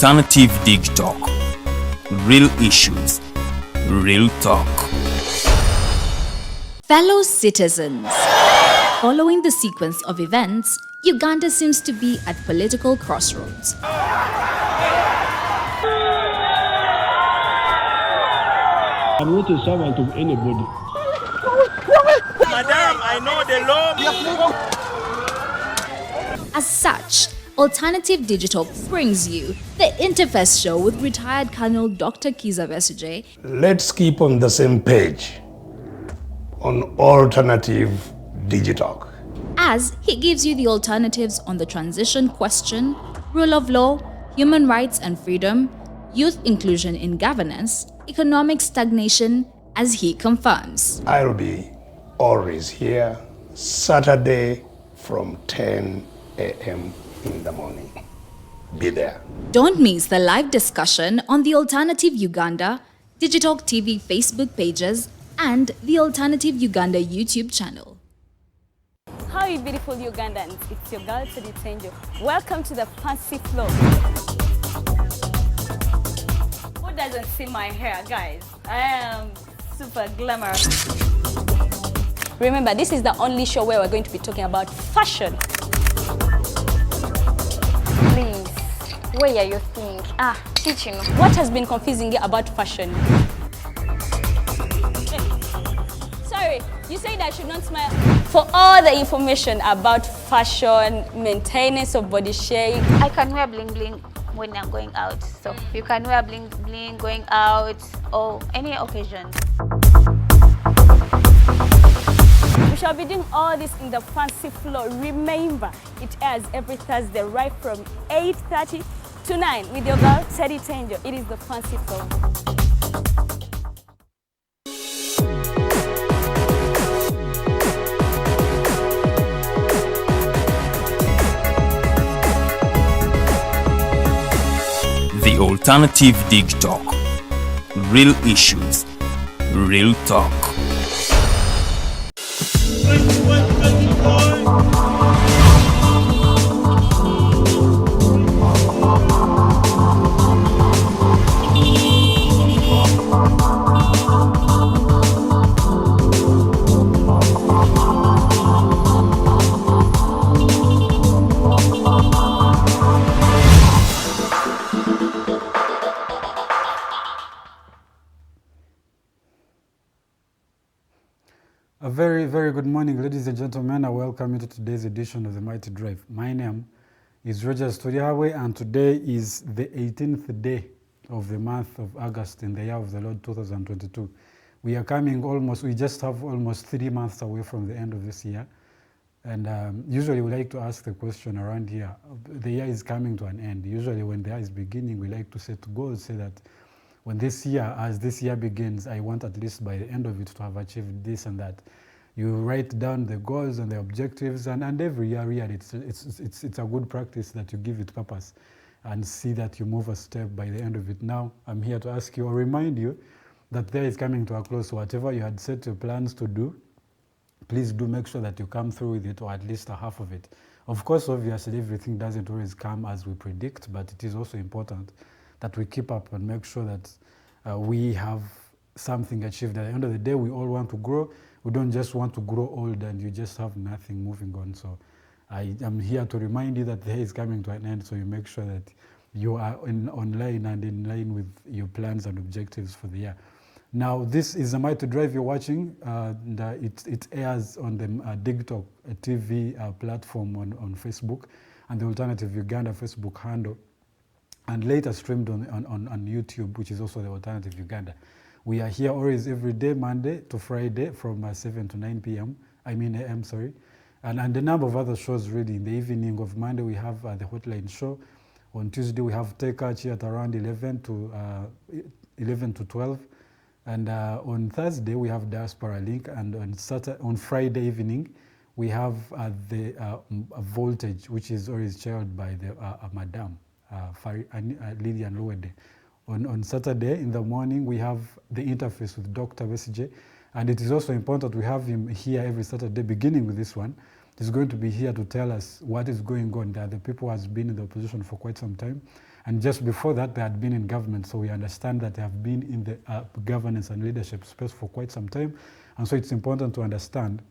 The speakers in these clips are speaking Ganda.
Alternative Digitalk. Real issues, real talk. Fellow citizens, following the sequence of events, Uganda seems to be at political crossroads. I'm not a servant of anybody. Madam, I know the law. As such, Alternative Digital brings you the Interface Show with retired Colonel Dr. Kiza Besuje. Let's keep on the same page on Alternative Digitalk. As he gives you the alternatives on the transition question, rule of law, human rights and freedom, youth inclusion in governance, economic stagnation, as he confirms. I'll be always here, Saturday from 10 a.m. in the morning. Be there. Don't miss the live discussion on the Alternative Uganda, Digitalk TV Facebook pages, and the Alternative Uganda YouTube channel. How are you beautiful Ugandans? It's your girl Digitalk. Welcome to the Fancy Flow. Who doesn't see my hair, guys? I am super glamorous. Remember, this is the only show where we're going to be talking about fashion. Please, where are you think? Teaching. What has been confusing you about fashion? Sorry, you said I should not smile. For all the information about fashion, maintenance of body shape. I can wear bling bling when I'm going out. So you can wear bling bling going out or any occasion. We shall be doing all this in the Fancy Flow. Remember, it airs every Thursday right from 8:30 to 9 with your girl Teddy Tanjo. It is the Fancy Flow. The Alternative Digitalk. Real issues, real talk. A very, very good morning, ladies and gentlemen. I welcome you to today's edition of the Mighty Drive. My name is Tulyahabwe, and today is the 18th day of the month of August in the year of the Lord 2022. We are coming we just have almost 3 months away from the end of this year. And usually we like to ask the question around here, the year is coming to an end. Usually when the year is beginning, we like to set goals, say that when as this year begins, I want at least by the end of it to have achieved this and that. You write down the goals and the objectives, and every year really it's a good practice that you give it purpose and see that you move a step by the end of it. Now I'm here to ask you or remind you that there is coming to a close. So whatever you had set your plans to do, please do make sure that you come through with it, or at least a half of it. Of course, obviously everything doesn't always come as we predict, but it is also important that we keep up and make sure that we have something achieved. At the end of the day, we all want to grow. We don't just want to grow old and you just have nothing moving on. So I am here to remind you that the year is coming to an end, so you make sure that you are online and in line with your plans and objectives for the year. Now, this is a Mighty Drive you're watching, and it airs on the Digitalk TV platform on Facebook and the Alternative Uganda Facebook handle, and later streamed on YouTube, which is also the Alternative Uganda. We are here always every day, Monday to Friday from 7 to 9 p.m. AM, sorry. And a number of other shows really. In the evening of Monday, we have the Hotline Show. On Tuesday, we have Take Touch at around 11 to 12. And on Thursday, we have Diaspora Link. And on Friday evening, we have the Voltage, which is always chaired by the Madam. Lilian Luwedde. On Saturday in the morning, we have the interface with Dr. Besije, and it is also important we have him here every Saturday, beginning with this one. He's going to be here to tell us what is going on. There are the people who has been in the opposition for quite some time, And just before that, they had been in government. So we understand that they have been in the governance and leadership space for quite some time. And so it's important to understand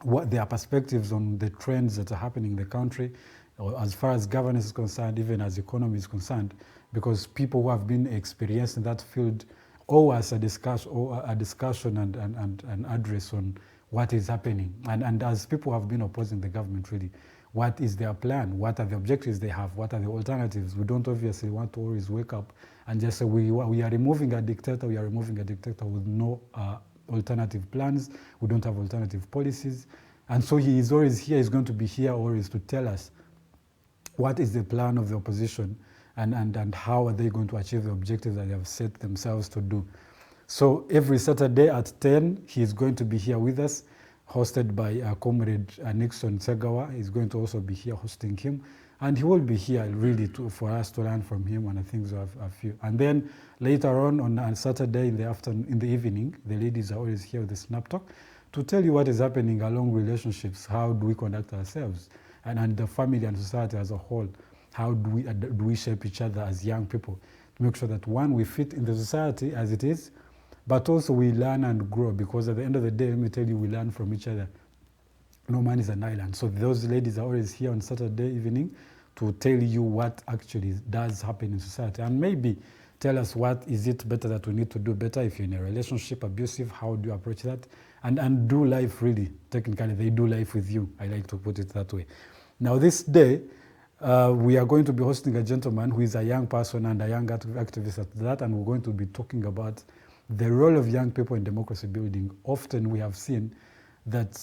what their perspectives on the trends that are happening in the country, or as far as governance is concerned, even as economy is concerned, because people who have been experienced in that field owe us a discussion and address on what is happening. And as people who have been opposing the government, really, what is their plan? What are the objectives they have? What are the alternatives? We don't obviously want to always wake up and just say we are removing a dictator, we are removing a dictator with no alternative plans. We don't have alternative policies. And so he is always here, he's going to be here always to tell us what is the plan of the opposition and how are they going to achieve the objectives that they have set themselves to do. So every Saturday at 10, he is going to be here with us, hosted by Comrade Nixon Segawa. He's going to also be here hosting him. And he will be here really for us to learn from him, and I think so a few. And then later on Saturday in the afternoon, in the evening, the ladies are always here with the Snap Talk to tell you what is happening along relationships, how do we conduct ourselves, and the family and society as a whole. How do we shape each other as young people to make sure that, one, we fit in the society as it is, but also we learn and grow, because at the end of the day, let me tell you, we learn from each other. No man is an island. So those ladies are always here on Saturday evening to tell you what actually does happen in society, and maybe tell us what is it better that we need to do better. If you're in a relationship, abusive, how do you approach that? And do life really. Technically, they do life with you. I like to put it that way. Now this day, we are going to be hosting a gentleman who is a young person and a young activist at that, and we're going to be talking about the role of young people in democracy building. Often we have seen that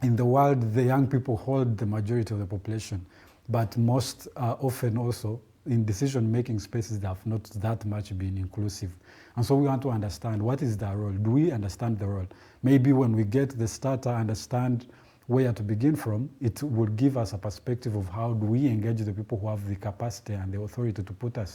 in the world, the young people hold the majority of the population, but most often also in decision-making spaces that have not that much been inclusive. And so we want to understand, what is their role? Do we understand the role? Maybe when we get the starter, understand where to begin from, it will give us a perspective of how do we engage the people who have the capacity and the authority to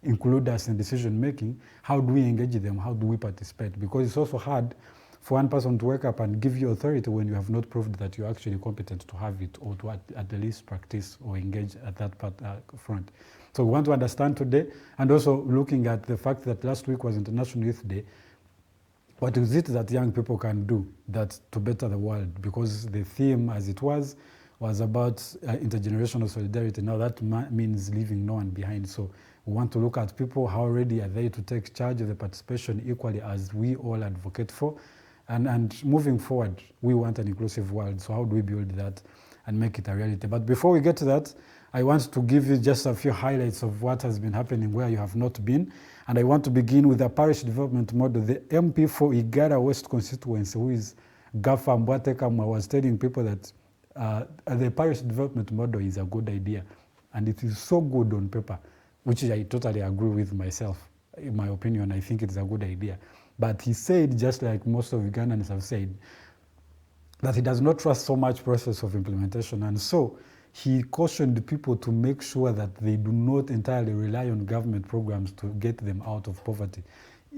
include us in decision making. How do we engage them? How do we participate? Because it's also hard for one person to wake up and give you authority when you have not proved that you're actually competent to have it, or to at the least practice or engage at that front. So we want to understand today, and also looking at the fact that last week was International Youth Day. What is it that young people can do that to better the world? Because the theme, as it was about intergenerational solidarity. Now that means leaving no one behind. So we want to look at people, how ready are they to take charge of the participation equally as we all advocate for. And moving forward, we want an inclusive world. So how do we build that and make it a reality? But before we get to that, I want to give you just a few highlights of what has been happening where you have not been. And I want to begin with the parish development model. The MP for Igara West constituency, who is Gafa Mbwatekam, was telling people that the parish development model is a good idea. And it is so good on paper, which I totally agree with myself. In my opinion, I think it's a good idea. But he said, just like most of Ugandans have said, that he does not trust so much process of implementation. And so he cautioned people to make sure that they do not entirely rely on government programs to get them out of poverty.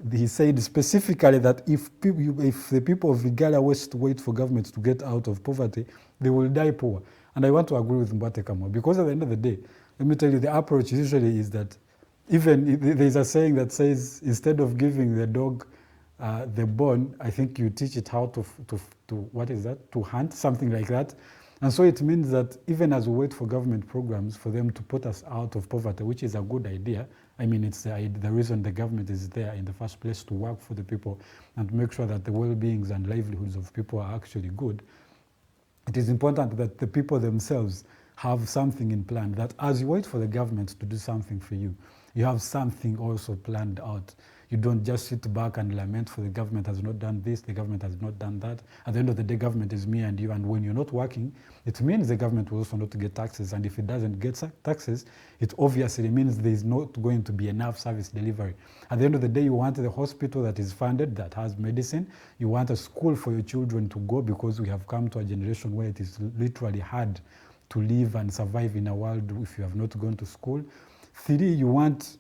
He said specifically that if the people of Igala West wait for government to get out of poverty, they will die poor. And I want to agree with Mbwatekamo, because at the end of the day, let me tell you, the approach usually is that even there's a saying that says, instead of giving the dog the bone, I think you teach it how to what is that? To hunt, something like that. And so it means that even as we wait for government programs for them to put us out of poverty, which is a good idea. I mean, it's the reason the government is there in the first place, to work for the people and to make sure that the well-beings and livelihoods of people are actually good. It is important that the people themselves have something in plan, that as you wait for the government to do something for you, you have something also planned out. You don't just sit back and lament for the government has not done this, the government has not done that. At the end of the day, government is me and you, and when you're not working, it means the government will also not get taxes, and if it doesn't get taxes, it obviously means there's not going to be enough service delivery. At the end of the day, you want the hospital that is funded, that has medicine. You want a school for your children to go, because we have come to a generation where it is literally hard to live and survive in a world if you have not gone to school. 3, you want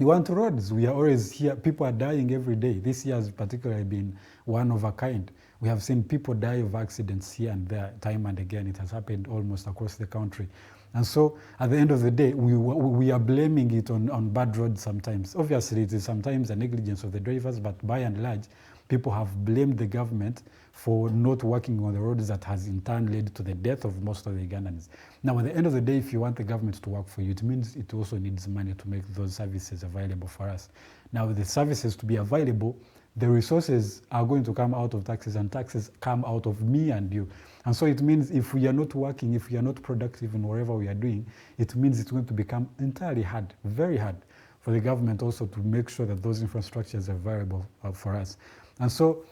roads. We are always here. People are dying every day. This year has particularly been one of a kind. We have seen people die of accidents here and there, time and again. It has happened almost across the country. And so at the end of the day, we are blaming it on bad roads sometimes. Obviously, it is sometimes a negligence of the drivers, but by and large, people have blamed the government for not working on the roads that has in turn led to the death of most of the Ugandans. Now, at the end of the day, if you want the government to work for you, it means it also needs money to make those services available for us. Now, the services to be available, the resources are going to come out of taxes, and taxes come out of me and you. And so it means if we are not working, if we are not productive in whatever we are doing, it means it's going to become entirely hard, very hard, for the government also to make sure that those infrastructures are available for us. And so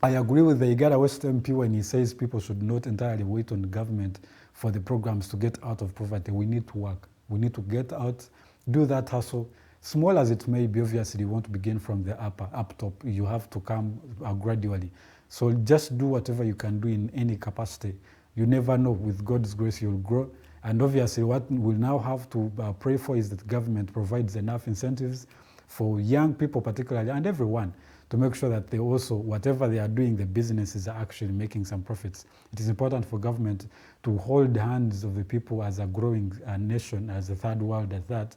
I agree with the Igara West MP when he says people should not entirely wait on the government for the programs to get out of poverty. We need to work. We need to get out, do that hustle. Small as it may be, obviously, you want to begin from the up top. You have to come gradually. So just do whatever you can do in any capacity. You never know. With God's grace, you'll grow. And obviously, what we'll now have to pray for is that the government provides enough incentives for young people particularly, and everyone, to make sure that they also, whatever they are doing, the businesses are actually making some profits. It is important for government to hold the hands of the people as a growing nation, as a third world at that.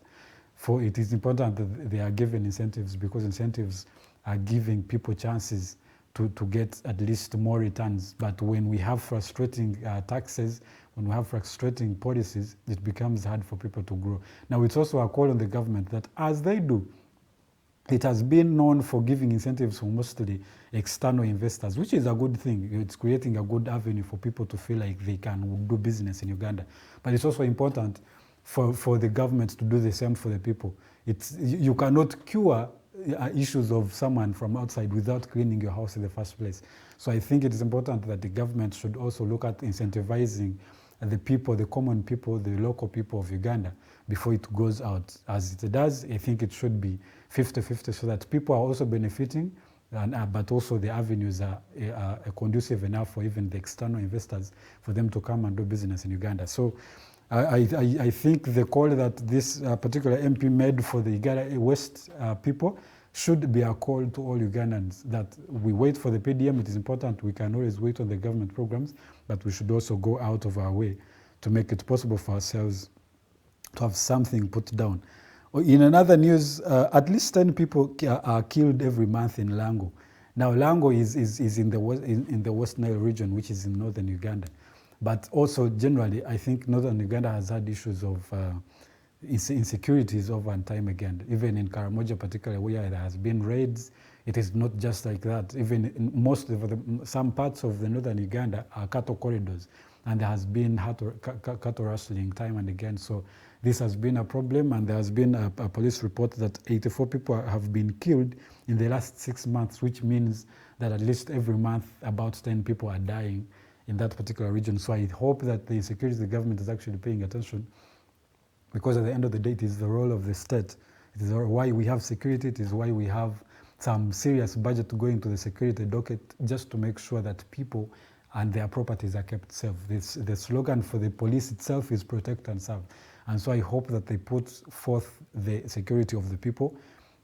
For it is important that they are given incentives, because incentives are giving people chances to get at least more returns. But when we have frustrating taxes, when we have frustrating policies, it becomes hard for people to grow. Now, it's also a call on the government that as they do, it has been known for giving incentives for mostly external investors, which is a good thing. It's creating a good avenue for people to feel like they can do business in Uganda. But it's also important for the government to do the same for the people. You cannot cure issues of someone from outside without cleaning your house in the first place. So I think it is important that the government should also look at incentivizing the people, the common people, the local people of Uganda before it goes out. As it does, I think it should be 50-50 so that people are also benefiting, but also the avenues are conducive enough for even the external investors for them to come and do business in Uganda. So I think the call that this particular MP made for the Igara West people should be a call to all Ugandans that we wait for the PDM. It is important. We can always wait on the government programs, but we should also go out of our way to make it possible for ourselves to have something put down. In another news, at least 10 people are killed every month in Lango. Now, Lango is in the West Nile region, which is in northern Uganda. But also, generally, I think northern Uganda has had issues of insecurities over and time again. Even in Karamoja, particularly, where there has been raids, it is not just like that. Even in some parts of the northern Uganda are cattle corridors, and there has been cattle rustling time and again. So this has been a problem, and there has been a police report that 84 people have been killed in the last 6 months, which means that at least every month about 10 people are dying in that particular region. So I hope that the security government is actually paying attention, because at the end of the day, it is the role of the state. It is why we have security. It is why we have some serious budget going to the security docket, just to make sure that people and their properties are kept safe. The slogan for the police itself is protect and serve. And so I hope that they put forth the security of the people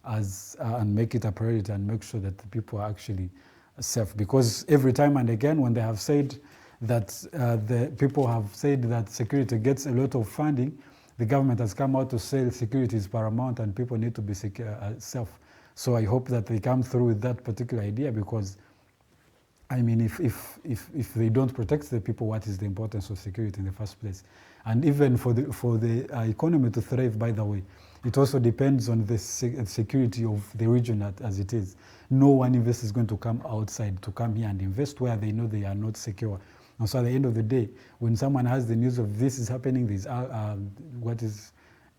and make it a priority and make sure that the people are actually safe. Because every time and again, when they have said that the people have said that security gets a lot of funding, the government has come out to say security is paramount and people need to be safe. So I hope that they come through with that particular idea, because I mean, if they don't protect the people, what is the importance of security in the first place? And even for the economy to thrive, by the way, it also depends on the security of the region as it is. No one investor is going to come outside to come here and invest where they know they are not secure. And so at the end of the day, when someone has the news of this is happening, there's what is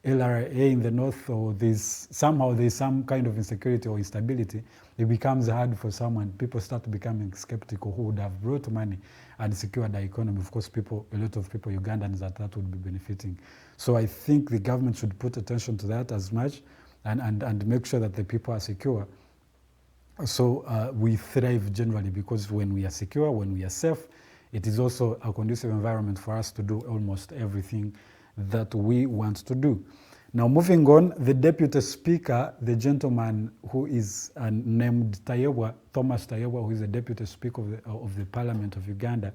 LRA in the north, or there's some kind of insecurity or instability, it becomes hard for someone. People start becoming skeptical who would have brought money and secured the economy. Of course, a lot of people, Ugandans, that would be benefiting. So I think the government should put attention to that as much and make sure that the people are secure. So we thrive generally, because when we are secure, when we are safe, it is also a conducive environment for us to do almost everything that we want to do. Now, moving on, the Deputy Speaker, the gentleman who is named Thomas Tayebwa, who is the Deputy Speaker of the Parliament of Uganda,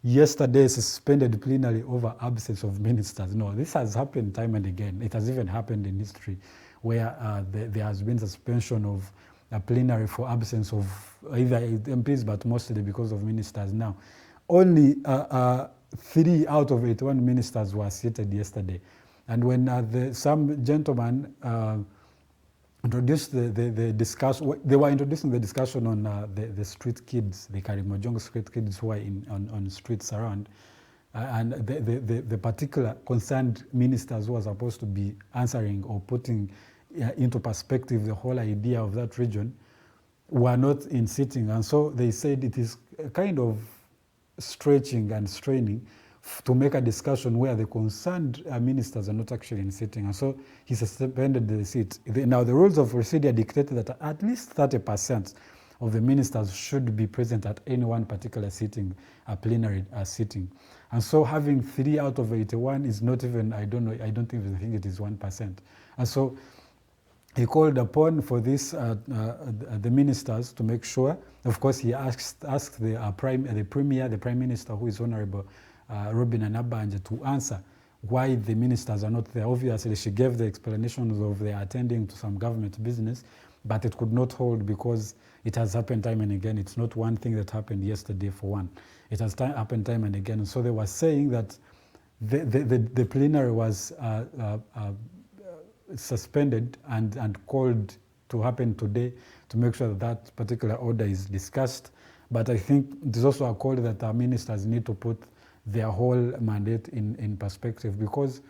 yesterday suspended plenary over absence of ministers. No, this has happened time and again. It has even happened in history where there has been suspension of a plenary for absence of either MPs, but mostly because of ministers. Now, only 3 out of 81 ministers were seated yesterday. And when some gentleman introduced the discussion, they were introducing the discussion on the street kids, the Karimojong street kids who are on streets around, and the particular concerned ministers who are supposed to be answering or putting into perspective the whole idea of that region were not in sitting. And so they said it is a kind of stretching and straining to make a discussion where the concerned ministers are not actually in sitting. And so he suspended the seat. Now the rules of procedure dictated that at least 30% of the ministers should be present at any one particular sitting, a plenary sitting. And so having 3 out of 81 is not even, I don't think it is 1%. And so he called upon for this the ministers to make sure. Of course, he asked the premier, the prime minister, who is Honorable Robin Anabanja, to answer why the ministers are not there. Obviously, she gave the explanations of they are attending to some government business, but it could not hold because it has happened time and again. It's not one thing that happened yesterday for one. It has happened time and again. And so they were saying that the plenary was suspended and called to happen today to make sure that that particular order is discussed. But I think there's also a call that our ministers need to put their whole mandate in perspective, because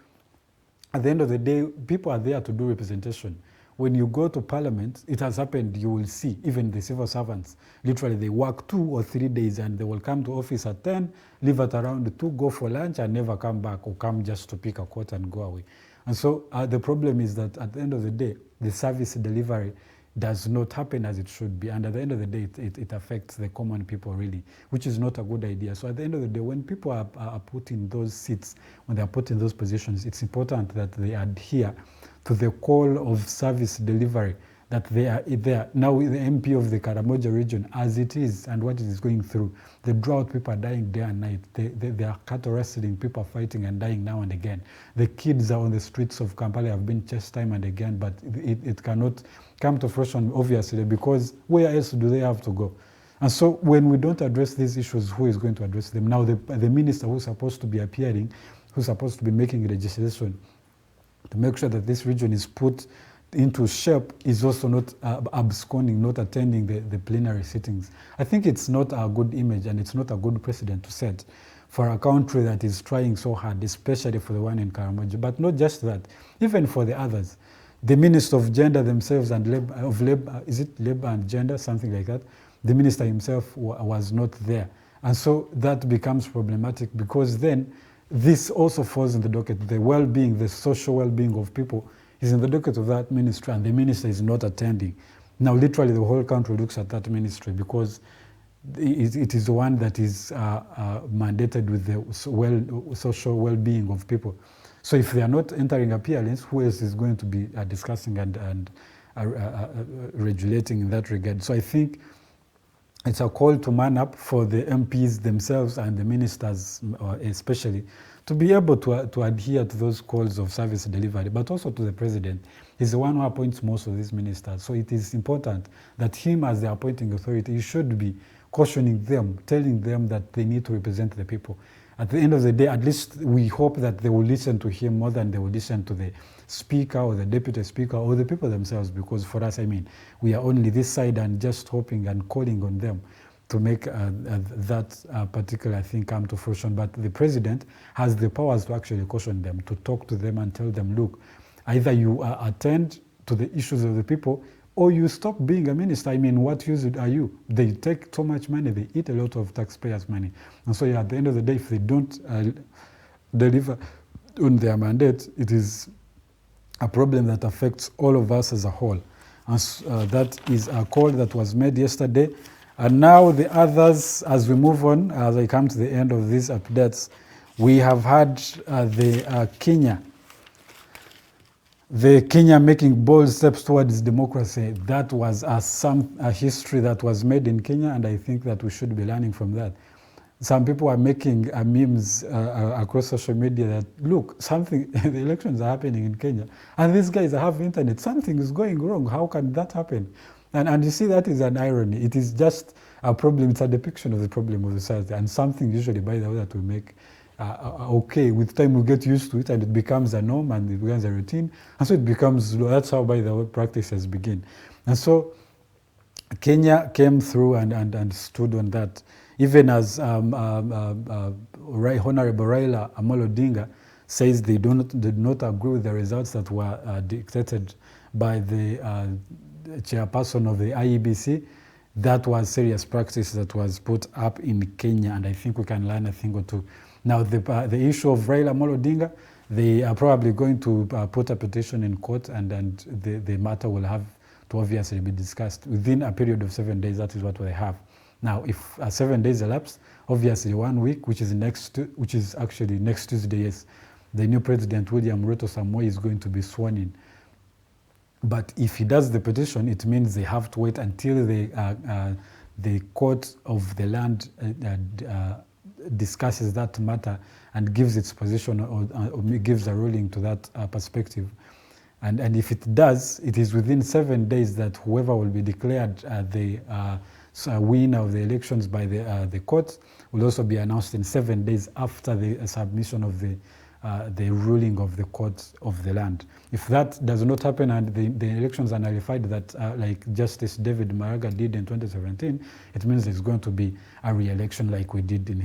at the end of the day, people are there to do representation. When you go to Parliament, it has happened, you will see, even the civil servants, literally they work 2 or 3 days and they will come to office at 10, leave at around 2, go for lunch and never come back, or come just to pick a quote and go away. And so the problem is that at the end of the day, the service delivery does not happen as it should be. And at the end of the day, it affects the common people really, which is not a good idea. So at the end of the day, when people are put in those seats, when they are put in those positions, it's important that they adhere to the call of service delivery, that they are there. Now the MP of the Karamoja region, as it is and what it is going through, the drought, people are dying day and night. They are cattle wrestling, people are fighting and dying now and again. The kids are on the streets of Kampala, have been chased time and again, but it cannot come to fruition, obviously, because where else do they have to go? And so when we don't address these issues, who is going to address them? Now the minister who's supposed to be appearing, who's supposed to be making legislation to make sure that this region is put into shape, is also not absconding, not attending the plenary sittings. I think it's not a good image and it's not a good precedent to set for a country that is trying so hard, especially for the one in Karamoja. But not just that, even for the others. The Minister of Gender themselves and Labor, is it Labor and Gender, something like that? The minister himself was not there. And so that becomes problematic, because then this also falls in the docket. The well-being, the social well-being of people is in the docket of that ministry, and the minister is not attending. Now, literally, the whole country looks at that ministry, because it is the one that is mandated with the social well-being of people. So if they are not entering appearance, who else is going to be discussing and regulating in that regard? So I think it's a call to man up for the MPs themselves and the ministers especially, to be able to adhere to those calls of service delivery, but also to the president. He's the one who appoints most of these ministers. So it is important that him, as the appointing authority, he should be cautioning them, telling them that they need to represent the people. At the end of the day, at least we hope that they will listen to him more than they will listen to the speaker or the deputy speaker or the people themselves, because for us, I mean, we are only this side and just hoping and calling on them to make that particular thing come to fruition. But the president has the powers to actually caution them, to talk to them and tell them, look, either you attend to the issues of the people, or you stop being a minister. I mean, what use are you? They take so much money, they eat a lot of taxpayers' money. And so at the end of the day, if they don't deliver on their mandate, it is a problem that affects all of us as a whole. And that is a call that was made yesterday. And now the others, as we move on, as I come to the end of these updates, we have had Kenya making bold steps towards democracy. That was a history that was made in Kenya, and I think that we should be learning from that. some people are making memes across social media that, look, something, the elections are happening in Kenya, and these guys have internet. Something is going wrong. How can that happen? And you see, that is an irony. It is just a problem. It's a depiction of the problem of society, and something usually, by the way, that we make okay. With time, we get used to it, and it becomes a norm, and it becomes a routine, and so it becomes, that's how, by the way, practices begin. And so Kenya came through and stood on that. Even as Honorable Raila Amolo Odinga says they did not agree with the results that were dictated by the chairperson of the IEBC, that was serious practice that was put up in Kenya, and I think we can learn a thing or two. Now, the issue of Raila Amolo Odinga, they are probably going to put a petition in court, and the matter will have to obviously be discussed within a period of 7 days. That is what they have. Now, if 7 days elapse, obviously 1 week, which is actually next Tuesday, yes, the new president, William Ruto Samoei, is going to be sworn in. But if he does the petition, it means they have to wait until the court of the land discusses that matter and gives its position or gives a ruling to that perspective. And if it does, it is within 7 days that whoever will be declared the winner of the elections by the court will also be announced in 7 days after the submission of the ruling of the court of the land. If that does not happen and the elections are nullified, that like Justice David Maraga did in 2017, it means there's going to be a re-election like they did in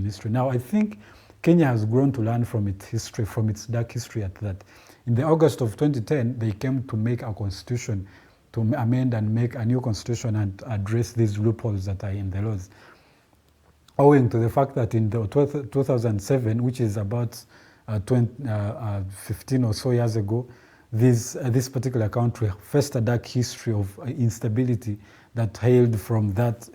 history. Now, I think Kenya has grown to learn from its history, from its dark history at that. In the August of 2010, they came to make a constitution, to amend and make a new constitution and address these loopholes that are in the laws. Owing to the fact that in the 2007, which is about 15 or so years ago, this particular country faced a dark history of instability that hailed from that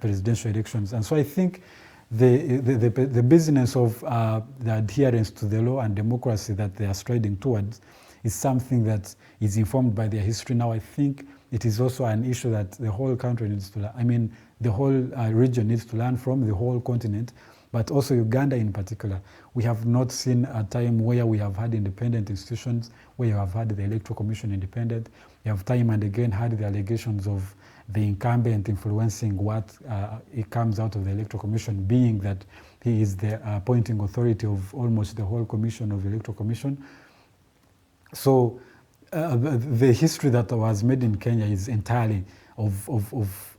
presidential elections. And so I think the business of the adherence to the law and democracy that they are striding towards is something that is informed by their history. Now, I think it is also an issue that the whole country needs to learn. I mean, the whole region needs to learn from, the whole continent, but also Uganda in particular. We have not seen a time where we have had independent institutions, where you have had the Electoral Commission independent. You have time and again had the allegations of the incumbent influencing what it comes out of the Electoral Commission, being that he is the appointing authority of almost the whole commission of the Electoral Commission. So the history that was made in Kenya is entirely of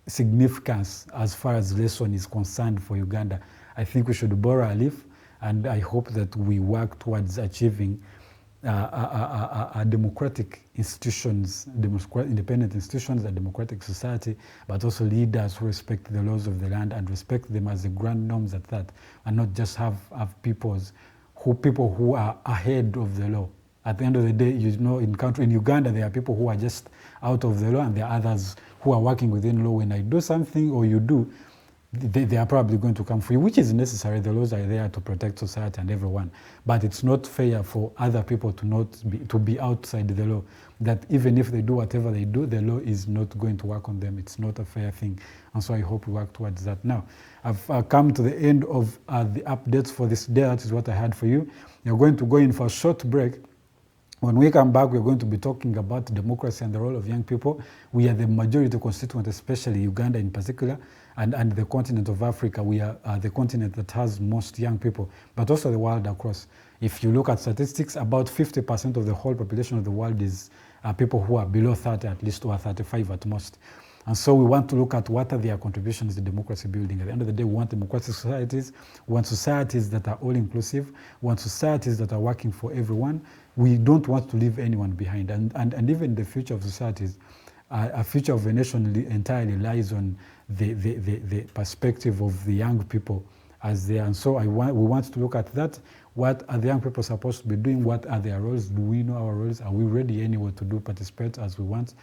significance as far as lesson is concerned for Uganda. I think we should borrow a leaf, and I hope that we work towards achieving a democratic institutions, independent institutions, a democratic society, but also leaders who respect the laws of the land and respect them as the grand norms at that, and not just have people who are ahead of the law. At the end of the day, you know, in Uganda, there are people who are just out of the law, and there are others who are working within law. When I do something or you do, they are probably going to come for you, which is necessary. The laws are there to protect society and everyone. But it's not fair for other people to be outside the law, that even if they do whatever they do, the law is not going to work on them. It's not a fair thing. And so I hope we work towards that. Now, I've come to the end of the updates for this day. That is what I had for you. You're going to go in for a short break. When we come back, we're going to be talking about democracy and the role of young people. We are the majority constituent, especially Uganda in particular, and the continent of Africa. We are the continent that has most young people, but also the world across. If you look at statistics, about 50% of the whole population of the world is people who are below 30 at least, or 35 at most. And so we want to look at what are their contributions to democracy building. At the end of the day, we want democratic societies. We want societies that are all-inclusive. We want societies that are working for everyone. We don't want to leave anyone behind. And even the future of societies, a future of a nation entirely lies on the perspective of the young people as they are. And so we want to look at that. What are the young people supposed to be doing? What are their roles? Do we know our roles? Are we ready anyway to participate as we want?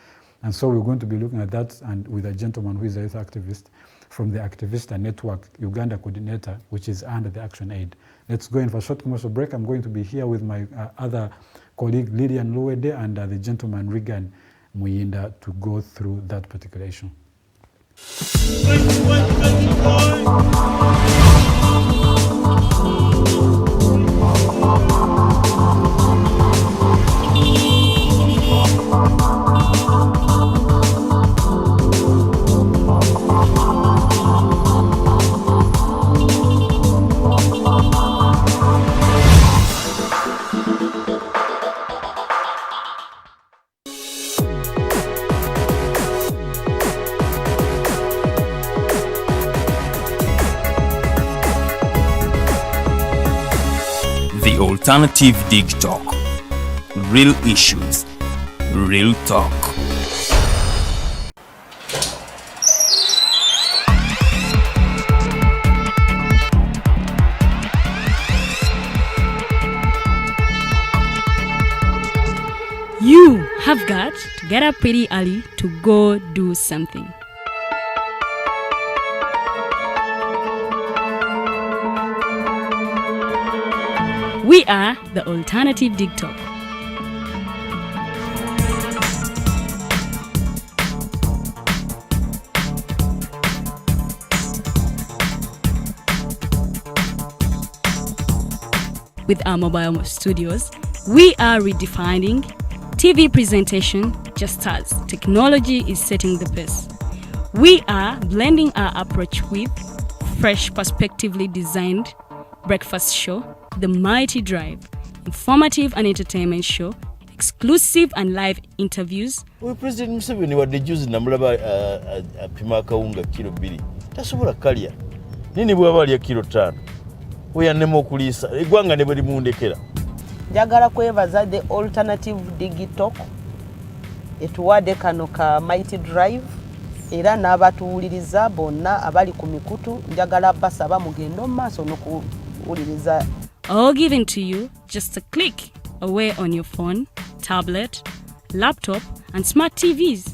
And so we're going to be looking at that, and with a gentleman who is a youth activist from the Activista Network Uganda coordinator, which is under the Action Aid. Let's go in for a short commercial break. I'm going to be here with my other colleague Lilian Luwedde and the gentleman Regan Muyinda to go through that particular issue. The Alternative Digitalk. Real issues, real talk. You have got to get up pretty early to go do something. We are the Alternative Digitalk. With our mobile studios, we are redefining TV presentation just as technology is setting the pace. We are blending our approach with fresh, perspectively designed breakfast show, The Mighty Drive, informative and entertainment show, exclusive and live interviews. We President Museveni wadde juzi namulaba apima akawunga kilo 2 tasobola kalya nini bwaba alya kilo 5 weyanema okuliisa eggwanga ne bwe limundekera. Njagala kwebaza the Alternative Digitalk etuwadde kano ka Mighty Drive era n'abatuwuliriza bonna abali ku mikutu njagala basaba mugende mu maaso n'okuwuliriza. All given to you just a click away on your phone, tablet, laptop, and smart TVs.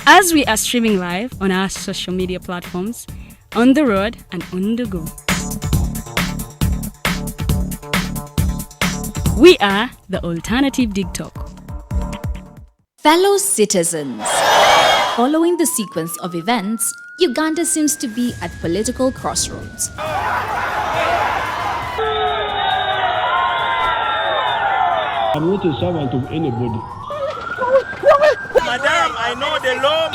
As we are streaming live on our social media platforms, on the road and on the go. We are the Alternative Digitalk. Fellow citizens, following the sequence of events, Uganda seems to be at political crossroads. I'm not a servant of anybody. Madam, I know the law.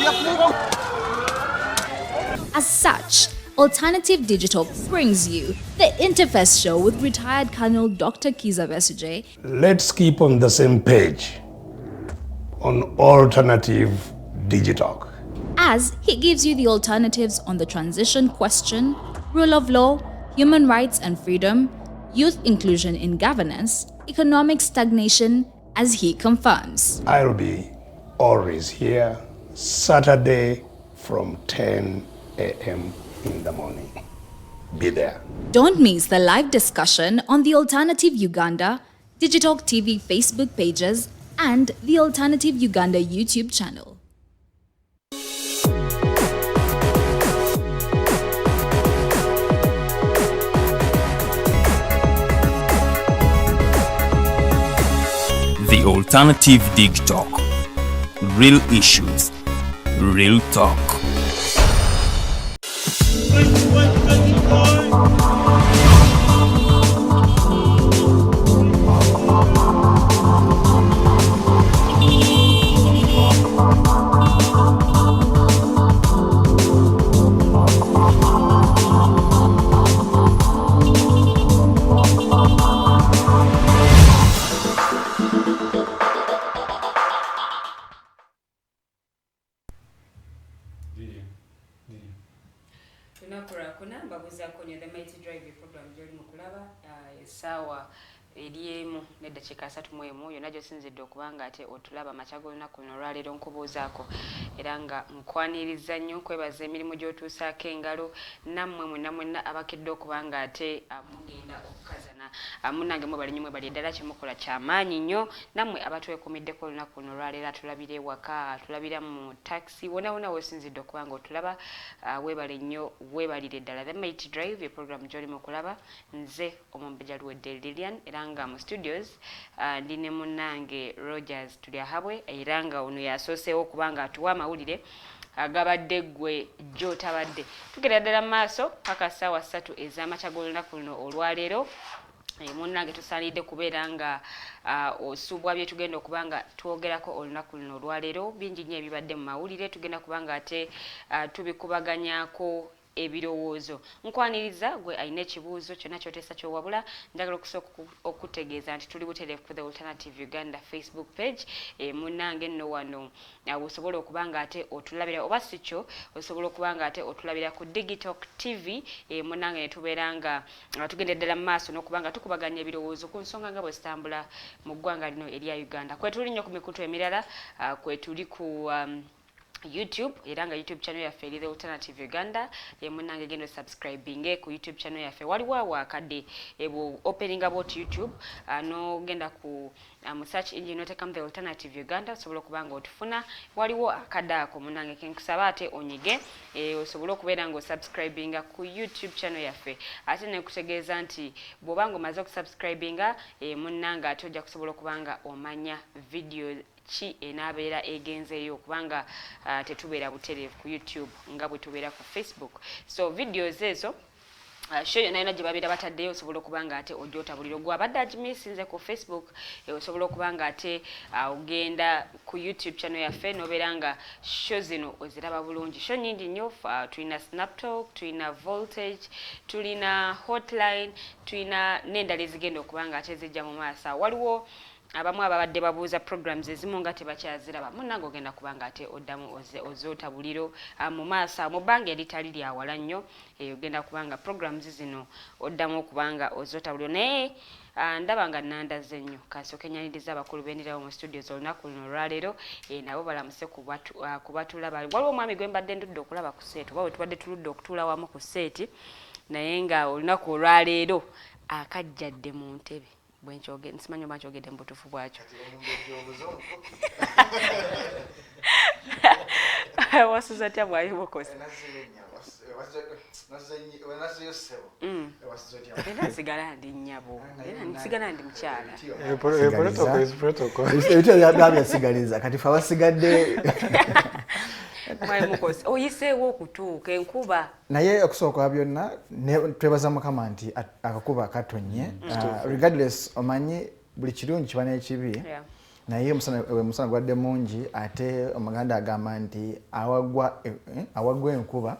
As such, Alternative Digital brings you the Interface Show with retired Colonel Dr. Kiza Besuje. Let's keep on the same page on Alternative Digitalk, as he gives you the alternatives on the transition question, rule of law, human rights and freedom, youth inclusion in governance, economic stagnation, as he confirms. I'll be always here Saturday from 10 a.m. in the morning. Be there. Don't miss the live discussion on the Alternative Uganda, Digitalk TV Facebook pages, and the Alternative Uganda YouTube channel. The Alternative Digitalk. Real issues, real talk. Kuna mbabuza konyo the Mighty Drive program joli mukulaba sawa eliemu neddakiika 31 yonna gy'osinzidde okubanga ate otulaba machago lunaku luno olwaleero nkubuuzaako era nga nkwaniriza nnyo kwebaza emirimu gy'otuusaako engalo nammwe mwenna abakidde okubanga ate mugenda okukazana munnange mwebali nnyo mwebali eddala kyemukola kyamaanyi nnyo nammwe abatwekuumiddeko olunaku luno olwaleero atulabira ewaka tulabira mu taxi wona weesinzidde okubanga otulaba weebale nnyo weebalire ddala the Mighty Drive eprogramu gy'oli mu kulaba nze Omumbejja Luwedde Lilian era nga mu studios ndi ne munnange Tulyahabwe era nga ono yasooseewo okubanga atuwa amawulire agabadde gwe gy'otabadde. Tugenda ddala mu maaso paka ssaawa 3 ez'amakya g'olunaku luno olwaleero. Munnange tusaanidde kubeera nga osuubwa bye tugenda okuba nga twogerako olunaku luno olwaleero. Bingi nnyo ebibadde mu mawulire, tugenda kuba nga ate tubikubaganyaako ebirowoozo. Nkwaniriza gwe alina ekibuuzo kyonna kyoteesa kyowabula, njagala okusooka okutegeeza nti tuli butereevu ku The Alternative Uganda Facebook page. Munnange nno wano osobola okuba nga ate otulabira, oba si kyo osobola okuba nga ate otulabira ku Digitalk TV. Munnange ne tubeera nga tugenda ddala mu maaso n'okuba nga tukubaganya ebirowoozo ku nsonga nga bwe zitambula mu ggwanga lino erya Uganda. Kwe tuli nnyo ku mikutu emirala, kwe tuli ku YouTube, era nga YouTube channel yaffe eri The Alternative Uganda. Munnange genda subscribing ku YouTube channel yaffe. Waliwo awakadde ebo opening about YouTube, no genda ku mu search engine otekamu The Alternative Uganda, osobola okuba nga otufuna. Waliwo akadde ako munnange kenkusaba ate onyige osobola okubeera nga osubscribinga ku YouTube channel yaffe. Ate ne kutegeeza nti bw'oba nga omaze okusubscribinga munnange ate ojja kusobola okuba nga omanya video ki enaabeera egenzeeyo kubanga tetubeera butereevu ku YouTube nga bwe tubeera ku Facebook. So videos ezo show yonna gye babeera bataddeyo osobola okuba nga ate ojja otabulira. Gwe abadde agimisinze ku Facebook osobola okuba nga ate ogenda ku YouTube channel yaffe n'obeera nga show zino oziraba bulungi. Show nnyingi nnyo, tulina Snaptalk, tulina Voltage, tulina Hotline, tulina n'endala ezigenda okuba nga ate zijja mu maaso. Waliwo abamu ababadde babuuza programs ezimu nga tebakyaziraba. Munnange ogenda kuba nga ate oddamu ozootabuliro mu maaso mu bbanga eritali lya wala nnyo. Ogenda kuba nga programs zino oddamu okuba nga ozootabuliro. Naye ndaba nga nandaze nnyo, kasooke nyaniriza abakulu b'endirawo mu studios olunaku luno olwaleero, nabo balamuse kubatulaba. Waliwo omwami gwe mbadde ndudde okulaba ku seeti, oba bwe tubadde tuludde okutuula wamu ku seeti, naye nga olunaku olwaleero akajjadde mu ntebe. Nsimanyi oba nkyogedde mu butuufu bwakyo. Wasuza atya bwayi Mukose? Era nsigala ndi nnyabo, era nsigala ndi mukyala. Ebitabo byasigaliza kati fe abasigadde Mwayi Mukose oyiseewo okutuuka enkuba. naye okusooka byonna twebaza Mukama nti akakuba katonye. Regardless omanyi buli kirungi kiba n'ekibi, naye omusana gwadde mungi ate Omuganda agamba nti awagwa enkuba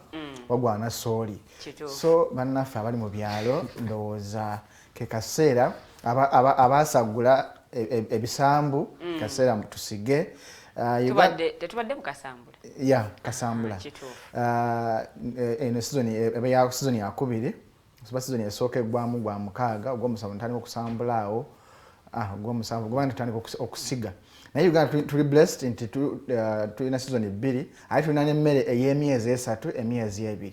wagwa na sooli. So bannaffe abali mu byalo ndowooza ke kaseera abaasagula ebisambu kaseera tusige. Tetubadde mu kasambula. Ya kasambula. Eno season yakubiri, season esooka eggwamu gwa mukaaga, ogw'omusanvu ntandika okusambula awo. Ogw'omusanvu gwe ntandika okusiga. Naye Uganda tuli blessed nti tulina season 2, ate tulina n'emmere ey'emyezi 3, emyezi 2.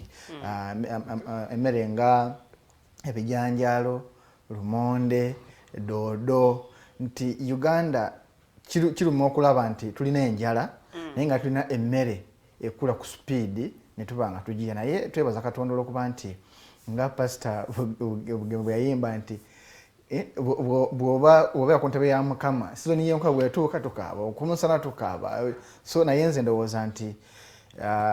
Emmere nga ebijanjaalo, lumonde, doodo, nti Uganda kiruma okulaba nti tulina enjala naye nga tulina emmere ekula ku speed ne tuba nga tugiya. Naye twebaza Katonda olw'okuba nti nga pasita bwe yayimba nti bw'oba ku ntebe ya Mukama sizoni y'enkuba bw'etuuka tukaaba, okumusana tukaaba. So naye nze ndowooza nti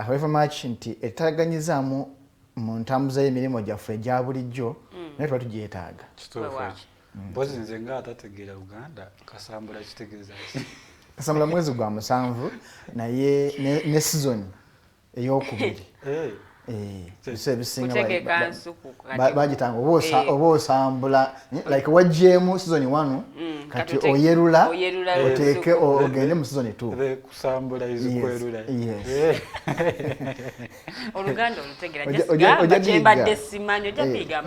however much nti etaganyizaamu mu ntambuza y'emirimu gyaffe egya bulijjo naye tuba tugyetaaga. Mpozi nze nga atategeera Uganda kasambula kitegeeza ki? Kasambula mwezi gwa 7 naye ne season ey'okubiri. Ebisinga bagitanga oba osambula like wajjeemu season 1 kati oyerula oteeke ogende mu season 2. Kusambula izikwerula. Oluganda olutegeera gyembadde simanyi ojja biga.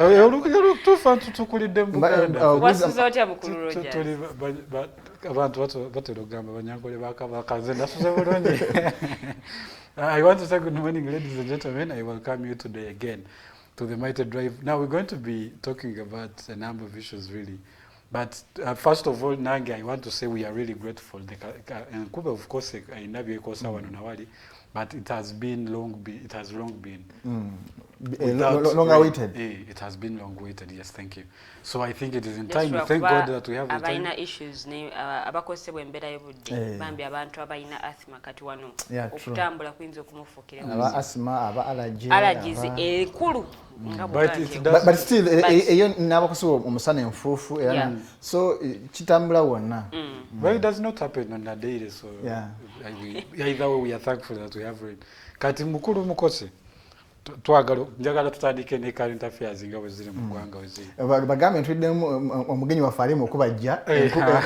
Tufa tukulidde mu Buganda. Wasuza otya Mukulu Roger? Abantu batera okugamba Banyankole bakabaka, nze ndasuze bulungi. I want to say good morning, ladies and gentlemen. I welcome you today again to the Mighty Drive. Now we're going to be talking about a number of issues really. But first of all, Nange, I want to say we are really grateful. And Kuba, of course, I Nabi Kosa Wanawali, but it has long been long awaited. It has been long waited. Yes, thank you. So I think it is in time. Thank God that we have the time. Abaina issues ne abakosebwa embeera y'obudde bambi abantu abaina asthma kati wano okutambula kuyinza okumufukira aba asthma aba allergies ekulu but still eyo n'abakozi omusana enfuufu era so kitambula wonna. Well, it does not happen on a daily, so either way we are thankful that we have it. Kati mukulu Mukose njagala tutandike ne current affairs nga bwe ziri mu ggwanga we ziri. Bagambe ntuddemu omugenyi waffe ali mu kubajja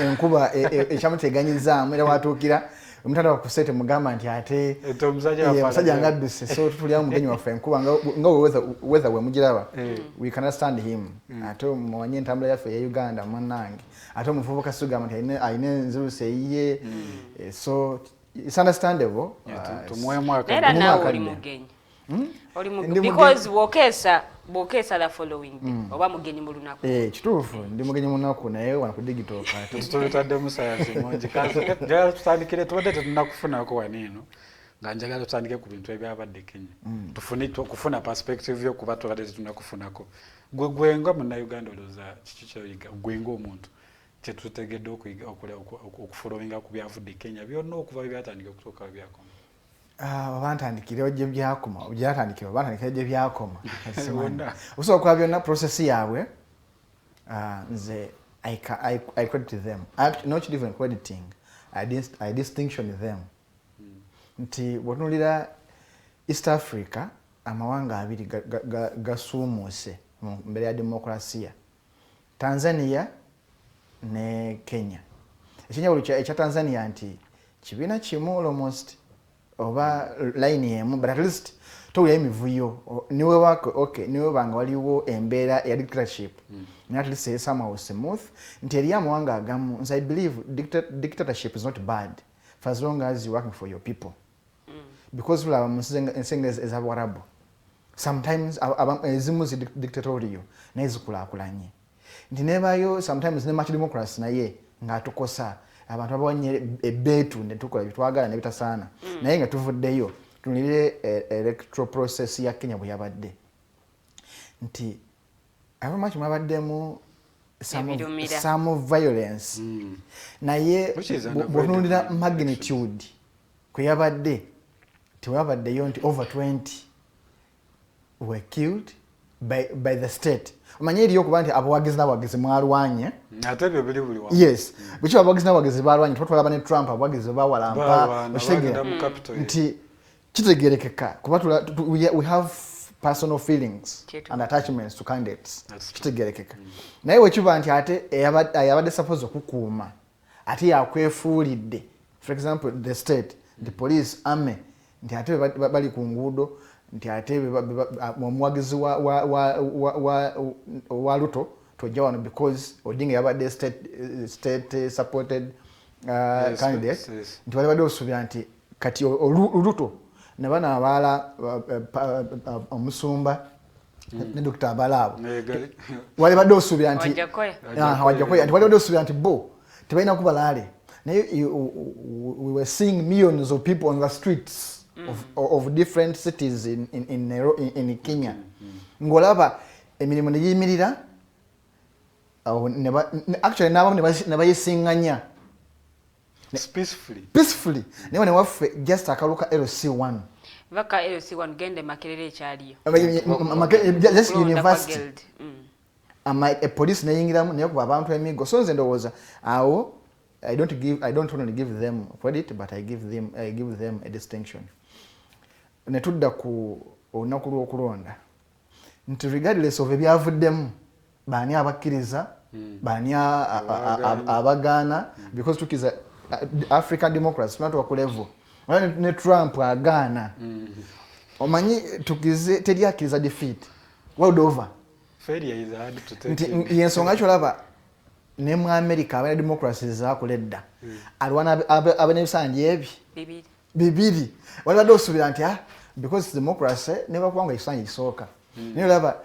enkuba ekyamuteganyizaamu era watuukira omutanda wakusete mugamba nti ate omusajja ngadduse so tutulyamu omugenyi waffe enkuba nga weather we mugiraba we can understand him ate muwanye entambula yaffe ya Uganda munnange ate omuvubuka sugamba nti alina enzirusa eyiye so it's understandable. Era nawe oli mugenyi because bwokesa la following day oba mugenyi mu lunaku kituufu ndi mugenyi mu lunaku naye wano ku Digitalk tutoleta musayansi mungi njagala tutandikire tubadde tetunakufunako waniino nga njagala tutandike ku bintu ebyabadde Kenya kufuna perspective yokuba tubadde tetunakufunako gwenga munnayuganda olowooza kiki kyoyiga gwenga omuntu kyetutegedde okufolowinga ku byavudde Kenya byonna okuva byatandika okutuuka byakoma. Bantandikire gye byakoma byatandikira bantandikire gye byakoma osobola okuba byonna process yaabwe nze I credit them not even crediting I distinction them nti bw'otunuulira East Africa amawanga abiri gasuumuuse mu mbere ya demokrasiya Tanzania ne Kenya. Ekinjawulo ekya Tanzania nti kibiina kimu almost oba line yemu but at least towulira emivuyo niwe banga waliwo embeera ya dictatorship at least somehow smooth nti eri amawanga agamu I believe dictatorship is not bad for as long as you're working for your people because tulaba mu ensenga ez'Abarabu sometimes ezimu zi dictatorial naye zikulaakulanye nti nebayo sometimes ne much democracy naye ng'atukosa abantu abawanye ebeetu ne tukola bitwagala ne bitasaana naye nga tuvuddeyo tunire electoral process ya Kenya bwe yabadde nti abamu mwabaddemu some violence naye bw'otunuulira magnitude kwe yabadde tewabaddeyo nti over 20 were killed by the state. Omanye eriyo okuba nti abawagizi n'abawagizi mwalwanye ate ebyo biri buli wamu yes biki abawagizi n'abawagizi balwanye twatwalaba ne Trump abawagizi bawalampa okitegera nti kitegerekeka kuba we have personal feelings and attachments to candidates kitegerekeka naye wekiba nti ate eyabadde suppose okukuuma ate yakwefuulidde for example the state the police army nti ate bali ku nguudo nti ate omuwagizi wa Ruto tojja wano because Odinga yabadde state supported candidate nti wali badde osuubira nti kati Ruto ne bano abaala omusumba ne Dr. Abalaabo wali badde osuubira nti Wajjakoya nti wali badde osuubira nti bo tebalina kubalaale naye we were seeing millions of people on the streets of different cities in Kenya. Ngolaba emirimu ne yimirira actually n'abamu ne bayisinganya peacefully naye ne waffe just akaluka LC1 vaka LC1 gende Makerere ekyaliyo just university police neyingiramu naye kuba abantu emigo so nze ndowooza awo I don't only give them credit but I give them a distinction. Netudda ku olunaku lw'okulonda nti regardless of ebyavuddemu baani abakkiriza baani abagaana because tukiza African democracy tunatuwa ku level ne Trump agaana omanyi tukize teri akkiriza defeat world over failure is hard to take nti yensonga kyolaba ne mu America abana democracy zakuledda alwana abanebisanja ebi bibiri wali badde osuubira nti because democracy never kwanga ekisanja kisooka naye olaba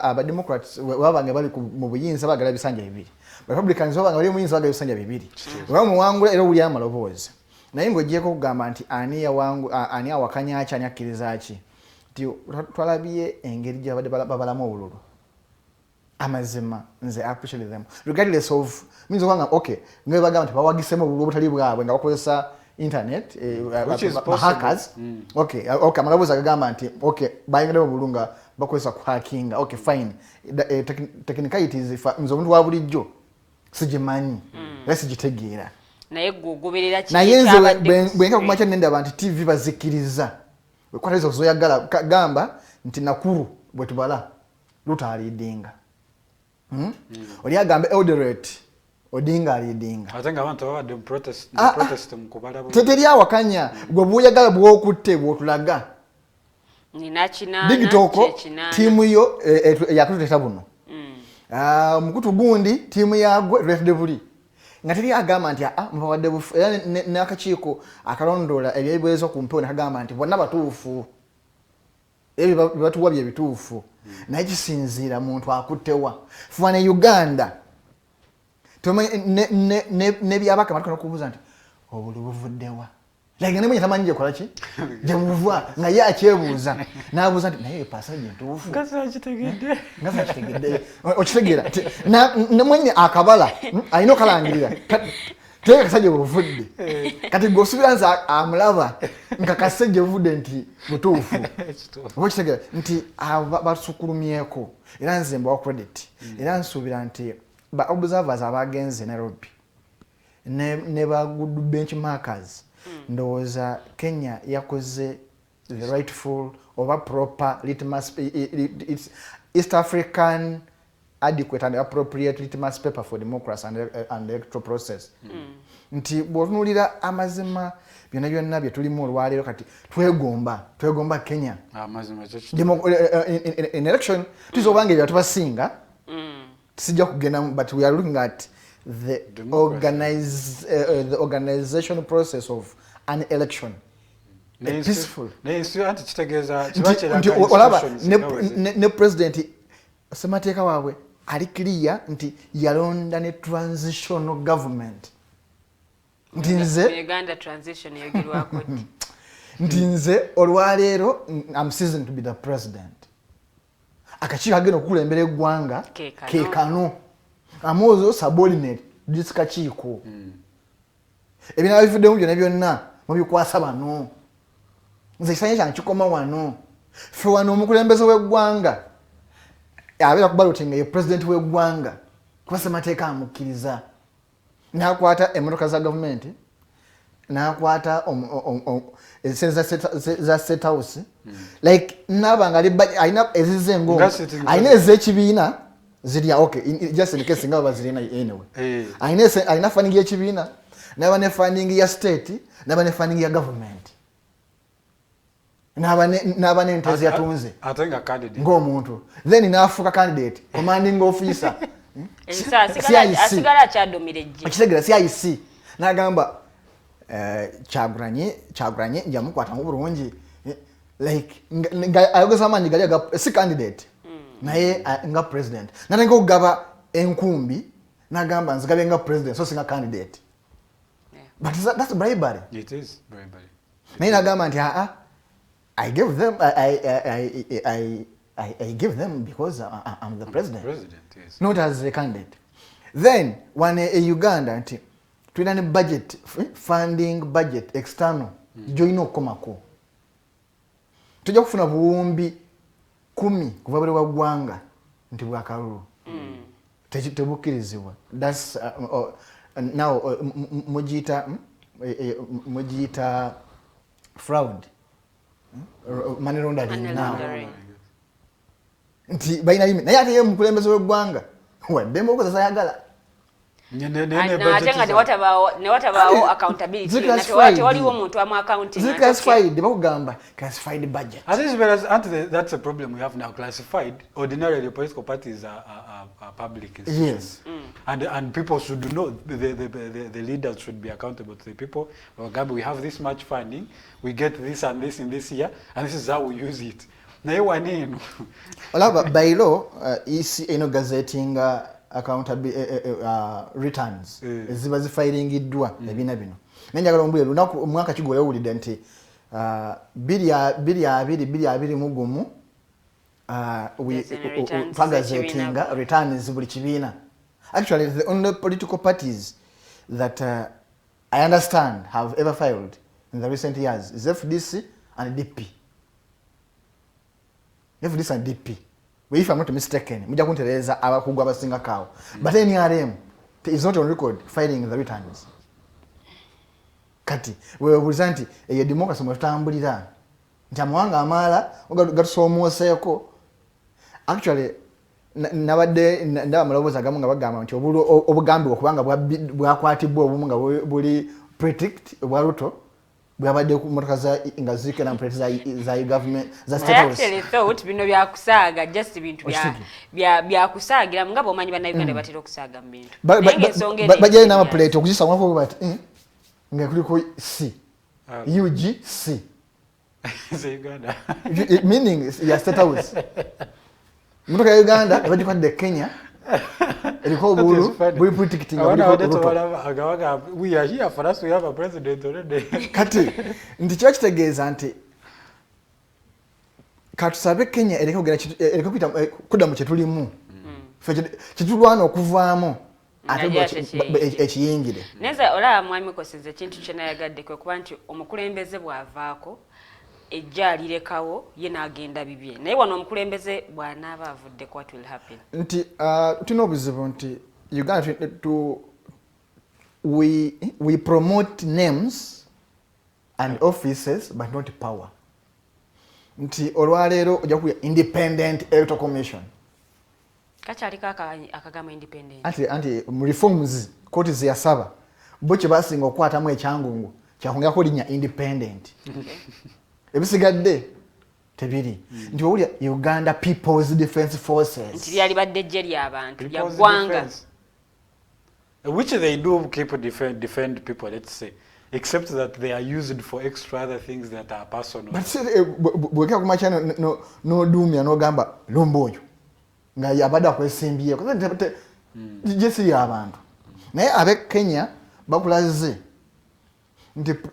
abademocrats babanga bali mu buyinza bagala ebisanja bibiri republicans babanga bali mu buyinza bagala ebisanja bibiri olaba muwangula era owulira amaloboozi naye ng'ogyeko okugamba nti ani awakanya ki ani akkiriza ki nti twalabye engeri gye babadde babalamu obululu amazima nze appreciate them regardless of means okugamba okay nga bagamba nti bawagisemu obululu obutali bwabwe nga bakozesa internet hackers okay amalabuzi agagamba nti okay bayingidde obululu nga bakozesa kuhackinga okay fine technicalities nze omuntu wa bulijjo sigimanyi era sigitegeera naye gugoberera ki naye nze bwenka kumakya nendaba nti TV bazikiriza wekwataliza kuzoyagala gamba nti nakuru bwetubala lutaalidinga oli agambe Eldoret Odinga alidinga ate nga abantu babadde protest mukubala teteri awakanya gwe buyagala bwokutte bwotulaga nina kinana Digitalk tiimu yo yakutuleta buno mukutu gundi tiimu yagwe retde buli nga teri agamba nti mubawadde bufu era n'akakiiko akalondola ebyebwezo ku mpewo nakagamba nti bonna batuufu ebyo batuwa bye bituufu naye kisinziira muntu akuttewa funa Uganda nebyabaka matukana okubuuza nti obuli buvuddewa like ne mwenye tamanyi gye kola ki gye buva nga ye akyebuuza n'abuuza nti naye paasa gye ntuufu ngasa kitegedde okitegeera ne mwenye akabala alina okalangirira tege kasajja buvudde kati gosubira nze amulaba nga kase gye buvudde nti butuufu oba okitegeera nti basukulumyeko era nze mbawa credit era nsuubira nti ba observers abagenze Nairobi ne ba good benchmarkers ndowooza Kenya yakoze the rightful oba proper litmus East African adequate and appropriate litmus paper for democracy and electoral process nti bw'otunuulira amazima byonna bye tulimu olwaleero kati twegomba Kenya amazima in election tusobanga ebyo tubasinga sijja kugenda but we are looking at the organizational process of an election peaceful olaba ne president semateeka waabwe ali clear nti yalonda ne transitional government nti nze Uganda transition yagirwako nti nze olwaleero I'm seasoned to be the president akakiiko agenda okukulembera eggwanga keekano amuozo subordinate disikakiiko ebinaba bivuddemu byonna byonna mubikwasa bano nze ekisanye kyange kikoma wano ffe wano omukulembeze w'eggwanga abeera kubalotinga ye president w'eggwanga kuba ssemateeka amukkiriza n'akwata emmotoka za gavumenti n'akwata esente za state house like nabanga alina ezizengo alina ez'ekibiina zirya okay just in case nga bazirina anyway alina funding y'ekibiina n'aba ne funding ya state n'aba ne funding ya government n'aba n'entezi yatunze atenga candidate ng'omuntu then n'afuuka candidate commanding officer asigala akyadomireje ekitegeera CIC n'agamba Kyagulanyi njamukwata mu bulungi like ayogeza amaanyi gali si candidate naye nga president natenga okugaba enkumbi n'agamba nzigabe nga president so singa candidate but that's bribery. It is bribery. naye n'agamba nti I give them because I'm the president, yes. Not as a candidate. Then when a Uganda nti tulina ne budget funding budget external joino okomako tujja kufuna buwumbi 10 kuva buli wa ggwanga nti bwakalulu tebukkirizibwa that's now mujita fraud money laundering now nti baina limit naye ate ye mukulembeze w'eggwanga waddemu okozesa yagala ate nga tewatabawo accountability tewaliwo omuntu amu accounting classified bakugamba classified budget that's a problem we have now. Classified ordinarily political parties are public institutions. Yes. And people should know the leaders should be accountable to the people. For example, we have this much funding, we get this and this in this year, and this is how we use it. By law, gazetting accountability returns ziba zifiringiddwa ebina bino nenjagala ombulire lunaku omwaka kigole owulidde nti 2020 twagazetinga returns buli kibiina. Actually, the only political parties that I understand have ever filed in the recent years is FDC and DP. FDC and DP. Well, if I'm not mistaken, muja kuntereza abakugu abasinga kawo. But NRM is not on record filing the returns. Kati wewe bulizanti ye democracy mwatambulira ntamwanga amala gatusomoseeko. Actually nabadde ndaba maloboza gamu nga bagamba nti obugambi okubanga bwakwatibwa obumu nga buli predict bwa Ruto bwabadde ku motoka nga zike na predict za government za state house. Actually thought bino byakusaaga just bintu byakusaagira ngabo omanyi bannayuganda batera okusaaga mu bintu. Bajja na plate okuzisa mwako bati nga kuliko C UG C Uganda. Meaning ya state house. Mutoka ya Uganda abadde Kenya eliko bulu buli predicting agawaga we are here for us to have a president already. Kati ndi church tegeeza nti katusabe Kenya eliko kuita kuda mu kyetulimu kitulwana okuvaamu ate ekiyingire. Neza ola mwami Mukose kintu kyenayagadde kwe kuba nti omukulembeze bwavaako ejjalirekawo ye n'agenda bibye naye wano omukulembeze bw'anaaba avudde what will happen nti tulina obuzibu nti Uganda we promote names and offices but not power. Nti olwaleero ojja kuya independent electoral commission kacyaliko akagama independent anti reforms koti ziyasaba bo kye basinga okukwatamu ekyangungu kyakwongera linnya independent. Ebisigadde tebiri nti owulya Uganda People's Defence Forces nti byali badde ejje ly'abantu lya ggwanga which they do keep defend people, let's say, except that they are used for extra other things that are personal. But bwekera kumacha no dumya no gamba lomboyo nga yabada kwesimbiye ko jesi y'abantu naye abe Kenya bakulaze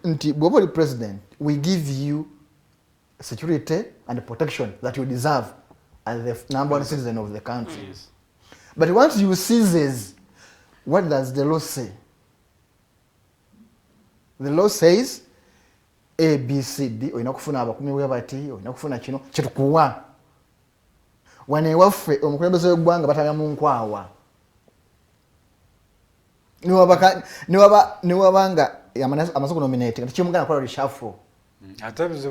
nti bw'oli president we give you security and protection that you deserve as the number one citizen of the country. Yes. But once you seizes, what does the law say? The law says A, B, C, D, oyina kufuna abakumi bwebati, oyina kufuna kino, kitukuwa. Wane waffe omukulembeze w'eggwanga batabya mu nkwawa. Niwabanga amaze kunominate, tikimugana kola reshuffle. At times,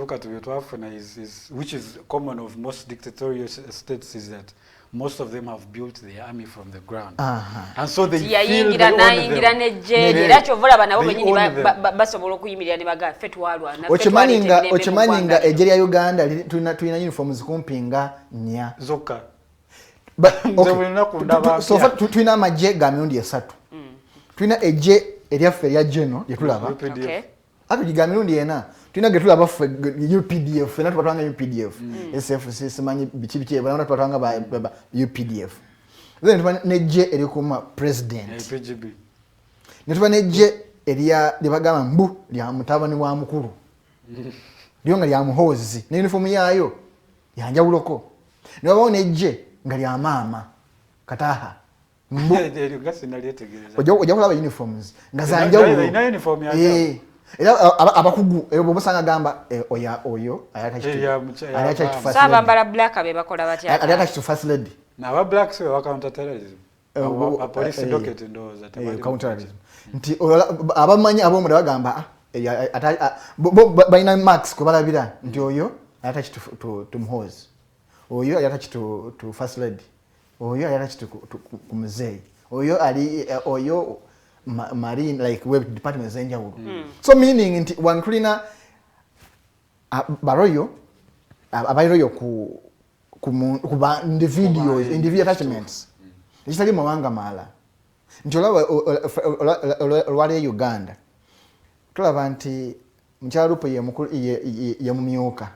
which is common of most dictatorial states, is that most of them have built their army from the ground, and so they feel they own them. Ochimaninga ejeria Uganda tulina uniforms kumpinga nya zoka. So far tulina amaje ga mirundi esatu. Tulina eje eriaffe erya Geno yetulaba. Okay. Atu gigamirundi ena. Tulina getulaba ffe UPDF na tupatanga UPDF SFC simanyi bichi bana tupatanga ba UPDF then tupana neje erikuma president PGB ne tupana neje eriya libagama mbu lya mutabani wa mukuru lyonga lya muhozi ne uniform yayo yanja uloko ne babone neje ngali ya mama kataha mbu gasi nalyetegereza ojo kulaba uniforms ngazanja ulo ina uniform yayo era abakugu bobusanga gamba oyo ayacha kifasi saba mbala black abe bakola batya ayacha kifasi lady na ba blacks we wa counter terrorism a police docket ndo za counter terrorism nti abamanyi abo mudaba gamba baina max ko balabira nti oyo ayacha to mhozi oyo ayacha to first lady oyo ayacha to mzee oyo ali oyo marine like web department zenja wudu so meaning nti wankulina baroyo abaroyo ku individual attachments isali mawanga mala njolawa olwale Uganda tulaba nti mchalupo ye mumyoka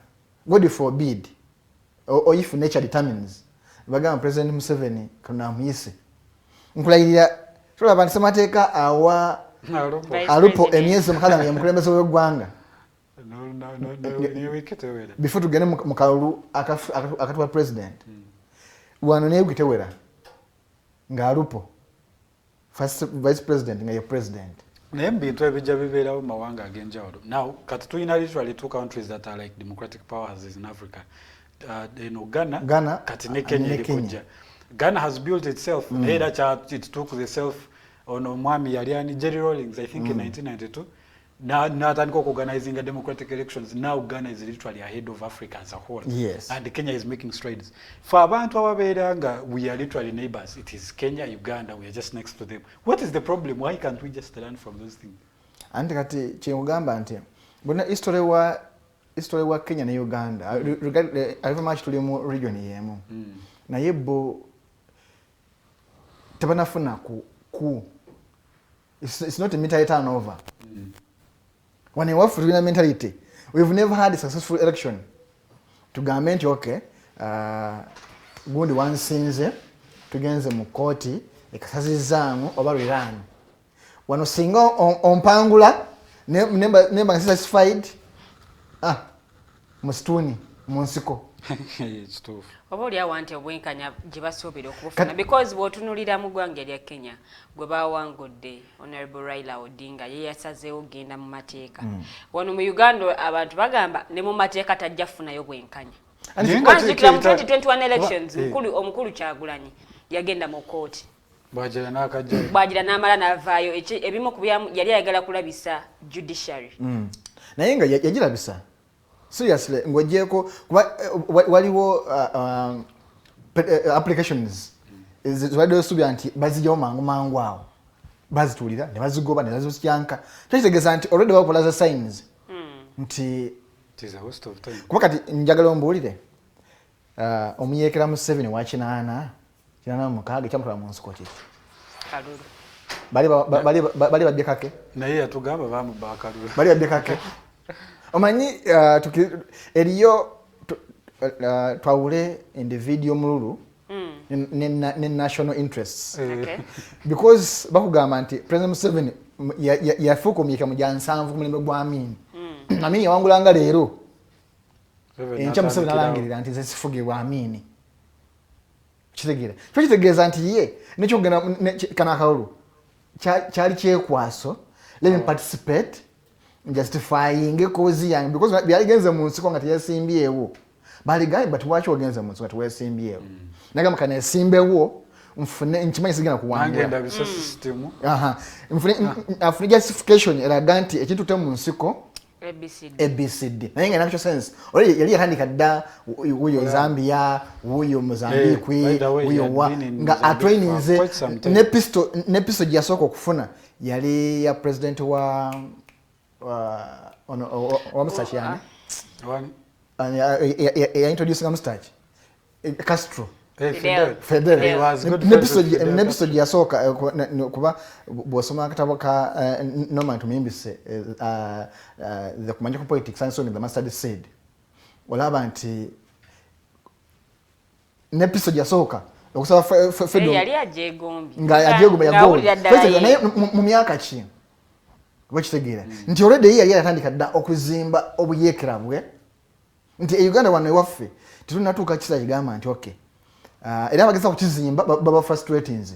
God forbid or if nature determines bagamba president Museveni kana muyise nkulayira tulaba nti semateeka awa alupo emyezi mukaaga nga ye mukulembeze w'eggwanga before tugende mu kalulu akatuwa president wano neegwi tewera nga alupo first vice president nga ye president naye bintu ebijja bibeerawo mu mawanga ag'enjawulo. Now kati tulina literally two countries that are like democratic powers in Africa. Ghana kati ne Kenya eri kujja. Ghana has built itself. It took the self on omwami yali Jerry Rawlings, I think in 1992. Now organizing a democratic elections. Now Ghana is literally ahead of Africa as a whole. Yes. And Kenya is making strides. For abantu ababeeranga, we are literally neighbors. It is Kenya, Uganda, we are just next to them. What is the problem? Why can't we just learn from those things? Anti kati kyengamba nti bona history wa Kenya ne Uganda very much tuli mu region yemu naye bo tabanafuna ku it's not a mentality turnover. When you work for the mentality, we've never had a successful election. To government, okay, gundi one sinze, tugenze mukoti, ekasazi zangu, oba Iran. Wano singo on pangula, nemba satisfied, mustuni, munsiko. It's tough. Oboli awante obwenkanya gibasuubira okubufuna because bw'otunulira mu ggwanga lya Kenya gwe bawangudde Honorable Raila Odinga ye yasazeewo genda mu mateeka. Wano mu Uganda abantu bagamba ne mu mateeka tajja kufunayo bwenkanya. Anzikira mu 2021 elections omukulu Kyagulanyi yagenda mu kooti. Bw'agira n'amala n'avaayo ebimu ku byamu yali ayagala kulabisa judiciary. Naye nga yagirabisa. Seriously, ngojeko waliwo applications zibadde osubya nti bazijjawo mangu awo bazitulira ne bazigoba ne bazosyanka kyekitegeeza nti already bapolaza signs nti kuba kati njagala ombuulire omuyeekera mu 7 wa 8 mukaaga ekyamutwala mu nsiko kiki bali babye kake naye yatugamba bamuba Kalulu bali babye kake omanyi eriyo twawule individual mululu ne national interests because bakugamba nti President Museveni yafuuka omuyika mu jansanvu ku mulembe gwa Amini Amini yawangulanga leero enkya Museveni alangirira nti nze sifugibwa Amini kitegeeza nti ye nekyogenda kana akalulu kyali kyekwaso let me participate justifying cause yange because byaligenze mu nsiko nga teyasimbyewo baligaye but wachi ogenze mu nsiko tewesimbyewo nagamba kana esimbewo mfune nchimanyi sigena kuwangula ngenda bisa system mfune afune justification eraga nti ekintu te mu nsiko ABCD naye nga nakyo sense oli yali yatandika dda uyo Zambia uyo Mozambique uyo wa nga atraininze ne pisto gyasoko okufuna yali ya president wa Mustachi yani introducing Mustachi Castro Fidel was good episode yasoka kuba bwosoma akatabo ka Norman Tumimbise the Kumanyiko Politics and so on the master said olaba nti episode yasoka okusaba Fidel yali ajegombi nga ajegombi naye mu myaka ki wekitegeera nti already yali yatandika dda okuzimba obuyeekera bwe nti Uganda wano ewaffe tetunatuuka kisa kigamba nti okay era bageza kukizimba baba frustrations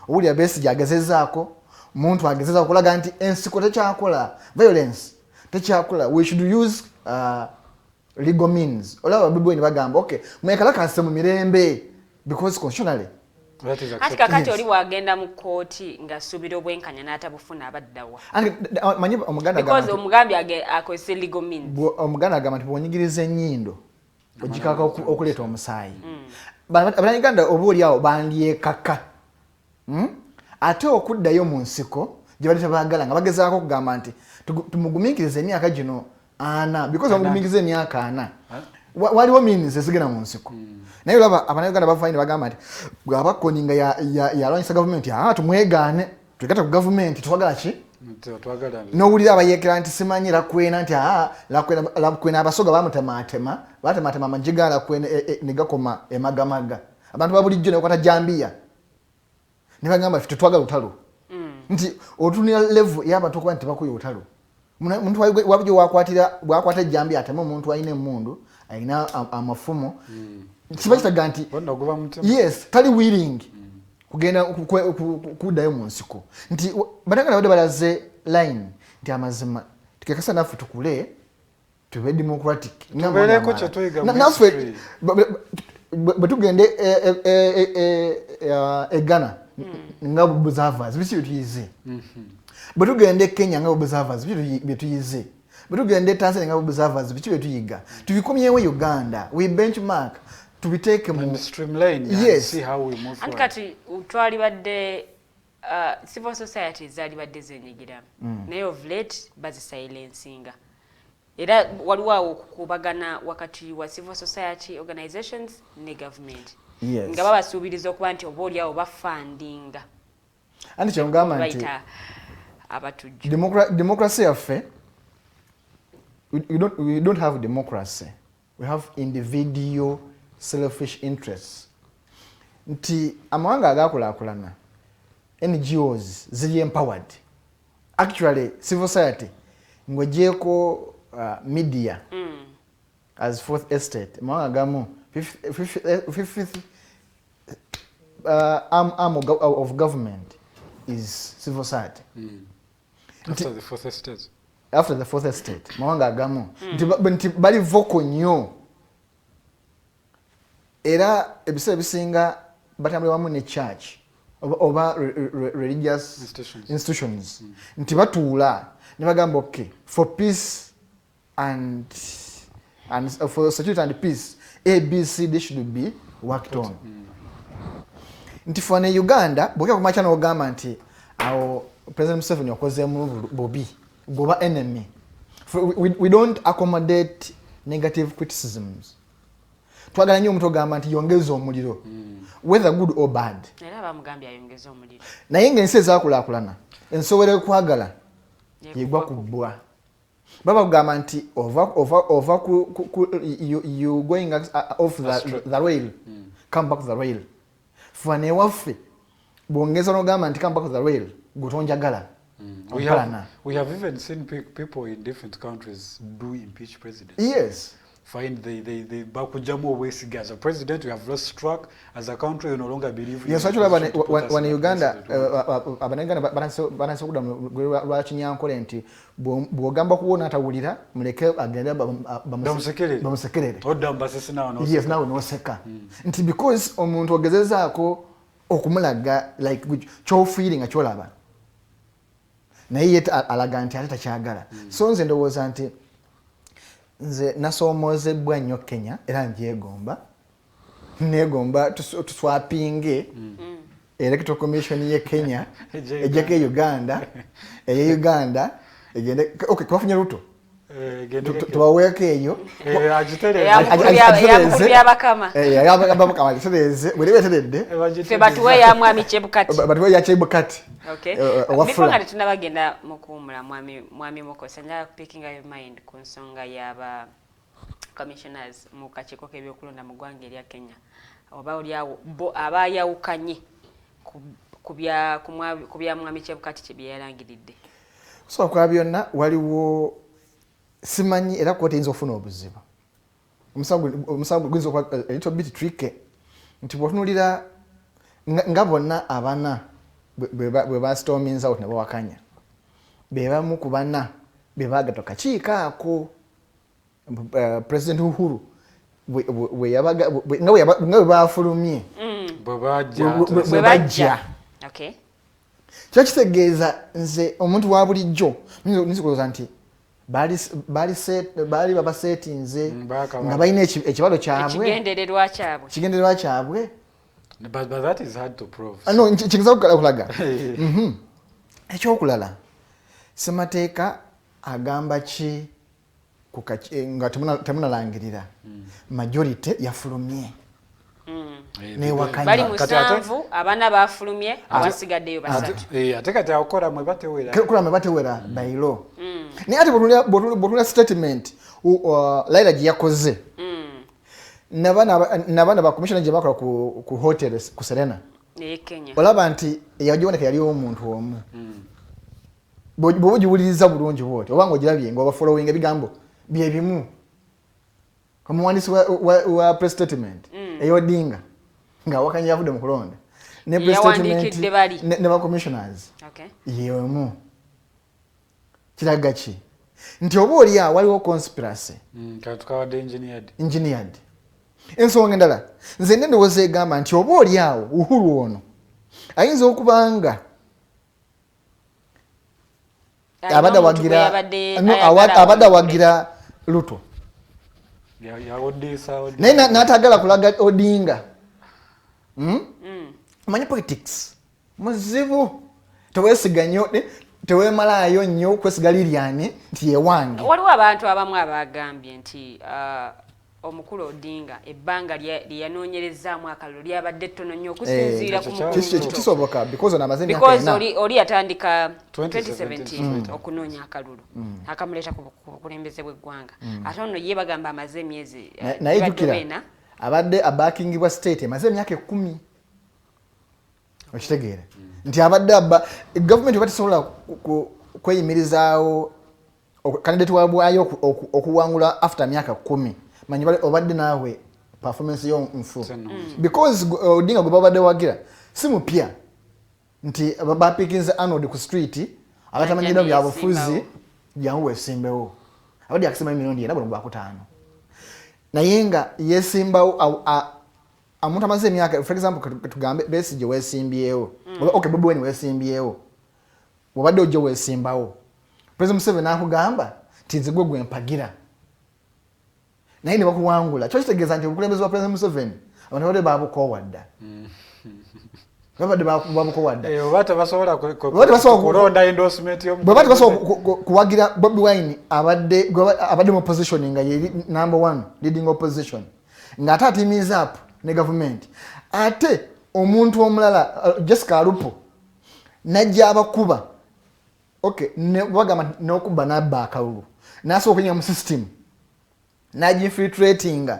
obuli abesi agezezaako muntu agezeza okulaga nti ensiko tekyakola violence tekyakola we should use legal means olaba bibo ni bagamba okay mwekalakase mu mirembe because constitutionally ati kakati oli wagenda mu kooti nga subira obwenkanya n'atabufuna abaddawa manyi omuganda because omugambi akozesa legal means omuganda agamba nti bwonyigiriza ennyindo ogikaka okuleeta omusaayi Abanyaganda obuli awo bandyekaka ate okuddayo mu nsiko gye bali tebaagala nga bagezaako okugamba nti tumugumiikiriza emyaka gino 4 because bamugumikiriza emyaka 4 waliwo means ezigenda mu nsiko naye olaba Abanyaganda bafaine bagamba nti bw'abakoni nga yalwanyisa gavumenti tumwegaane twegata ku gavumenti twagala ki n'owulira abayeekera nti simanyi Lakwena nti Lakwena abasoga bamutematema amajiga Lakwena ne gakoma emagamaga abantu babulijjo ne kwata jambiya ne bagamba ffe tetwagala lutalo nti otunira level y'abantu okuba nti tebakuya olutalo omuntu wabyo wakwata ejjambi atema omuntu alina emmundu alina amafumo kiba kitaga nti yes tali willing kugenda kuddayo mu nsiko nti Bannayuganda badde balaze line nti amazima tukekasa naffe tukule tube democratic tubeereko kye tuyiga naffe bwe tugende e Ghana nga observers biki tuyize bwe tugende Kenya nga observers biki tuyize bwe tugende Tanzania nga observers biki tuyiga tubikomyewo Uganda we benchmark tubiteeke mu streamline yes. See how we move forward. Kati twali badde civil society zali badde zenyigira naye of late bazi silencinga era waliwo okukubagana wakati wa civil society organizations ne government yes. nga babasuubiriza okuba nti oba oliawo bafundinga andi kyongamba nti abatujju democracy yaffe we don't have democracy, we have individual selfish interests. Nti amawanga agakulaakulana NGOs zili empowered. Actually civil society ngojeko media as fourth estate amawanga gamu fifth arm of government is civil society. After the fourth estate. After the fourth estate mawanga gamu nti bali vocal nnyo era ebiseera bisinga batambula wamu ne church oba religious institutions nti batuula ne bagamba okay for peace and for security and peace ABCD should be worked on. Nti fane Uganda bokya kumacha n'ogamba nti awo President Museveni okozeemu bobi goba enemy. We don't accommodate negative criticisms. Twagala nnyo omuntu ogamba nti yongeza omuliro whether good or bad. Era bamugambye ayongeza omuliro. Naye ng'ensi ezaakulaakulana ensobera kwagala yegwa ku bbwa. Baba kugamba nti over you going off the rail, come back to the rail. Fane waffe bwongeza n'ogamba nti come back to the rail gutonjagala. We have even seen people in different countries do impeach presidents. Yes. Find they bakujamu obwesiga as a president. We have lost track as a country. We no longer believe. Yes, actually, when Uganda, abanengana bananse okuda lwa kinyankole nti bwogamba kuwona atawulira muleke agenda bamusekerere. Odda mbasisi nawe no. Yes, nawe noseka. Nti because omuntu ogezezaako okumulaga like cho feeling acholaba. Naye yet alaga nti ate takyagala. So nze ndowooza nti nze nasoomozebwa nnyo Kenya era negomba tuswapinge electoral commission ye Kenya ejjake Uganda Uganda egende okay twafunye Ruto tuwaweeko eyo abakama agitereze bwe beteredde fe batuwe ya mwami Chebukati batuwe ya Chebukati. Okay. Before nga tunabagenda mukuumula mwami Mukose njala picking your mind ku nsonga y'aba commissioners mu kakiiko k'ebyokulonda mu ggwanga erya Kenya oba oliawo abayawukanye ku bya mwami Chebukati kye byalangiridde. So kwa byonna waliwo simanyi era ko teyinza okufuna obuzibu. Omusango gwinza okuba a little bit tricky nti bw'otunulira nga bonna abana bwe bastormings out ne bawakanya bebamu ku bana bebagato kakiiko ako President Uhuru nga bafulumye bwe bajja. Okay. Kyakitegeeza nze omuntu wa bulijjo nzikuloza nti bali babasetinze nga balina ekibalo kyabwe kigendererwa kyabwe. But that is hard to prove. No, kinza okulaga. Ekyokulala semateeka agamba ki nga temunalangirira majority yafulumye newakanya bali musanvu abaana bafulumye abasigaddeyo basatu ate kati akola mwe batewera bayiro naye ate bwotula statement Laila gye yakoze nabana ba commissioner gye bakola ku hotel ku Serena Kenya olaba nti eyajiboneka yali omuntu omu bobujiwuliriza bulungi bwoti oba ng'ogirabye nga obafollowing ebigambo bye bimu omuwandiisi wa press statement ey'Odinga ng'awakanya yavudde mu kulonda ne press statement ne ba commissioners yemu kiraga ki nti oba oli awo waliwo conspiracy katukawadde engineered ensonga endala nze ndowooza egamba nti oba oli awo Uhuru ono ayinza okubanga abadde awagira Ruto naye n'atagala kulaga Odinga manyi politics muzibu teweesiga nnyo teweemalaayo nnyo kwesiga lilian nti yewange waliwo abantu abamu abagambye nti omukulu Odinga ebbanga lye yanoonyerezaamu akalulu lyabadde ttono nnyo okusinziira ku kisoboka because oli yatandika 2017 okunoonya akalulu akamuleeta ku bukulembeze bw'eggwanga ate ono ye bagamba amaze emyezi naye jjukira abadde abaakingibwa state emaze emyaka 10 okitegeera nti abadde gavumenti batasobola kweyimirizaawo candidate wabwayo okuwangula after myaka 10 manyi obadde naawe performance yo nfu because Odinga gwe babadde wagira si mupya nti bapikinze Arnold ku street abatamanyira byabufuzi byawe esimbewo abadde akisema milioni yena bwe bakutaano naye nga yesimbawo amuntu amaze emyaka for example tugambe Besigye weesimbyewo okay Bobi Wine weesimbyewo wabadde ojjo weesimbawo President Museveni akugamba tinze gwe mpagira naye ne bakuwangula kyo kitegeeza nti obukulembeze bwa President Museveni abantu babadde babukowadda babadde babukowadda obata basobola kulonda endorsement babadde basobola kuwagira Bobi Wine abadde mu positioning nga ye number 1 leading opposition nga ate atimiza up ne government ate omuntu omulala Jessica Alupo najja abakuba okay ne bagamba n'okuba nabba akalulu naso okunya mu system naji infiltratinga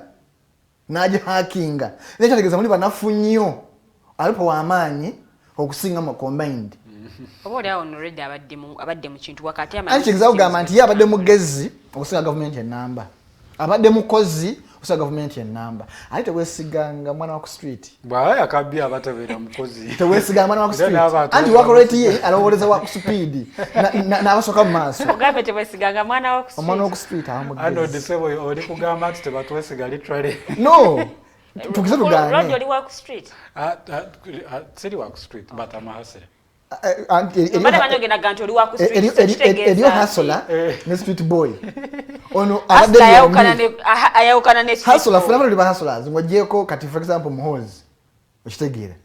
naji hackinga nekyo tegeza muli banafu nnyo Alupo w'amaanyi okusinga mu combined oboolya already abadde mu kintu wakati amaanyi kigeza kugamba nti ye abadde mugezi okusinga government enamba abadde mukozi okusinga government enamba ate teweesiganga mwana wa ku street bw'aba yakabbi abatebeera mukozi teweesiganga mwana wa ku street anti wakoreti ye alowoleza wa ku speed n'abasoka mu maaso ogambe teweesiganga mwana wa ku street omwana wa ku street amugezi ano disebo oli kugamba nti tebatwesiga literally no tukize tugane Road oli wa ku street siri wa ku street but amahasire mbale banyogera ganti oli wa ku street eriyo hasola ne street boy ono ayawukana ne street hasola fulani oli bahasolas ng'ogyeko kati for example muhozi okitegeera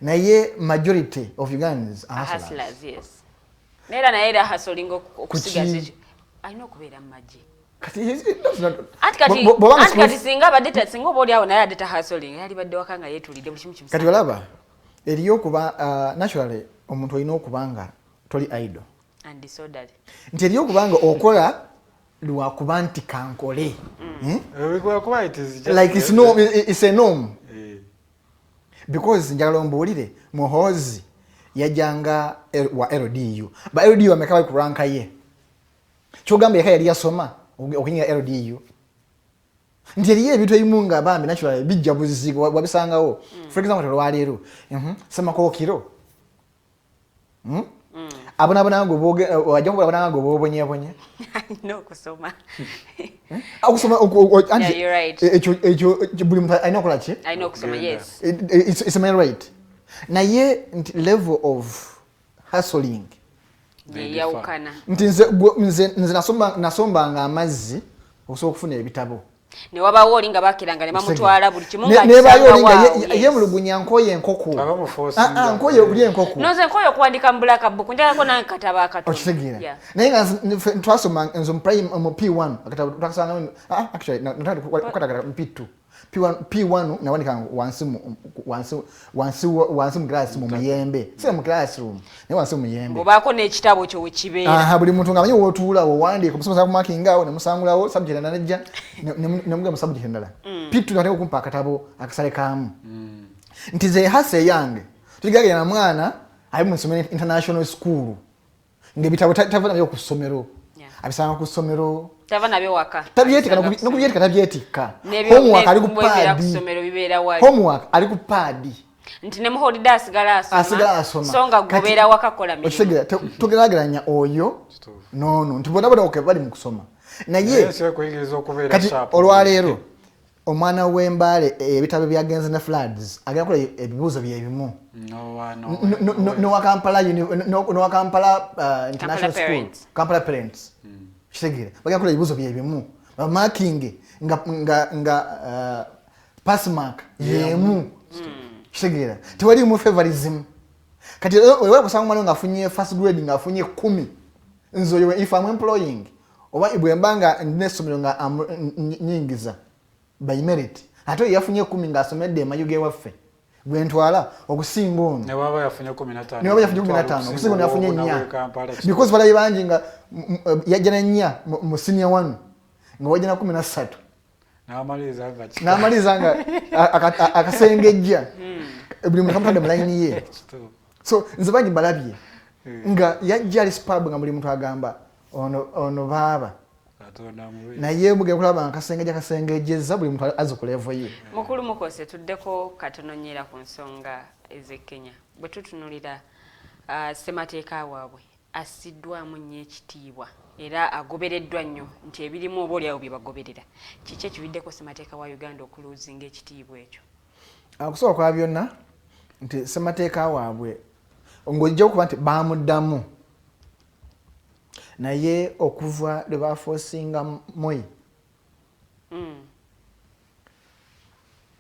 naye majority of Ugandans are hustlers yes neera naye era hustling okusigaza alina okubeera mu magye kati singa abadde singa oba oli awo naye adde hustling yali badde waka nga yeetulidde buli kimu kati olaba eriyo okuba naturally omuntu olina okubanga toli idle and disorderly nti eriyo okubanga okola lwakuba nti kankole like it's a norm because njagala ombuulire muhozi yajjanga wa LDU ba LDU ameka bali kuranka ye kyogamba yaka yali yasoma okunyinga LDU nti eriyo ebintu ebimu nga bambi naturally bijja buzigo wabisangawo for example lwaleero Semakookiro abona ngo wajja kubona ngo bobonyebonye no kusoma akusoma yeah, you're right ejo buli muntu ayina okola ki I know kusoma yes it's a right naye level of hustling yawukana nti nze nasombanga amazzi okusobola okufuna ebitabo ne wabawo olinga bakiranga ne mamutwala buli kimu nga nebayo olinga ye muluggunya nkoye enkoko nkoye okuli enkoko noze nkoye okuwandika mu black book njagako nange kataba akato okitegeera naye nga twasoma nzo mu P1 akatabo twasanga actually nataka kukatagala mu P2 P1 nawandika wansi mu class mu muyembe sio mu classroom ne wansi mu muyembe obaako n'ekitabo kyo wekibeera buli muntu ngamanyi wotuula wowandiika omusomesa ku marking awo ne musangulawo subject endala nejja ne muga mu subject endala P2 nateka okumpa akatabo akasale kamu nti ze hase yange tuligage na mwana ali mu ssomero international school ng'ebitabo tava nabyo ku ssomero abisanga ku ssomero tava nabyo waka tabyetika nokubyetika tabyetika homework ali ku padi homework ali ku padi nti ne mu holiday asigala asoma songa gobeera wakakola mirimu okitegera tugeraageranya oyo no nti bodaboda okebali mu kusoma naye kati olwaleero omwana w'embaale ebitabo byagenze ne floods agenda kukola ebibuuzo bye bimu nowa Kampala international school Kampala parents kitegera bagenda kukola ebibuuzo bye bimu bamakinge nga pass mark yemu kitegera tewali mu favorism kati oyo kusanga omwana ng'afunye first grade ng'afunye 10 nzo yo if I'm employing oba ibwembanga n'essomero nga nyingiza by merit ate yafunye 10 ng'asomedde mayuge waffe gwentwala okusinga ono ne baba yafunye 15 ne baba yafunye 15 okusinga ono yafunye 4 because balayi bangi nga yajjana 4 mu senior 1 nga wajjana 13 n'amaliza nga akasengejja buli muntu kamutadde mu layini ye so nze bangi balabye nga yajja ali superb nga buli muntu agamba ono baaba naye mugenda kulaba akasengejjeza buli muntu aze ku level ye. Mukulu Mukose tuddeko katono nnyera ku nsonga ez'e Kenya bwe tutunulira ssemateeka waabwe asiddwamu nnyo ekitiibwa era agobereddwa nnyo nti ebirimu oba oliawo bye bagoberera kiki ekividdeko ssemateeka wa Uganda okuluzinga ekitiibwa ekyo? Okusobola kwa byonna nti ssemateeka waabwe ng'ojja okuba nti baamuddamu naye okuva lwe baaforcinga Moi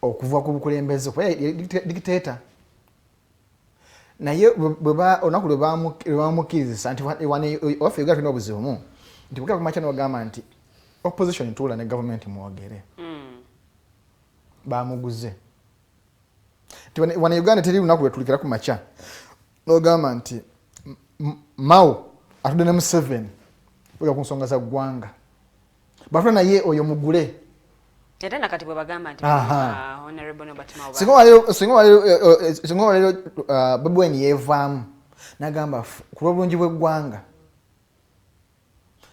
okuva ku bukulembeze kuba dictator naye olunaku lwe baamukiriza nti waffe Uganda tulina obuzibu mu nti bukira ku makya n'ogamba nti opposition tuula ne government mwogere baamuguze nti wana Uganda teri lunaku lwe tulikira ku makya n'ogamba nti Mao atudde ne Museveni kuga ku nsonga za ggwanga bafuna naye oyo mugule era nakati bwe bagamba nti honorable Nobatima singa walero babwe ni yevaamu nagamba ku lw'obulungi bw'eggwanga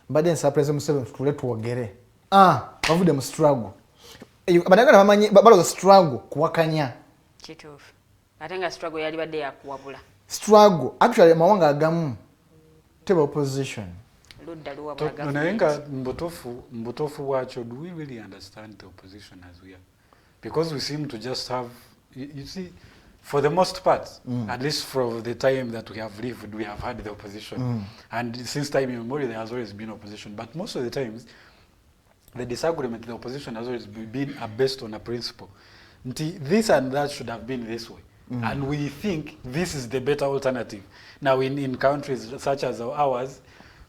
mbadde nsapuleze Museveni tutule twogere bavudde mu struggle Abanyarwanda bamanyi baloza struggle kuwakanya kituufu ate nga struggle yali badde yakuwabula struggle actually mawanga agamu teba opposition naye nga mbutuufu bwakyo do we really understand the opposition as we are because we seem to just have you see for the most part at least for the time that we have lived we have had the opposition and since time immemorial there has always been opposition but most of the times the disagreement the opposition has always been based on a principle this and that should have been this way and we think this is the better alternative. Now in countries such as ours,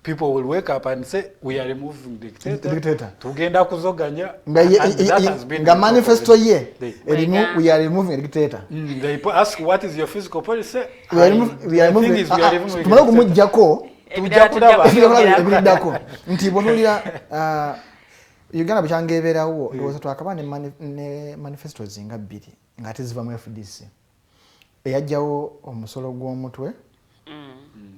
people will wake up and say we are removing dictator. Tugenda kuzoganya and that has been the manifesto ye. We are removing a dictator. They ask what is your physical policy? We are removing tomorrow kumujjako tujja kulaba nti bonulira Uganda byangeeberawo ndowooza twakaba ne manifesto zinga 2 ng'ate ziva mu FDC eyajjawo omusolo gw'omutwe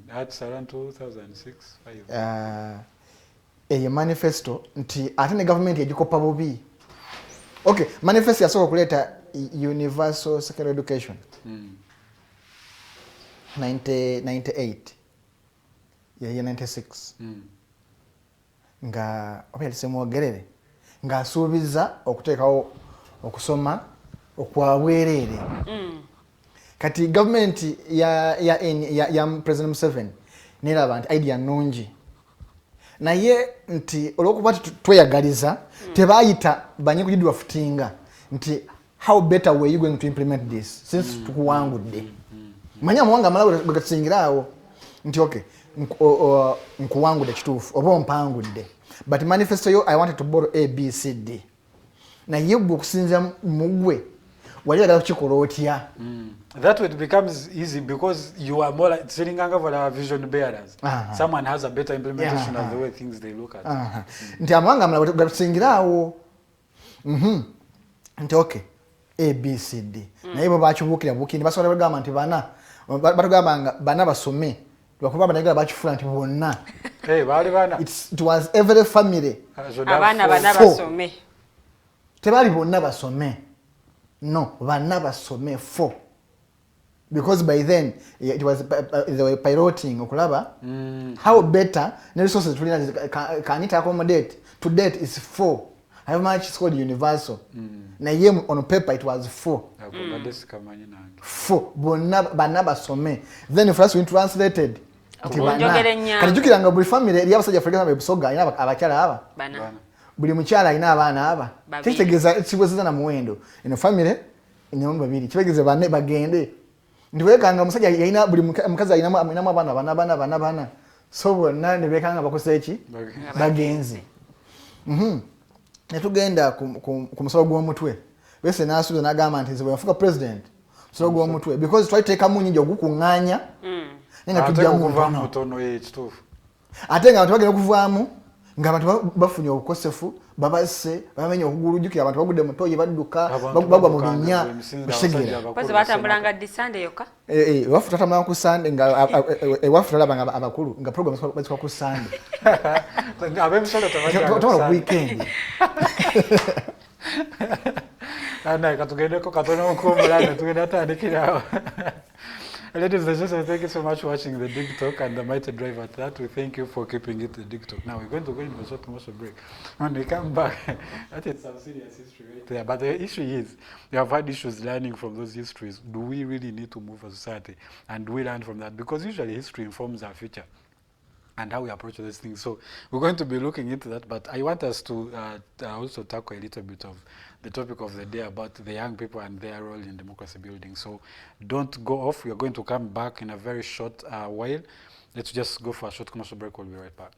that's around 2006-5 eyo manifesto nti ate ne government yagikopa bubi okay manifesto yasooka okuleeta universal secondary education 98 yeye 96 nga obyalisemwogerere ng'asuubiza okuteekawo okusoma okwabwereere kati government ya President Museveni neraba nti idea nnungi naye nti olw'okuba tweyagaliza tebaayita banyekujidi bafutinga nti how better were you going to implement this since tukuwangudde manya amawanga amalala bwe gatusingiraawo nti okay nkuwangudde kituufu oba ompangudde but manifesto yo I wanted to borrow ABCD naye gwe okusinza mugwe wali agala kukikola otya that way it becomes easy because you are more like Seringanga for our vision bearers. Someone has a better implementation of the way things they look at. Nti amawanga amalala gatusingiraawo nti okay ABCD naye bo bakibuukira buukindi basobola bagamba nti bana batugamba bana basome bakuba banagala bakifuna nti bonna bali bana it was every family abana bana basome tebali bonna basome no bana basome 4 because by then it was they were piloting okulaba how better the resources can it accommodate to date is 4 how much is called universal na yem on paper it was 4 bonna bana basome then first we translated kanijukiranga buli family eri abasajja for example ebusoga ina abakyala aba bana buli mukyala ina abaana aba kitegeza kibwezeza na muwendo ino family ino babiri kibegeze bane bagende ndiwekanga musajja yaina buli mukazi yaina abana bana so bonna ndibekanga bakoseeki bagenzi netugenda ku musolo gw'omutwe bese nasubiza n'agamba nti nze bwe president musolo gw'omutwe because twaliteeka mu nyingi ogukuŋŋaanya nga tujjamu mutono ekituufu ate nga abantu bagenda okuvaamu ng'abantu bafunye obukosefu babase bamenye okugulu jukira abantu bagudde mutoyi badduka bagwa mu binnya bishegera baze batambulanga di Sunday yoka wafu tatambula ku Sunday nga wafu talabanga abakulu nga program bazikwa ku Sunday ab'emisolo tabajja weekend ana katugendeko katono okumulana tugenda tandikirawo. Ladies and gentlemen, thank you so much for watching the Digitalk and the Mighty Drive at that. We thank you for keeping it the Digitalk. Now we're going to go into a short commercial break. When we come back, that is some serious history right there. But the issue is, we have had issues learning from those histories. Do we really need to move as a society? And do we learn from that? Because usually history informs our future and how we approach these things. So we're going to be looking into that, but I want us to also tackle a little bit of the topic of the day about the young people and their role in democracy building. So don't go off. We are going to come back in a very short while. Let's just go for a short commercial break. We'll be right back.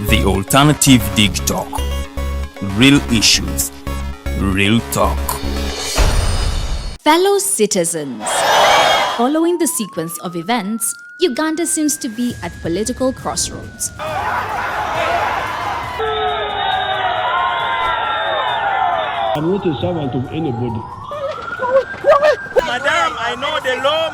The Alternative Digitalk. Real issues, real talk. Fellow citizens, following the sequence of events, Uganda seems to be at political crossroads. I'm not a servant of anybody. Madam, I know the law.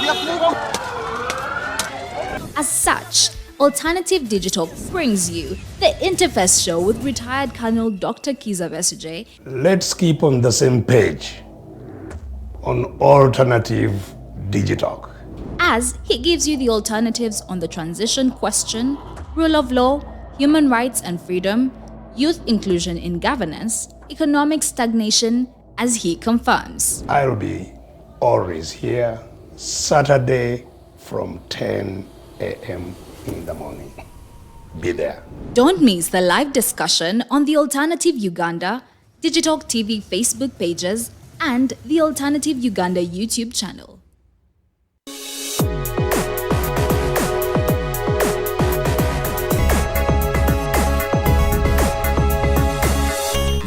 As such, Alternative Digital brings you the Interface Show with retired Colonel Dr. Kiza Besuje. Let's keep on the same page on Alternative Digitalk, As he gives you the alternatives on the transition question, rule of law, human rights and freedom, youth inclusion in governance, economic stagnation, as he confirms. I'll be always here Saturday from 10 a.m. in the morning. Be there. Don't miss the live discussion on the Alternative Uganda, Digitalk TV Facebook pages, and the Alternative Uganda YouTube channel.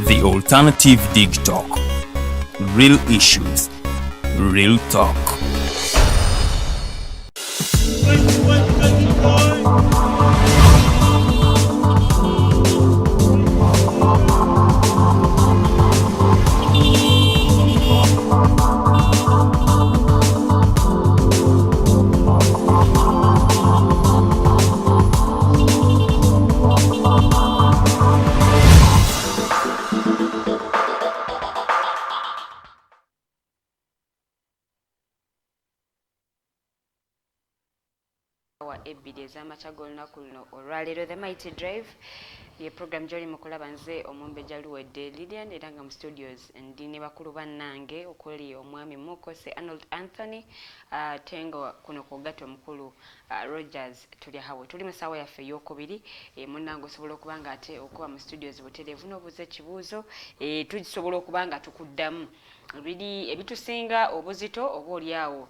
The Alternative Digitalk. Real issues, real talk. ebbiri ez'amakya g'olunaku luno olwaleero The Mighty Drive ye program gy'oli mu kulaba nze Omumbejja Luwedde Lilian era nga mu studios ndi ne bakulu bannange okuli omwami Mukose Arnold Anthony tengo kuno ku gatto omukulu Rogers Tulyahabwe. Tuli mu ssaawa yaffe ey'okubiri munnange osobola okuba nga ate okuba mu studios butereevu n'obuuza ekibuuzo tusobola okuba nga tukuddamu biri ebitusinga obuzito oba oliawo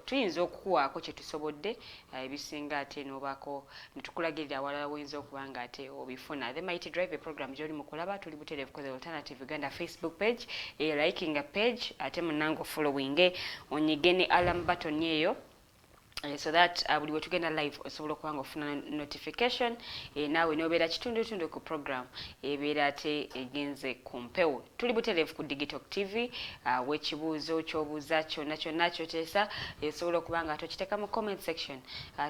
tuyinza okukuwaako kye tusobodde ebisinga ate n'obaako netukulagirira awalala woyinza okuba nga ate obifuna. The Mighty Drive program gy'oli mu kulaba tuli butereevu ku The Alternative Uganda Facebook page liking a page ate munnange following onyige ne alarm button eyo so that buli bwe tugenda live osobola okuba nga ofuna notification naawe n'obeera kitundutundu ku program ebeera ate egenze ku mpewo. Tuli butereevu ku Digitalk TV wekibuuzo kyobuuza kyonna kyonna kyoteesa osobola okuba nga tokiteeka mu comment section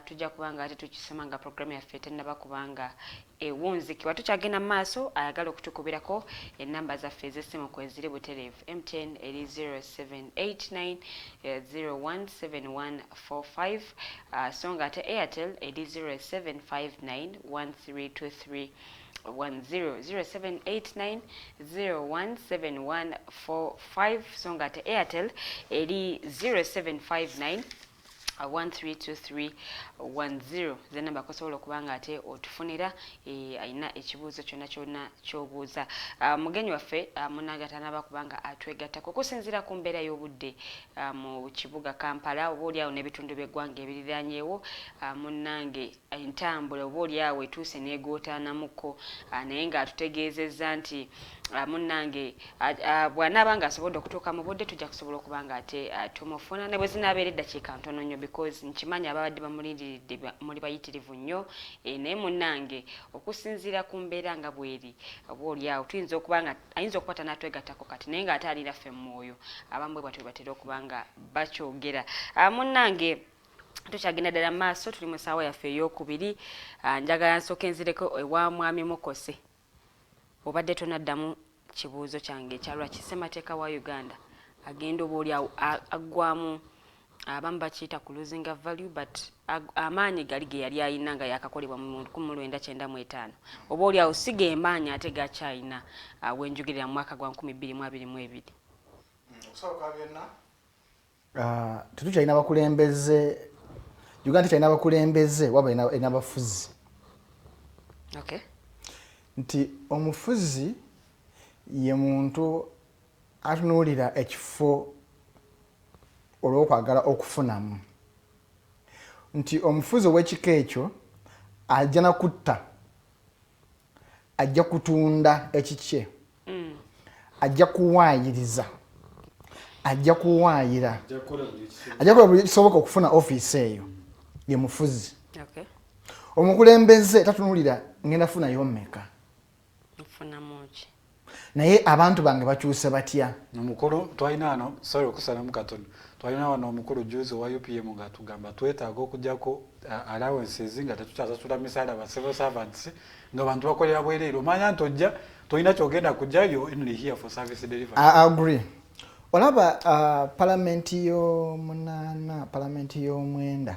tujja kuba nga ate tukisoma nga program yaffe tennaba kubanga ewunzikibwa. Tukyagenda mu maaso ayagala okutukubirako ennamba zaffe ez'essimu kweziri butereevu. MTN eri 0789 017145 songa ate Airtel eri 0759 1323 0789 017145 songa ate Airtel eri 0759 132310 zenamba kosobola okubanga ate otufunira ayina ekibuuzo kyonna kyonna kyobuuza. Mugenyi waffe munagatana kubanga atwegattako okusinziira ku mbeera y'obudde mu kibuga Kampala oba oliawo n'ebitundu by'eggwanga ebiriraanyeewo munnange entambula oba oliawo etuuse n'egootaanamuko naye ng'atutegeezezza nti munnange bw'anaaba nga asobodde okutuuka mu budde tujja kusobola okubanga ate tumufuna ne bwe zinaabeera eddakiika ntono nnyo because nkimanya ababadde bamulindiridde muli bayitirivu nnyo naye munnange okusinziira ku mbeera nga bweri oba oliawo tuyinza okuba nga ayinza okukwata n'atwegattako kati naye ng'ate ali naffe mu mwoyo abamu bwe batyo batera okuba nga bakyogera. Munnange tukyagenda ddala mu maaso tuli mu ssaawa yaffe ey'okubiri njagala nsooka enzireko ewa mwami Mukose obadde tonaddamu kibuuzo kyange ekyalwaki ssemateeka wa Uganda agenda oba oliawo aggwamu abamu bakiyita ku losing value but amaanyi gali ge yali ayina nga yakakolebwa mu 1995 oba oliawo sige emaanyi ate gakyayina wenjugirira mu mwaka gwa 2022. Okusooka byonna tetukyalina bakulembeze Uganda tekyalina abakulembeze waba erina abafuzi. Okay. Nti omufuzi ye muntu atunuulira ekifo olw'okwagala okufunamu. Nti omufuzi ow'ekika ekyo ajja na kutta, ajja kutunda ekikye, ajja kuwaayiriza, ajja kuwaayira, ajja kola buli kisoboka okufuna ofiisi eyo ye mufuzi. Okay. Omukulembeze tatunuulira ngenda funayo mmeka naye abantu bange bakyuse batya. Omukulu twalina wano sorry okusalamu katono twalina wano omukulu juzi wa UPM nga tugamba twetaaga okujjako allowances nga tetukyasasula misaala ba civil servants nga bantu bakolera bwereere omanya nti ojja tolina kyogenda kujjayo only here for service delivery. I agree. Olaba Palamenti y'omunaana Palamenti y'omwenda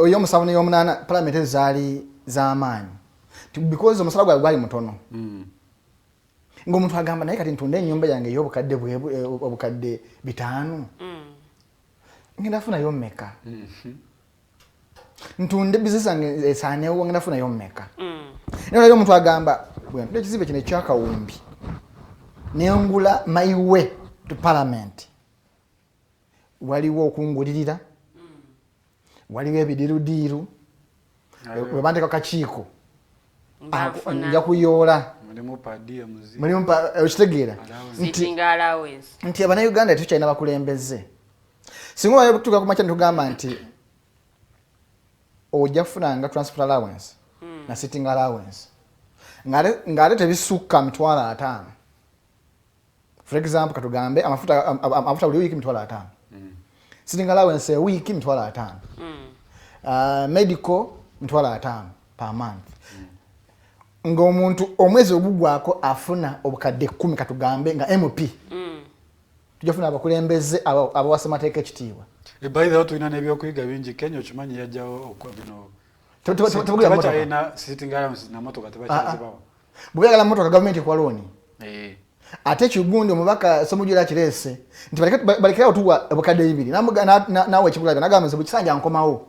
y'omusanvu n'ey'omunaana Palamenti zaali z'amaanyi because omusala gwawe gwali mutono. Ng'omuntu agamba naye kati ntunda ennyumba yange ey'obukadde obukadde 5 ngenda funayo mmeka. Ntunde bizinesi yange esaaneewo ngenda funayo mmeka. Naye olabye omuntu agamba bwe ntunda ekizibe kino ekyakawumbi nengula mayiwe to Parliament waliwo okungulirira waliwo ebidirudiru bwe bandeka kakiiko nja kuyoola mulimu okitegeera nti abannayuganda tetukyalina bakulembeze. Singa obaye kutuuka ku makya ne tugamba nti ojja kufunanga transport allowance na sitting allowance ng'ate tebisukka $5,000. For example katugambe amafuta buli wiiki $5,000. Sitting allowance a week $5,000. Medical $5,000 per month. Ng'omuntu omwezi ogugwako afuna obukadde 10 katugambe nga MP. Tujja funa abakulembeze abawasa amateeka ekitiibwa. By the way, tulina n'ebyokuyiga bingi. Kenya okimanyi yajjawo okubino. Tebugula motoka. Tebakyalina sitting allowance na motoka tebakyazibawo. Bugala motoka gavumenti kwa looni. Ate kigundi omubaka somujira kirese nti balekera otuwa obukadde 2 nawe ekigulaga nagamba nze bukisanja nkomawo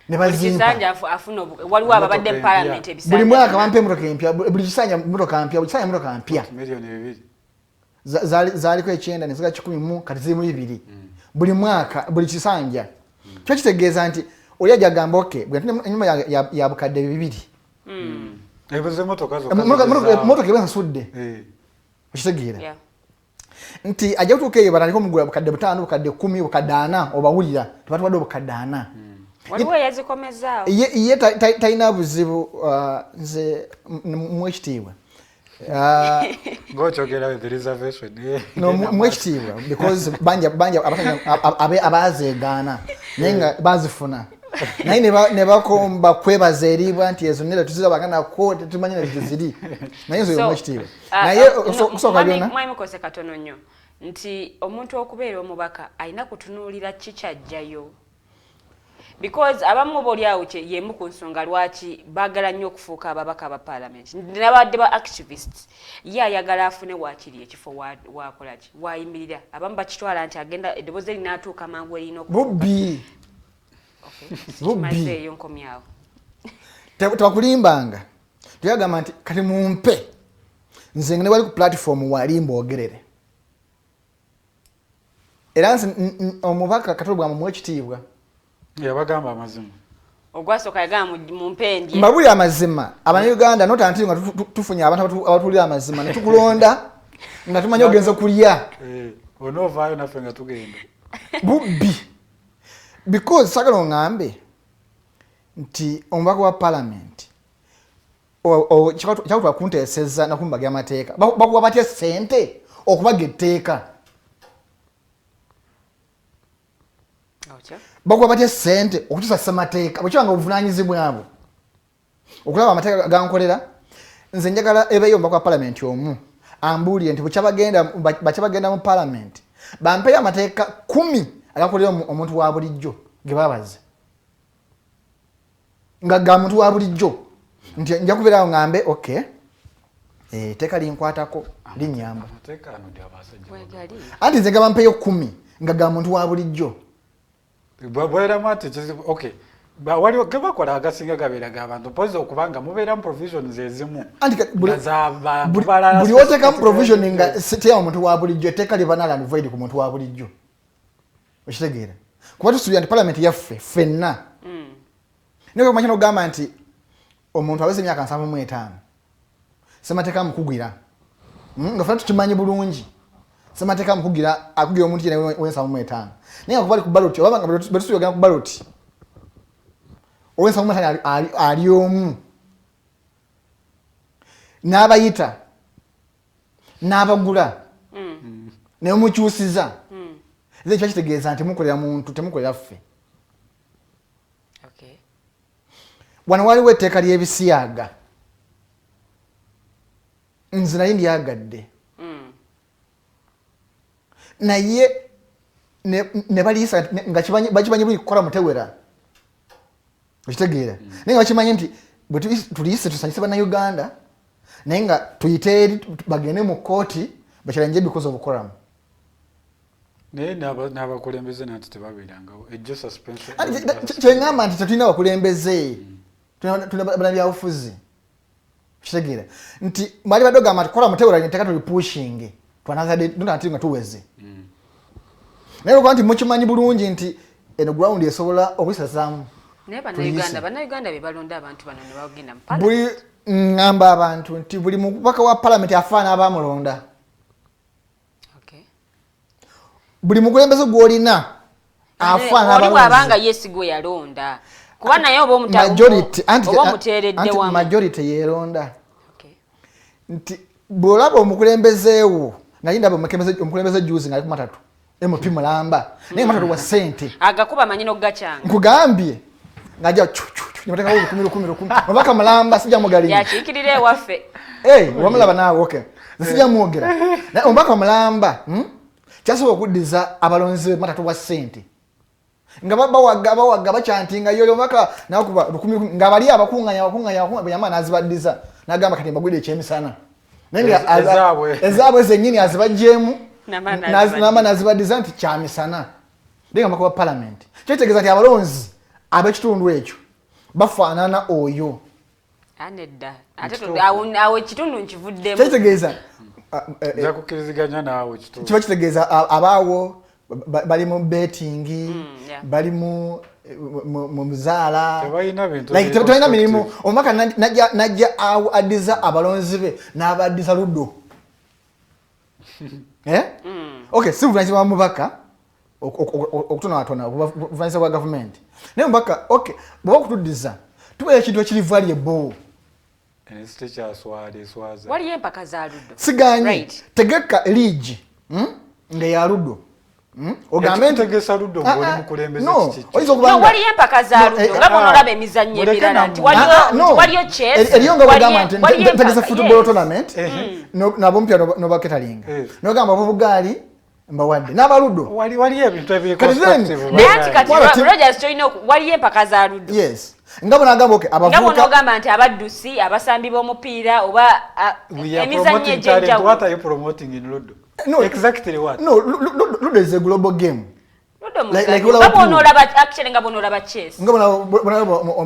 ne bazimpa bukisanja afuna waliwo ababadde parliament ebisanja buli mwaka bampe motoka empya buli kisanja motoka mpya milioni 2 zaliko ekyenda ne zika 10 kati ziri mu 2 buli mwaka buli kisanja kyo kitegeeza nti oli ajagamba okay enyuma ya bukadde 2 ebize motoka zo motoka ebasudde Okitegeera nti ajja kutuuka eyo bataliko mugula bukadde 5 bukadde 10 bukadde 4 obawulira tebatuwadde bukadde 4 waliwo yazikomezaawo ye talina buzibu nze mwekitiibwa ngokyogera with reservation no mwekitiibwa because banja abazeegaana naye nga bazifuna naye ne bakomba kwebaza eribwa nti ezo nera tuzirabagana ko tetumanyi ne ziri naye nzo mwekitiibwa naye okusooka byonna mwami Mukose katono nnyo nti omuntu okubeera omubaka alina kutunuulira kikyajjayo because abamu bolyawo yemu ku nsonga lwaki baagala nnyo okufuuka ababaka ba parliament nabadde ba activists ye ayagala afune waakiri ekifo wakolaki wayimirira abamu bakitwala nti agenda eddoboozi erinaatuuka mangu erina bubbi bubbi eyo nkomyawo tebakulimbanga tuyagamba nti kati mumpe nze ne wali ku platform wali mbogerere era nze omubaka katolobwa mu ekitiibwa yabagamba amazima ogwasooka yagamba mumpendye mbabuli amazima abannayuganda notanti nga tufunye abantu abatulira amazima ne tukulonda nga tumanyi ogenza okulya onoovaayo naffe nga tugenda bubbi because sagala ongambe nti omubaka wa parliament kyakutwa kunteeseza nakumbaga amateeka bakuba batya sente okubaga etteeka bakuba batya sente okutusasa amateeka bwekiwanga obuvunanyizibwa abo okulaba amateeka gankolera nze njagala ebeyo omubaka wa parliament omu ambuulire nti bakyabagenda mu parliament bampeyo amateeka 10 agakolera omuntu wa bulijjo ge babaze nga ga muntu wa bulijjo nti nja kubeerawo ngambe okay teeka linkwatako linyamba anti nze gaba mpeyo 10 nga ga muntu wa bulijjo waliwo gebakola agasinga gabeeraga abantu mpozi okubanga mubeeramu provisions ezimu buli oteekamu provision nga teya omuntu wa bulijjo etteeka liba null and void ku muntu wa bulijjo okitegeera kuba tusuubira nti parliament yaffe ffenna naye kumanya n'ogamba nti omuntu aweza emyaka 75 semateeka mukugwira nga ffenna tukimanyi bulungi semateeka mukugwira akugira omuntu yena w'75 naye nga kuba ali ku baloti oba nga betusuubira ku baloti w'75 ali omu n'abayita n'abagula naye mukyusiza Nze kiba kitegeeza nti mukolera muntu temukolera ffe. Wano waliwo etteeka ly'ebisyaga. Nze naye ndyagadde. Naye ne baliisa nga bakimanyi buli kukola mutewera. Okitegeera. Naye nga bakimanyi nti bwe tuliise tusanyise bannayuganda naye nga tuyite eri bagende mu kkooti bakiranje ebikozi obukolamu. Naye n'abakulembeze nanti tebabeerangawo ejjo suspension. Kyengamba nti tetulina abakulembeze. Tulina bannabyabufuzi. Okitegeera. Nti mwali badde ogamba nti kola mutewera nteeka tuli pushing. Twanazadde nga tuweze. Naye okuba nti mukimanyi bulungi nti eno ground esobola okwisazaamu. Naye bannayuganda be balonda abantu bano ne bagenda mu parliament. Buli ngamba abantu nti buli mubaka wa parliament afaana abamulonda. Buli mukulembeze gw'olina afaana abalonzi. Oli bw'abanga yesigwe yalonda. Kuba naye oba omuteeredde wamu. Majority yeeronda. Nti bw'olaba omukulembezeewo naye ndaba omukulembeze juzi nga ali ku matatu. MP mulamba. Naye matatu wa ssente. Agakuba amanyino gakyanga. Nkugambye ng'ajja nibatekawo 10. Mubaka mulamba sijja mugalinga. Yakiikirira ewaffe. Wamulaba naawe okay. Sijja mwogera. Naye omubaka mulamba. Kyasobola okuddiza abalonzi matatu wa ssente. nga bawaga bachantinga yoyo maka nakuba 10 nga bali abakunganya yamana azibaddiza nagamba kati mbagwide ekyemisana nange ezabwe zenyini azibajjemu nama nazibaddiza nti kyamisana ndinga makuba Palamenti kyetegeza nti abalonzi abekitundu ekyo bafaanana oyo anedda ate awo kitundu nkivuddemu kyetegeza nzakukiriziganya naawe kitundu kiba kitegeeza abaawo bali mu betting bali mu muzaala like tebina mirimu omaka najja awo addiza abalonzi be n'abaddiza luddo okay si buvanyisa bwa mubaka okutonatona buvanyisa bwa gavumenti naye mubaka okay bw'oba okutuddiza tubeera ekintu ekiri valuable waliyo empaka za luddo siganyi tegeka liigi nga ya luddo ogambe tegesa luddo ng'oli mukulembeze waliyo empaka za luddo nga bw'onoolaba emizannyo emirala nti waliyo chess eriyo nga bw'ogamba nti tegesa football tournament n'abompya n'obaketalinga n'ogamba obugaali mbawadde n'abaluddo waliyo ebintu naye ati kati Rogers toyina waliyo empaka za luddo yes nga bw'onagamba okay abavubuka nga bw'onogamba nti abaddusi abasambi b'omupiira oba emizannyo egy'enjawulo. What are you promoting in luddo? No, exactly what? No, Ludo is a global game. Like actually nga bonola chess. Nga bona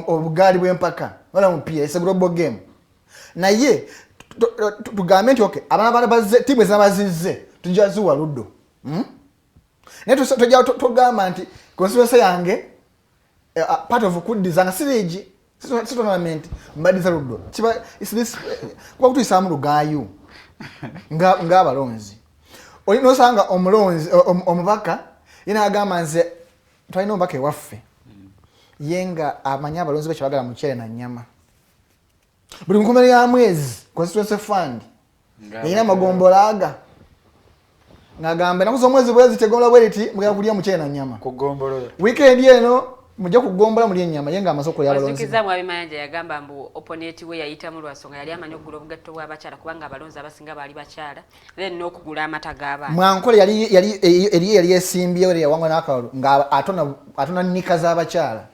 obugali bw'empaka. Wala mpira is a global game. Na ye tugambe okay abana bazze timu ezabazizze tujazuwa Ludo. Ne tugamba nti constituency yange part of kudizana siriji tournament mbadiza Ludo. Kiba is this kwa kutuisamu lugayu. Nga abalonzi nosanga omulonzi omubaka yina agamba nze twalina omubaka ewaffe yenga amanya abalonzi be kyebagala mukyere na nnyama buli nkomero ya mwezi constituency fund yina amagombola aga ngagamba nakuza omwezi bwezi tegombola bweriti mugala kulya mukyere na nnyama kugombolola weekend eno mujja kugombola muli ennyama yenga amasoko y'abalonzi wazikizamu abimayanja yagamba mbu opponent we yayitamu lwasonga yali amanyi okugula obugatto bw'abakyala kubanga abalonzi abasinga baali bakyala then n'okugula amata g'abaana mwankole yali yesimbyewo yali yawangwa n'akalulu nga atona nnika z'abakyala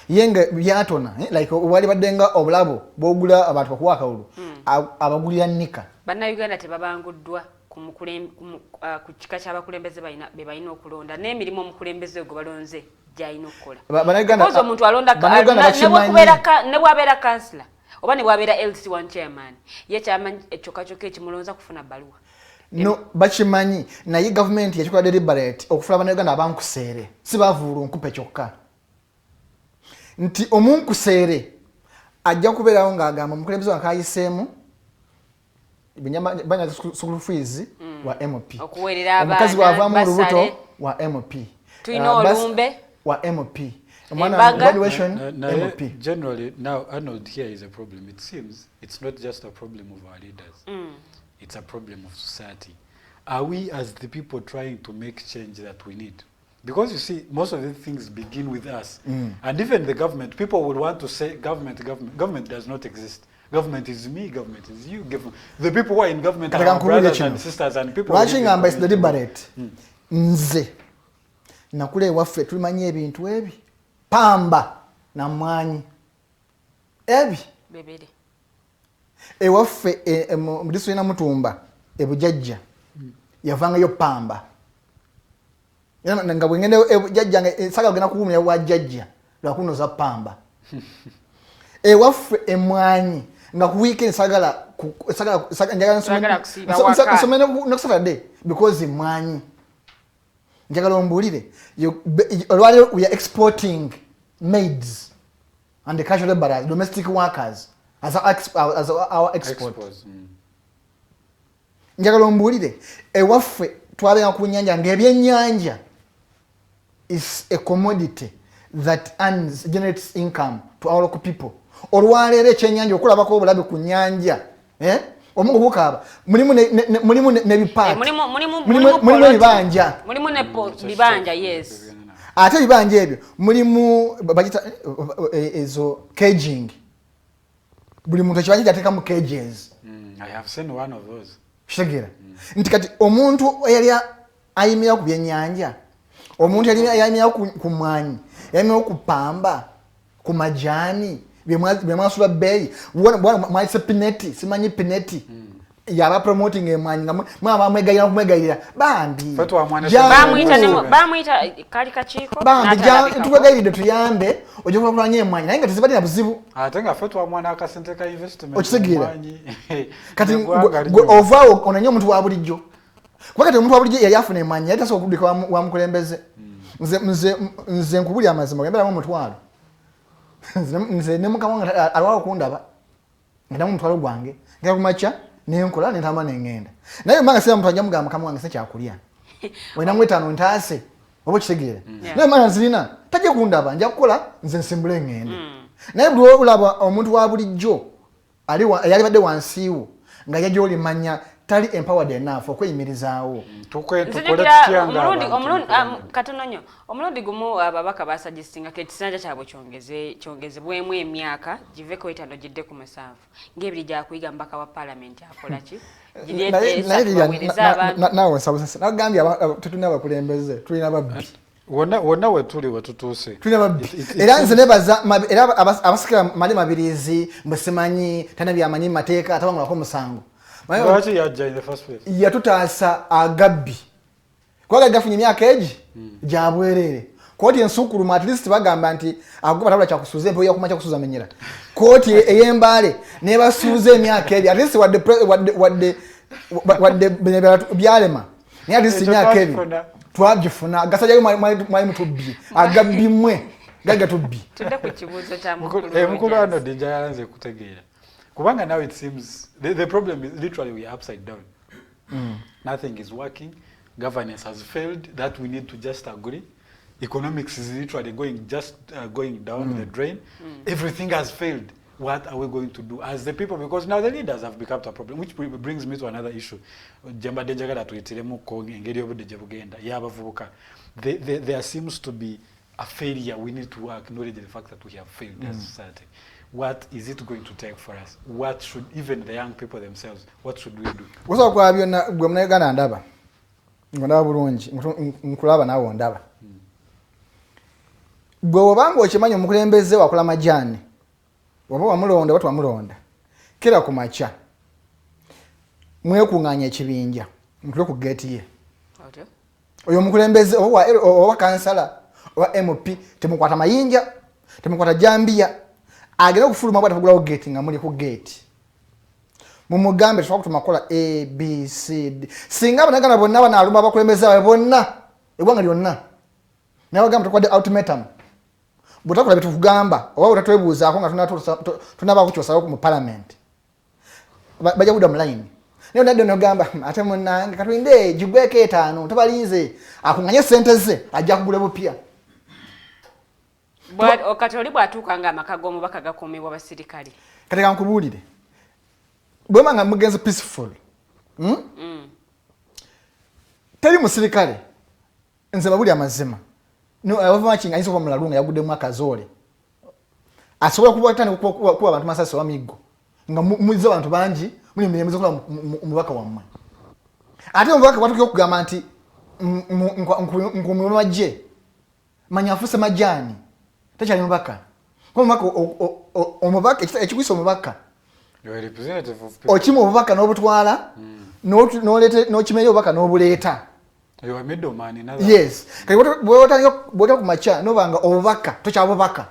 yenga byatona like wali baddenga obulabo bw'ogula abantu bakuwa akalulu abagulira nnika BannaUganda tebabanguddwa ku kika ky'abakulembeze be balina okulonda n'emirimu omukulembeze gwe balonze gy'alina okukola omuntu alonda ne bw'abeera kansila oba ne bw'abeera LC1 chairman ye kyamanyi ekyokka ekimulonza kufuna bbaluwa no bakimanyi naye gavumenti yakikola deliberate okufuna BannaUganda abankuseere si bavuula nkupe kyokka nti omunkuseere ajja kubeerawo ng'agamba omukulembeze wankayiseemu banya school fees wa MP okuwerera omukazi bw'avaamu olubuto wa MP tulina olumbe wa MP graduation MP. Generally now Arnold, here is a problem. It seems it's not just a problem of our leaders, it's a problem of society. Are we as the people trying to make change that we need? Because you see, most of the things begin with us, and even the government, people will want to say government does not exist. Government is me, government is you. The people who are in government are our brothers and sisters and people. Watching ambas the deliberate. Nze. Nakule waffe tulimanyi ebintu ebi. Pamba na mwanyi. Ebi. Bebede. Waffe mudiso ina mutumba. Ebujajja. Yavanga yo pamba. Yana nga bwengende ebujajja saka ogena kuwumya wa jajja. Lwakunoza pamba. Waffe emwanyi. Nga ku weekend sagala njagala nsomene no Saturday because imwanyi njagala ombulire we are exporting maids and the casual laborers, domestic workers as our exports. Njagala ombulire ewaffe twabeera ku nnyanja ng'ebyennyanja is a commodity that generates income to our local people. Olwaleero ekyennyanja okulabako obulabe ku nnyanja omungu bukaaba mulimu n'ebipaati mulimu ebibanja bibanja yes ate ebibanja ebyo mulimu bagita ezo caging buli muntu ekibanja kyateeka mu cages. I have seen one of those. Kitegeera nti kati omuntu eyali ayimira ku byennyanja omuntu yalimiao ku mwanyi yalimiao ku pamba ku majani byemwasula bbeeyi mwalise pineti simanyi pineti yaba promoting emwanyi nga mwaba mwegayira bambi bamuyita kali kakiiko bambi tugegayiride tuyambe ojja kulwanya emwanyi naye nga tezibadde na buzibu ate nga ffe twamwana akasente ka investment okisigira kati ovaawo onanye omuntu wa bulijjo kuba kati omuntu wa bulijjo yali afuna emwanyi yali tasobola okuddika wa mukulembeze nze nkubulya amazima gemberamu omutwalo nze ne mukama wange alwawo okundaba ngendamu omutwalo gwange ngera kumakya nenkola nentama nengenda naye manga sira muntu ajja mugamba mukama wange se kyakulya wena mwetano ntaase oba okitegeera naye manga nzirina tajja kundaba nja kukola nze nsimbule ngenda naye buli olaba omuntu wa bulijjo yali badde wansiiwo nga yajja olimanya tali empowered enough okweyimirizaawo katono nnyo omulundi gumu ababaka basuggestinga ekisanja kyabwe kyongezebwemu emyaka giveko 5 gidde ku 7 ng'ebiri gyakuyiga mbaka wa palamenti akola ki nawe nsabusese nagambye tetulina abakulembeze tulina babbi wonna wetuli wetutuuse tulina babbi era nze nebaza era abasikira mali mabirizi mbesimanyi tana byamanyi mateeka atabangulako omusango yatutaasa agabbi kwaga gafunye emyaka egi gyabwerere kooti ensukuluma at least bagamba nti agoba tabula kyakusuuza empewo yakuma kyakusuuza menyera kooti ey'embaale nebasuuza emyaka egi at least wadde byalema naye at least emyaka egi twagifuna gasajjayo mwali mutubbi agabbi mmwe gali gatubbi tudde ku kibuuzo kya mukulu ano dija yalanze kutegeera kubanga now it seems the problem is literally we are upside down. Nothing is working. Governance has failed. That we need to just agree. Economics is literally going down the drain. Everything has failed. What are we going to do as the people? Because now the leaders have become a problem, which brings me to another issue. There seems to be a failure. We need to acknowledge the fact that we have failed as a society. What is it going to take for us? What should even the young people themselves, what should we do? Kusa kwa byonna gwe munayuganda ndaba. Ngondaba bulungi, nkulaba nawe ndaba. Gwe obanga okimanyi omukulembeze wakola majani. Oba wamulonda watu wamulonda. Kira ku macha. Mwekunganya ekibinja. Mutule ku gate ye. Okay. Oyo omukulembeze owa kansala owa MP temukwata mayinja, temukwata jambia. Agenda kufuluma bwata kugulawo gate nga muli ku gate. Mumugambe tufa kutumakola A B C D. Singa banagana bonna banaluma bakulembeza bonna. Ebwanga lyonna. Nawe gamba tukwade ultimatum. Butakola bitu kugamba oba utatwebuuza ako nga tunaba kukyosalawo ku parliament. Bajja kuda muline. Niyo nadde nogamba ate munnange katulinde jigweke 5 tobalinze akunganye sente ze ajja kugula bupya. Okatoli bwatuuka nga amaka g'omubaka gakuumibwa basirikale. Kati kankubuulire. Bwema nga mugenzi peaceful. Teri musirikale. Nze babuli amazima. No abavumaki nga iso mulalu nga yagudde mwaka zole. Asobola kubatana kuba abantu masasi wa migo. Nga muizo abantu bangi muli myemezo kola mubaka wamwe. Ate omubaka batuke okugamba nti nkumwe maje. Manyafuse majani. Tacha mubaka. Kwa mubaka omubaka ekikwisa omubaka. You are representative of people. Ochimu obubaka n'obutwala no chimenye obubaka n'obuleeta. You are middleman in other. Yes. Kati bwota ku macha nobanga obubaka tocha obubaka.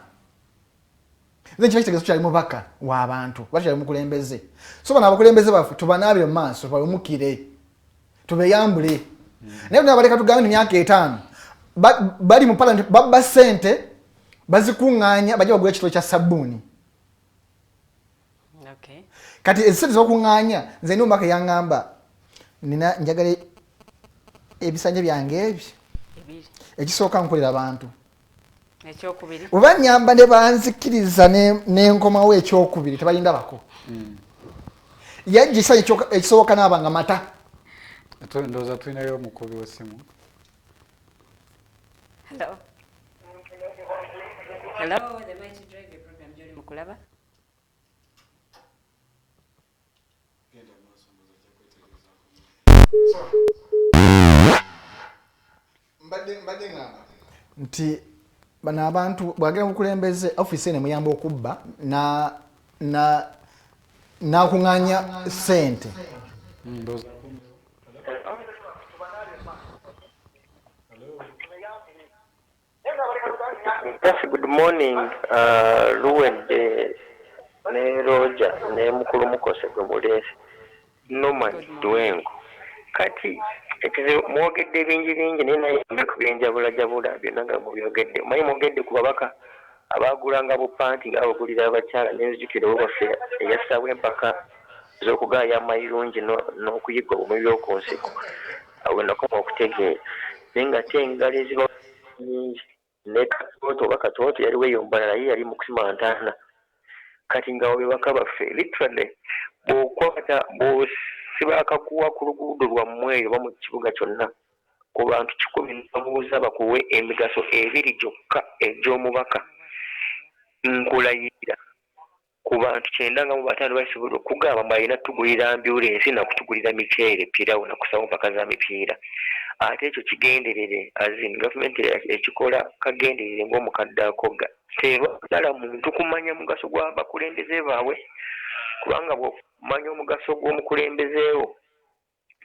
Nze kitegezo kyali mubaka wa abantu bakyali mukulembeze. So bana abakulembeze bafu tubanabire mu maaso balumukire. Tubeyambule. Naye tunabaleka tugambe emyaka 5. Bali mu parliament babba sente bazikunganya bajja bagula ekitolo kya sabuni. Okay. Kati esente zokunganya nze ndo mbaka yangamba nina njagale ebisanje byange ebi. Ekisooka nkolera abantu. Ekyokubiri. Oba nyamba ne banzikiriza n'enkomawo ekyokubiri tebalinda bako. Yajjisa ekisooka n'abanga mata. Ndoza tulinayo omukubi w'essimu. Hello. Hello, the Mighty Drive program Jolly Mukulaba. mbadde ngamba nti bano abantu bwagera mukulembeze office ene muyamba okubba nakuŋŋaanya ssente. Yes, good morning, Luwedde ne Roger ne mukulu Mukose Arnold Anthony. Kati mwogedde bingi naye naye kubyenjabulajabula byonna nga mubyogedde. Manyi mwogedde ku babaka abaagulanga bupanti nga bagulira abakyala n'enzijukiro waffe eyassaawo empaka z'okugaaya amayirungi n'okuyigga obumu by'oku nsiko. Awo nakoma okutegeera naye ng'ate engalo eziba nnyingi ne katooto oba katooto yali weeyombalala ye yali mu kusima ntaana. Kati nga webaka baffe literally bw'okwata bw'osiba akakuwa ku luguudo lwammwe eyo oba mu kibuga kyonna ku bantu 10 babuuza bakuwe emigaso 2 gyokka egy'omubaka nkulayira ku bantu 95 basobola okugamba balina tugulira ambyulensi nakutugulira miceere pirawo nakusawo mpaka za mipiira. Ate ekyo kigenderere azin gavumenti ekikola kagenderere ng'omukadde akoga tebagala muntu kumanya mugaso gw'abakulembeze baabwe kubanga bw'omanya omugaso gw'omukulembezeewo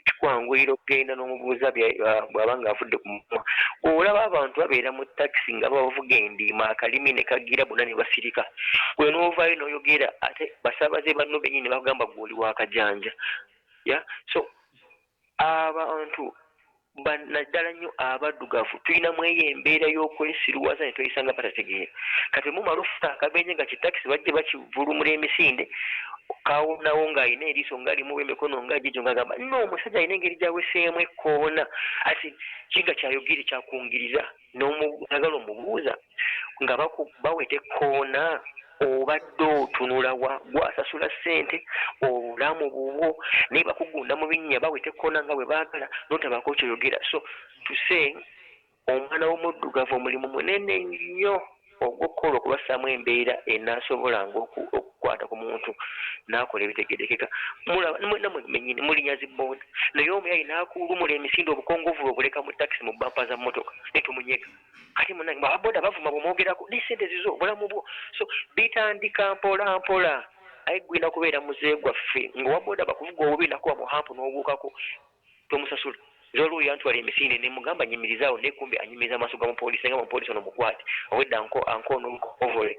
kikwanguyira okugenda n'omubuuza bw'aba ng'avudde ku mumwa. Olaba abantu babeera mu takisi nga bavuga endiima akalimi ne kagira bonna ne basirika gwe n'ovaayo n'oyogera ate basaabaze banno bennyini ne bagamba gw'oli wakajanja. So abantu naddala nnyo abaddugavu tulinamu eyo embeera y'okwesiruwaza ne tweyisanga batategeera. Kati mumalufuta akabenje nga kitakisi bajje bakivulumula emisinde kawunawo ng'alina eriiso ng'alimu emikono ng'agijo ng'agamba no omusajja alina engeri gy'aweseemu ekkoona ati kiga kyayogere kyakungiriza n'omugala omubuuza nga baweta ekkoona obadde otunula gwasasula ssente obulamu bubwo naye bakugunda mu binnya baweta ekkoona nga bwe baagala n'otabako kyoyogera. So tuse omwana w'omuddugavu omulimu munene nnyo ogw'okukola okubassaamu embeera enaasobolanga okukwata ku muntu n'akola ebitegerekeka. Mwena mwenyini mulinya zibooda naye omuyayi n'akulumula emisinde obukongovu obuleka mu takisi mu bampa za mmotoka ne tumunyega. Kati munange ababooda bavuma bw'omwogerako n'essente zizo obulamu bwo. So bitandika mpola mpola aye gwina kubeera muzehe gwaffe ng'owabooda bakuvuga obubi nakuba muhampu n'obuukako tomusasula. Zolu yantwala emisinde ne mugamba nyimirizaawo ne kumbe anyimiriza amaaso ga mupoliisi nga mupoliisi ono mukwate owedde anko n'ovole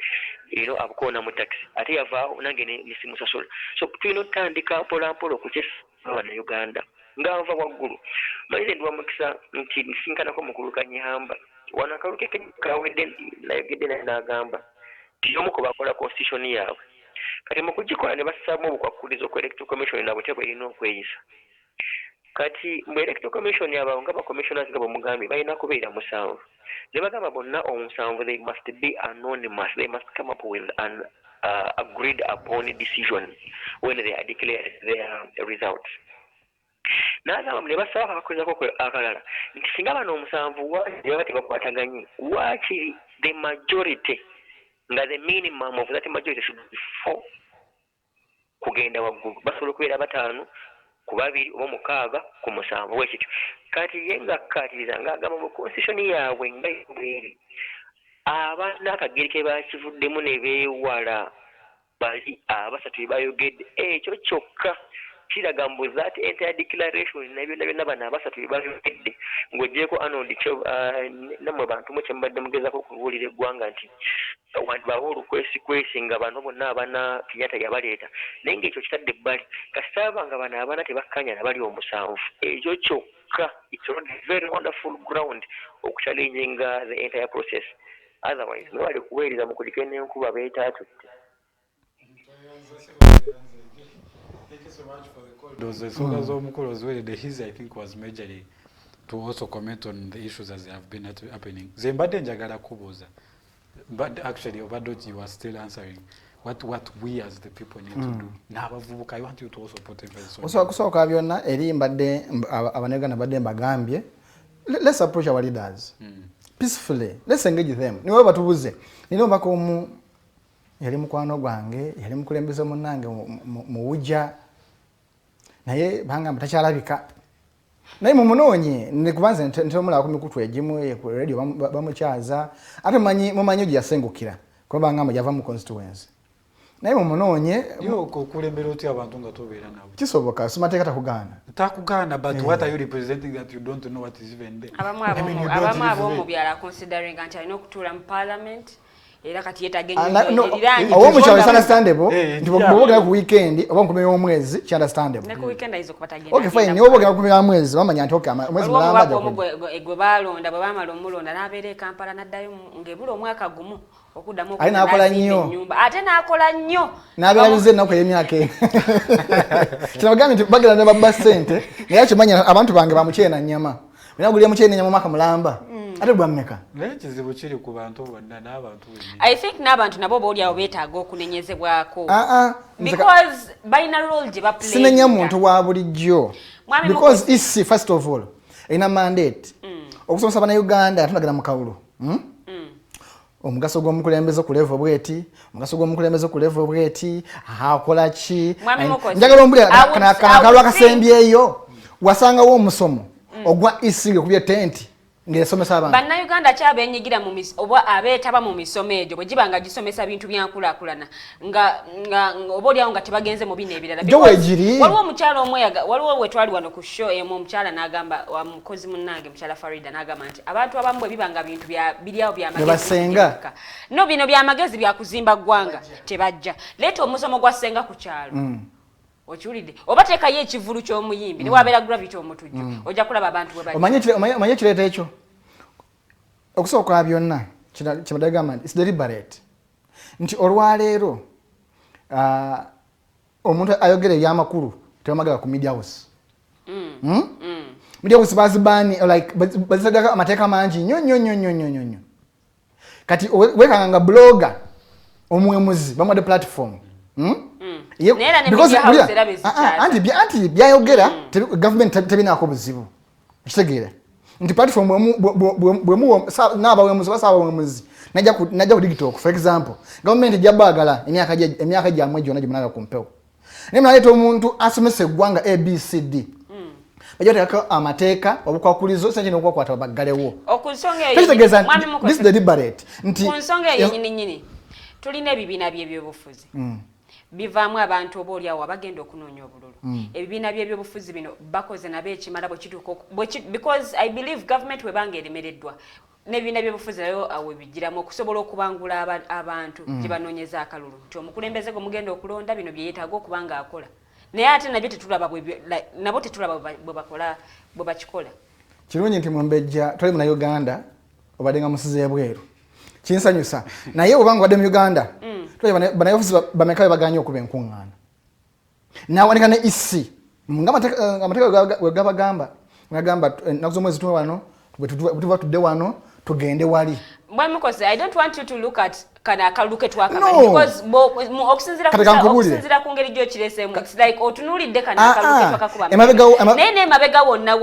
abukoona mu takisi ate yavaawo nange ne simusasula. So tulina otandika mpola mpola okukyesa Bannayuganda nga nva waggulu. Manyize ndi wa mukisa nti nsinkanako mukulu Kanyihamba wano akaluke kawedde nayogedde naye n'agamba nti y'omu ku bakola constitution yaabwe kati mu kugikola ne bassaamu obukwakkulizo ku electoral commission nabwe te bwerina okweyisa. Kati mu electoral commission yabawo nga commissioners nga bwemugambye balina kubeera 7 ne bagamba bonna 7 they must be anonymous. They must come up with an agreed upon decision when they are declared their results. N'agamba ne basaba akakozako akalala nti singa bano 7 baba tebakwataganye waakiri the majority nga the minimum of that majority should be 4 kugenda waggulu basobola okubeera 5 ku 2 oba 6 ku 7 bwekityo. Kati ye nga akkaatiriza ng'agamba mu constitution yaabwe nga bweri abaana akageri ke bakivuddemu ne beewala bali 3 be bayogedde ekyo kyokka kiraga mbu that entire declaration byonna bano 3 be bayogedde ng'oggyeko Arnold nammwe bantu mwe kyemubadde mugezako okubuulira eggwanga nti abantu bawa olukwesikwesi nga bano bonna abaana Kenyatta yabaleeta naye ng'ekyo kitadde ebbali kasitaaba nga bano abaana tebakkanya na bali 7 ekyo kyokka it's a very wonderful ground okuchallenginga the entire process. Otherwise nobali kuweereza mu kulika n'enkuba beetaatutte. Thank you so much for the call. Those soldiers Mukose Arnold his I think was majorly to also comment on the issues as they have been happening. Zembade njagala kubuuza. But actually Obadoti you are still answering what we as the people need to do. Na abavubuka I want you to also put emphasis on. Kusooka byonna eri mbadde abanegana badde mbagambye let's approach our leaders peacefully. Let's engage them. Niwe batubuze. Nino bakomu yali mukwano gwange yali mukulembeze munnange mu wujja naye banga mutakyalabika naye mumunonye nekubanze ntomula ku mikutu egimu ku radio bamukyaza ate mumanyi gye yasengukira kuba ngamba yava mu constituency naye mumunonye yo okulembera otya abantu nga tobeera nabo kisoboka simateeka takugana but what are you representing that you don't know what is even there abamu ab'omubyala considering nti alina okutuula mu parliament era kati yetaga owomukyalo is understandable nti bwogera ku weekend oba nkumira omwezi ki understandable ne ku weekend ayinza okuba tagenda okay fine niwe bwogera kumira mwezi bamanya nti okay omwezi mulamba gwe balonda bwe bamala omulonda n'abeera e Kampala n'addayo ng'ebula omwaka gumu okuddamu ali n'akola nnyo ate n'akola nnyo n'abeerabiza ennaku ey'emyaka eno kino bagambye nti bagenda ne babba ssente naye kimanya abantu bange bamukyena nnyama binagulira mukyene nnyama omwaka mulamba ate bwammeka naye kizibu kiri ku bantu bonna n'abantu I think n'abantu nabo boolyawo beetaaga okunenyezebwako because balina role gye baplay sinenya muntu wa bulijjo because isi first of all erina mandate okusomesa bannayuganda atunagana mu kawulo omugaso gw'omukulembeze ku level bweti omugaso gw'omukulembeze ku level bweti akola ki njagala ombulira kanakalwa akasembyeyo wasangawo omusomo ogwa isi ngekubye tenti ng'esomesa abantu bannayuganda kyabenyigira oba abeetaba mu misomo egyo bwe giba nga gisomesa bintu byankulaakulana nga oba olyawo nga tebagenze mu bino ebirala waliwo omukyala omweyaga waliwo we twali wano ku show emu omukyala n'agamba mukozi munnange mukyala Farida n'agamba nti abantu abamu bwe biba nga bintu biryawo byamagezi no bino byamagezi byakuzimba ggwanga tebajja leeta omusomo gwa ssenga ku kyalo okiwulidde oba teekayo ekivulu ky'omuyimbi newabeera gravity omutujju ojja kulaba abantu bwe omanye kireeta ekyo okusooka byonna kimadagamba nti is deliberate nti olwaleero omuntu ayogera ebyamakulu tebamagala ku media house media house bazibaani like bazisagako amateeka mangi nnyo kati wekanga nga bloga omwemuzi bamuwadde platform anti byayogera government tebinaako buzibu kitegeera nti platform n'abawemuzi basaabawemuzi najja ku Digitalk for example government ejjabagala emyaka gyamwe gyonna gyemunaga ku mpewo naye munaleeta omuntu asomesa eggwanga abcd bajja bateekako amateeka obukwakulizo senkyini okwakwata baggalewo kitegeeza this is deliberate nti ku nsonga eyo nyininyini tulina ebibiina by'ebyobufuzi bivaamu abantu oba olyawo abagenda okunoonya obululu ebibiina by'ebyobufuzi bino bakoze nabo ekimala bwe kituuka because I believe government webanga eremereddwa n'ebibiina by'obufuzi nayo awe bijjiramu okusobola okubangula abantu gye banoonyeza akalulu nti omukulembeze gwe mugenda okulonda bino bye yeetaaga okuba nga akola naye ate nabyo nabo tetulaba bwe bakikola kirungi nti Mumbejja toli munnayuganda obadde nga musize bweru kinsanyusa naye obanga obadde mu Uganda bannayofisi bameka baganye okuba enkuŋŋaana nawanika ne isi amateeka wegabagamba ennaku z'omwezi tuwe wano bwetuva tudde wano tugende wali Mukose, I don't want you to look at kana akaluke twakabali because okusinzira ku ngeri gyo kireesemu it's like otunulidde kana akaluke twakakuba nene mabega wonna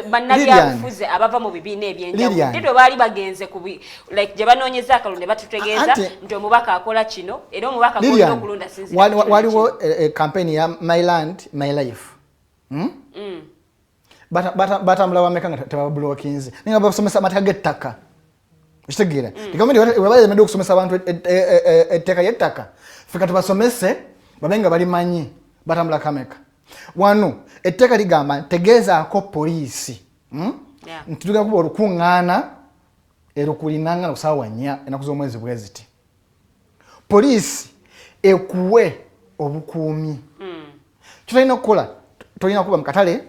bannabyabufuzi abava mu bibiina ebyenjawulo didwe baali bagenze like gye banoonyeza akalulu ne batutegeeza nti omubaka akola kino era omubaka agenda okulonda sinzira waliwo campaign ya My Land My Life batambula wameka nga tebabulookinze naye nga basomesa amateeka g'ettaka kitegeera gavumenti webalemedde okusomesa abantu etteeka y'ettaka feka tubasomese babe nga balimanyi batambula kameka wano etteeka ligamba tegeezaako poliisi nti tugenda kuba olukuŋŋaana erukulinanga okusaawa 4 ennaku z'omwezi bwe ziti poliisi ekuwe obukuumi kyotolina okukola tolina kuba mu katale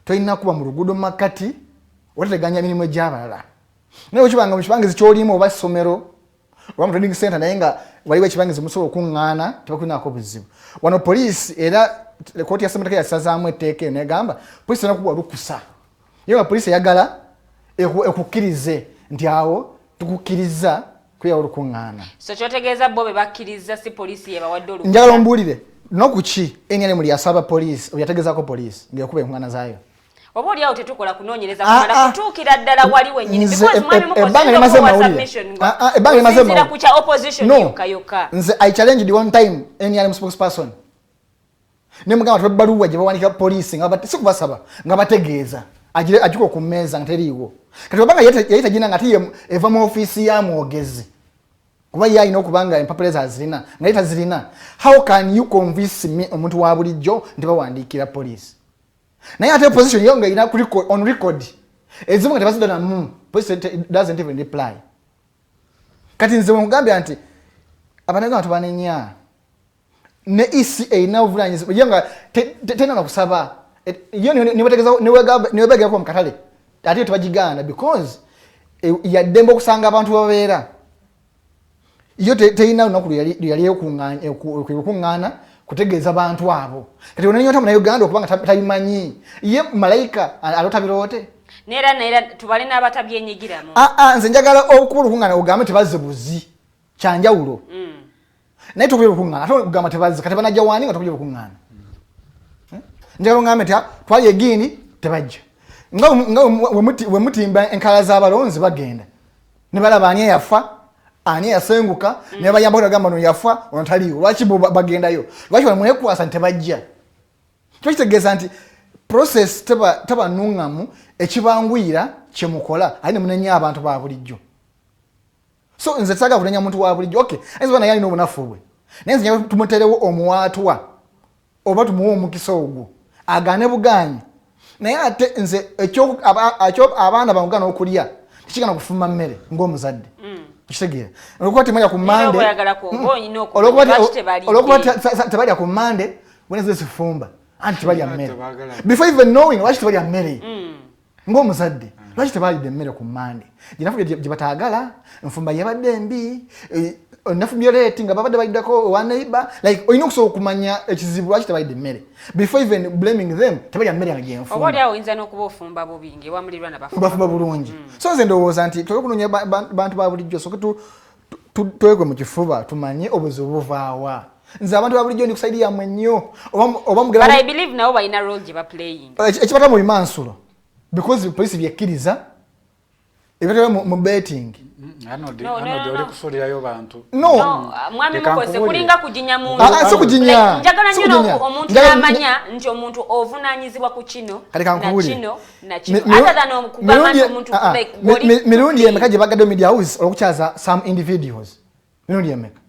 tolina kuba mu luguudo mu makkati otateganya emirimu egy'abalala naye okibanga mu kibangizi ky'olimu oba ssomero oba mu training center naye nga waliwo ekibangizi musobola okuŋŋaana tebakulinaako buzibu wano poliisi era kooti ya ssemateeka yasazaamu etteeka eyo negamba poliisi erina kuba lukusa ye nga poliisi eyagala ekukkirize nti awo tukukkiriza kuyawo olukuŋŋaana so kyotegeeza bo be bakkiriza si poliisi yebawadde olukusa njagala ombuulire nokuki NRM yasaba poliisi yategezaako poliisi ng'ekuba enkuŋŋaana zaayo oba oliawo tetukola kunoonyereza kumala kutuukira ddala wali wennyini because mwami Mukose ku kya opposition yokka nze I challenge the one time NRM spokesperson ne mugamba baluwa gye bawanika police nga bati sikubasaba nga bategeeza ajiko ku meza nteriwo kati obanga yayita jina ngati eva mu office ya mwogezi kuba yayina okubanga empapuleza zirina ngayita zirina how can you convince me omuntu wa bulijjo ndi bawandiikira police naye ate position yonga ina on record ezimu nga tebazida na police doesn't even reply kati nze mugambye anti abanaga abantu banenya ne ECA na uvulanyizi yonga tena na kusaba iyo nibategeza niwebega ko mukatale ate tebagigana because ya dembo kusanga abantu babeera iyo teina unaku yali okungana kutegeeza abantu abo kati onanyota mu Uganda okubanga tabimanyi ye malaika alota birote nera tubale n'abatabyenyigiramu nze njagala okukulu kungana ogambe tebaze buzi kyanjawulo naye tokubye kungana ate ogamba tebaze kati banajja wani nga tokubye kungana njagala ngambe twali egini tebajja nga wemutimba enkala z'abalonzi bagenda ne balaba ani yafa ani yasenguka ne bayamba okugamba no yafa onotaliwo lwaki bagendayo lwaki bamwekwasa ntebajja tukitegeeza nti process teba nungamu ekibangwira kyemukola ali ne munenya abantu ba bulijjo so nze tsaga kunenya muntu wa bulijjo okay enzo bana yali n'obunafu bwe nenze tumuterewo omuwatwa oba tumuwo omukisa ogwo agane buganyi naye ate nze ekyo abaana bangana okulya kikana kufuma mmere ng'omuzadde kitegeera olwokuba temanya ku mande olwokuba tebalya ku mande weneze sifumba anti tebalya mmere before even knowing lwaki tebalya mmere ng'omuzadde lwaki tebalidde mmere ku mande ginafu gye bataagala enfumba yabadde embi nafumye leti nga babadde bayiddako wa neighbor like oyina okusobola okumanya ekizibu lwaki tebalidde mmere before even blaming them tebalya mmere nga gyenfumba oba oli awo oyinza n'okuba ofumba bubingi wamulirwa bafumba bulungi so nze ndowooza nti toke kunonya bantu ba bulijjo soke twekwe mu kifuba tumanye obuzibu buvaawa nze abantu ba bulijjo ndi kusaidi yammwe nnyo oba mugera but I believe nabo balina role gye baplaying ekibata mu bimansulo because police byekkiriza ebitera mu betting oli kusolerayo bantu mwami Mukose kulinga kujinya muntu so kujinya njagala nnyo omuntu n'amanya nti omuntu ovunaanyizibwa ku kino na kino other than okugamba nti omuntu mirundi emeka gye bagadde media house olwokukyaza some individuals mirundi emeka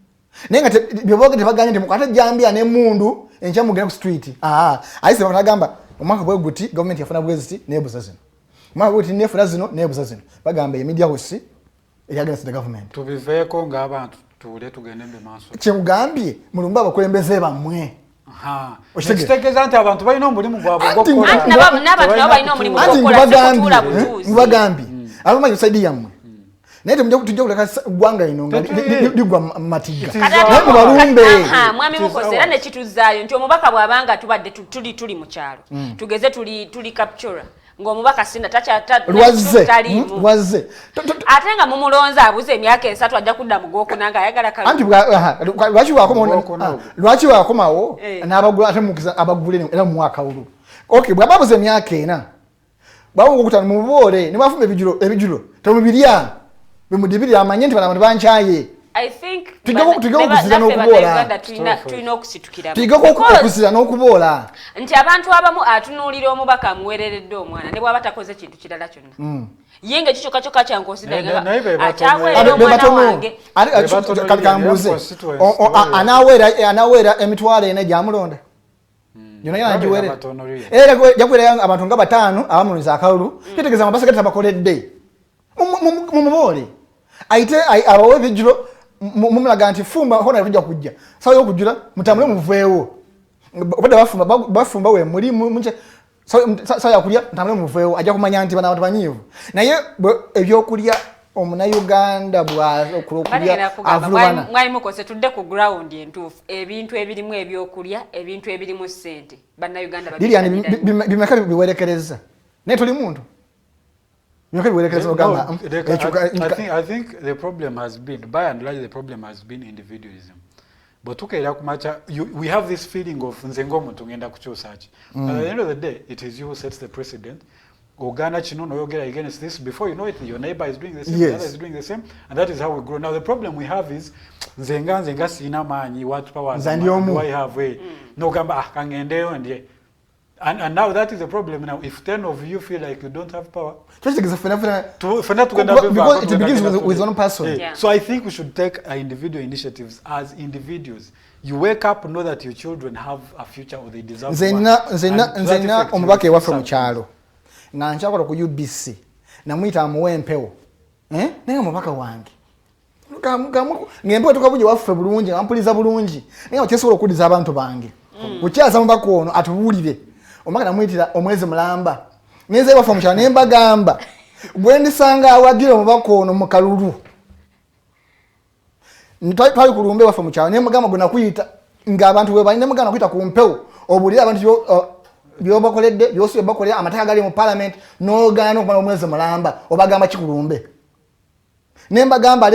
naye nga byoboge tebaganye nti mukwate jambia n'emmundu enkya mugenda ku street ayise banagamba omwaka bwe guti government yafuna bweziti nebuza zino omwaka bwe guti nefuna zino nebuza zino bagamba media house against the government tubiveeko ng'abantu tuwule tugende maaso kyemugambye mulumbe abakulembeze bammwe ekitegeeza nti abantu balina omulimu gwabwe n'abantu nabo balina omulimu gw'okukola mubagambye abamanyi saidi yammwe naye tujja kuleka ggwanga lino nga ligwa matiga naye mubalumbe mwami Mukose era nekituzaayo nti omubaka bw'abanga tubadde tuli mu kyalo tugeze tuli captura ng'omubaka sinda lwazze ate nga mumulonza abuze emyaka 3 ajja kudda mu gw'okuna ng'ayagala anti lwaki wakomawo n'abagula ate mukiza abagule era mu mwaka olu okay bw'aba abuze emyaka 4 bw'aba okutana mu buboole ne bafuma ebijulo temubirya bimudibiri amanye nti bana bankyaye I think tuliga n'okuboola nti abantu abamu atunuulira omubaka amuweereredde omwana ne bw'aba takoze kintu kirala kyonna ye nga kikyokka kyankonsidaakyakyaweerera omwana wange kambuuze anaaweera emitwalo ena gyamulonda yona nagiweerera era jakuweerera abantu nga 5 abamulonza akalulu kitegeeza amabasa tabakoledde mumuboole ayite abawe ebijulo mumulaga nti fumba hona tujja kujja sawa yokujula mutambule muveewo obadde bafumba we muri munche sawa yakulya mutambule muveewo ajja kumanya nti bana abantu banyiivu naye ebyokulya omunauganda bw'okulya avulubana mwali Mukose tudde ku ground entuufu ebintu ebirimu ebyokulya ebintu ebirimu ssente bannauganda bimeka biwerekereza naye tuli muntu I think the problem has been, by and large, the problem has been individualism. But we have this feeling of nzengo muntu ngenda kuchosachi. At the end of the day, it is you who sets the precedent. Ogana chino no yogera against this. Before you know it, your neighbor is doing the same, the other is doing the same, and that is how we grow. Now the problem we have is zenga sina manyi watu power. Do I have way? No gamba kangendeo and now that is the problem. Now if 10 of you feel like you don't have power, because it begins with one person. Yeah. So I think we should take individual initiatives as individuals. You wake up, know that your children have a future or they deserve one. Nzena omubake wa from Chalo. Na nchakola ku UBC. Na mwita amuwempewo. Nenga mubaka wange. Ngempo tukabuje waffe bulungi, ampuliza bulungi. Nenga otesobola okudiza abantu bange. Ukyaza mubaka ono atuwulire. Omaka namwitira omwezi mulamba. Neze wa from Chalo nemba gamba. Bwendisanga awagira mubaka ono mu kalulu. Twali kulumbe wafe mu Chalo nemugamba gona kuyita nga abantu we balina mugana kuyita ku mpewo obulira abantu byo bakoledde byose bakolera amataka gali mu parliament no gana no omwezi mulamba obagamba kikulumbe nemba gamba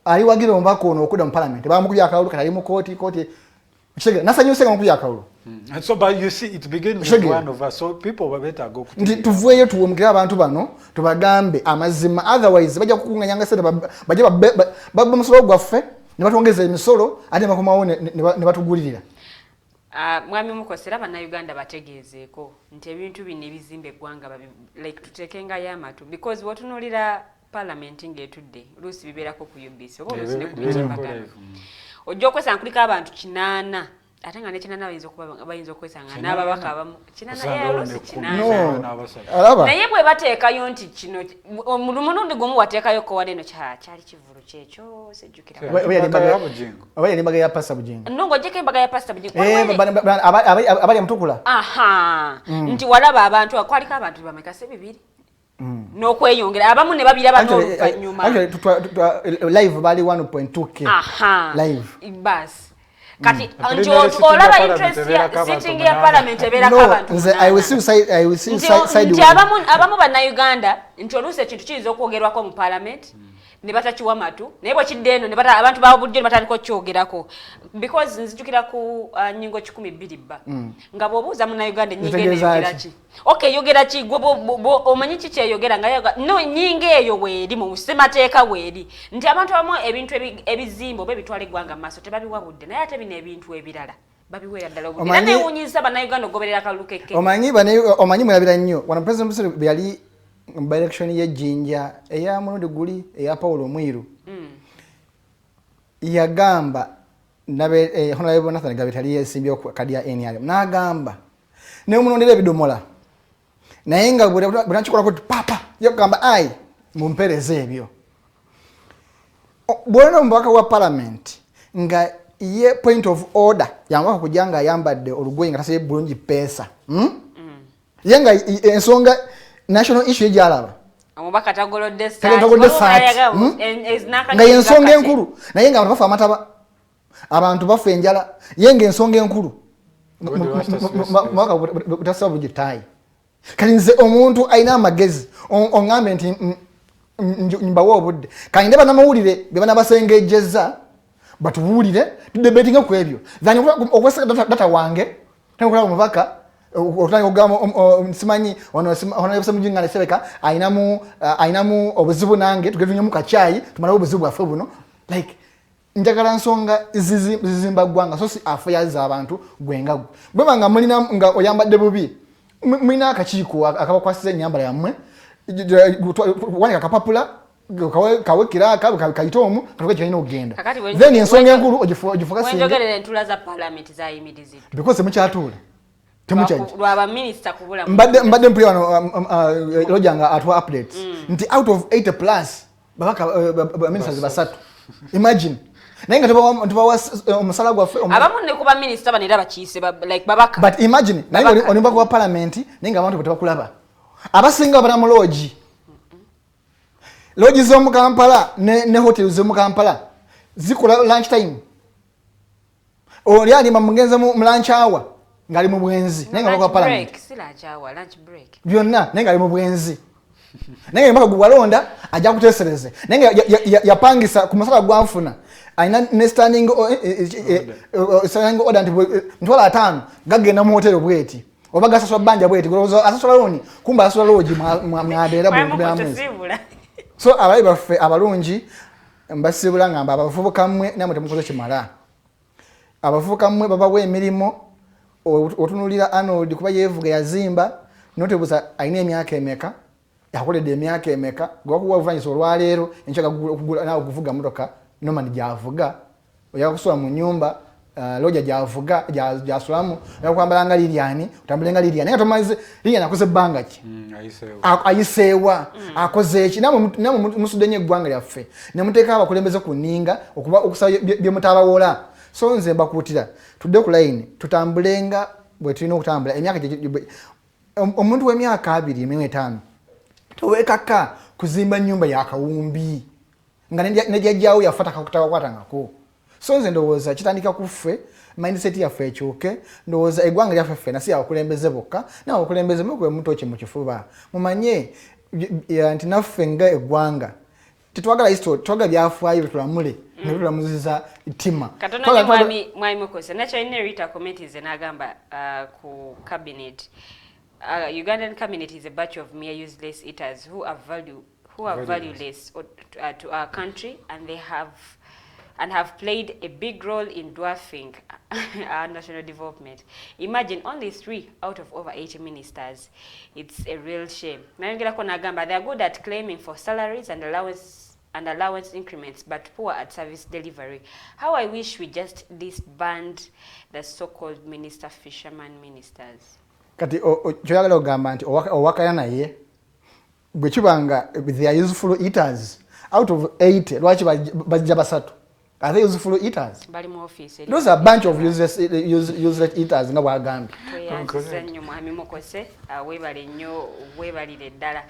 ali wagira ombako ono okuda mu parliament bamukubya akalulu kali mu koti chege nasanyuse nga mukubya akalulu. And so but you see it begins with one of us, so people were better go tuvuyeyo tuwomukira abantu bano tubagambe amazima, otherwise bajja kukunganyanga sente bajja babba musolo gwaffe ne batongeza emisolo ate bakomawo ne batugulirira. Mwami Mukose BannaUganda bategezeeko nti ebintu bino ebizimba eggwanga like tutekenga yamatu because watunulira parliament ng'etudde oluusi bibeerako ku UBC oba oluusi ne ku mitimbagano ojja okwesanga kuliko abantu 8 ate nga ne 8 bayinza okwesanga n'ababaka abamu 8 naye bwe bateekayo nti kino omulundi gumu wateekayo kowane eno kyali kivulu kyekyo sejjukira oba embaga ya pasta Bujingo no ng'ogyeko embaga ya pasta Bujingo abali amutukula nti walaba abantu kwaliko abantu bameka 2 n'okweyongera abamu ne babira banyuma live bali 1.2k live basi kati olaba interest ya sitting ya parliament ebeerako abantu I will see side nti abamu BannaUganda nti oluusi ekintu kiyinza okwogerwako mu parliament ne batakiwa matu naye bwe kidde eno abantu babudde ne batandika okyogerako because nzijukira ku nyingo 12 bba nga bw'obuuza MannaUganda nyingo eyogera ki okay yogera ki gwe omanyi ki kyeyogera nga no nyingo eyo weeri mu ssemateeka weeri nti abantu abamu ebintu ebizimbo bebitwala eggwanga mu maaso tebabiwabudde naye ate bino ebintu ebirala babiweera ddala obubiri era neewuunyisa BannaUganda ogoberera kalukeke omanyi mwelabira nnyo wano President Museveni bwe yali by election ye jinja eya munundi guli eya Paulo Mwiru yagamba nabe honorable Nathan Gabitali yesimbye kadi ya NRM nagamba ne munondera ebidomola naye nga bwanachikola ko papa yagamba ai mumpereze ebyo bwana mbaka wa parliament nga ye point of order yangwa kujanga yambadde olugoye nga tase bulungi pesa yenga ensonga national issue jalaba amubaka tagolodde nga yensonga enkulu naye nga abantu bafa amataba abantu bafa enjala yenge ensonga enkulu mwaka butasaba bugitayi kali nze omuntu aina amagezi ongambe nti mbawo obudde kali ndeba namawulire bebana basengejeza batuwulire tudebatinga ku ebyo then okwesa data wange tankola omubaka otanga ogamo simanyi ono Mujinga ne Sebeka ainamu obuzibu nange tugetunye mu kachai tumala obuzibu afu buno like njagala nsonga zizimba gwanga so si affairs abantu gwenga bwanga mulina nga oyambadde bubi mwina akakiiko akabakwasize nyambala yammwe wanika kapapula kawe kiraka kayitomu katuke kirina ogenda then ensonga enkulu ogifokasi wenjogerera entula za parliament za imidizito because mukyatula temuchange lwaba minister kubula mbadde mpira wano lojanga atwa updates nti out of 80 plus babaka ministers basatu imagine nenga tubawa omusala gwa abamu ne kuba minister banira bakiise like babaka but imagine nenga onimba kwa parliament nenga abantu batakulaba abasinga bana mu lodge zo mu Kampala ne hotels zo mu Kampala zikola lunch time oli ali mamugenza mu lunch hour ngali mu bwenzi nenga kwa parliament break sila chawa lunch break byonna nenga ali mu bwenzi nenga mpaka gwalonda ajja kutesereze nenga yapangisa ku masala gwanfuna aina ne standing order nti ntwala 5 gagenda mu hotel bweti oba gasaswa banja bweti golozo asaswa loni kumba asaswa loji mwabeera bwemezi so abayi baffe abalungi mbasibula ngamba abavubuka mmwe namwe temukoze kimala abavubuka mmwe babawe emirimo otunulira Arnold kuba yevuga yazimba notebuza aine emyaka emeka yakoledde emyaka emeka gwakuwa uvanyisa olwaleero enchaga kugula nawo kuvuga motoka nomani javuga oyakusula mu nyumba loja javuga jasulamu yakwambala nga lilian utambulenga lilian nga tomaze lilian akoze bangaki ayisewa akoze eki namwe musudenye gwanga lyaffe nemuteka abakulembeze kuninga okuba okusaba bye mutabawola so nze mbakutira tudde ku line tutambulenga bwe tulina okutambula emyaka omuntu w'emyaka 2 towekaka kuzimba nyumba ya kawumbi nga nejajjawo yafata kakutakwatangako so nze ndowooza kitandika kuffe mindset yaffe ekyuke ndowooza eggwanga lyaffe ffena si abakulembeze bokka n'abakulembeze mukube mutoki mu kifuba mumanye nti naffe nga eggwanga tetwagala history twaga byafaayo tulamule netulamuziza ttima katono mwami Mukose nakyo ine Rita committees n'agamba ku cabinet Ugandan cabinet is a batch of mere useless eaters who are valueless to our country, and they have played a big role in dwarfing our national development. Imagine only 3 out of over 80 ministers. It's a real shame. They are good at claiming for salaries and allowance increments, but poor at service delivery. How I wish we just disband the so-called fisherman ministers. Kati choyagala ogamba nti owakaya naye bwe kibanga they are useful eaters out of 80 lwaki bajja basatu are they useful eaters bali mu office those are a bunch of useless eaters nga bwagambye nnyo mwami Mukose webale nnyo webalire ddala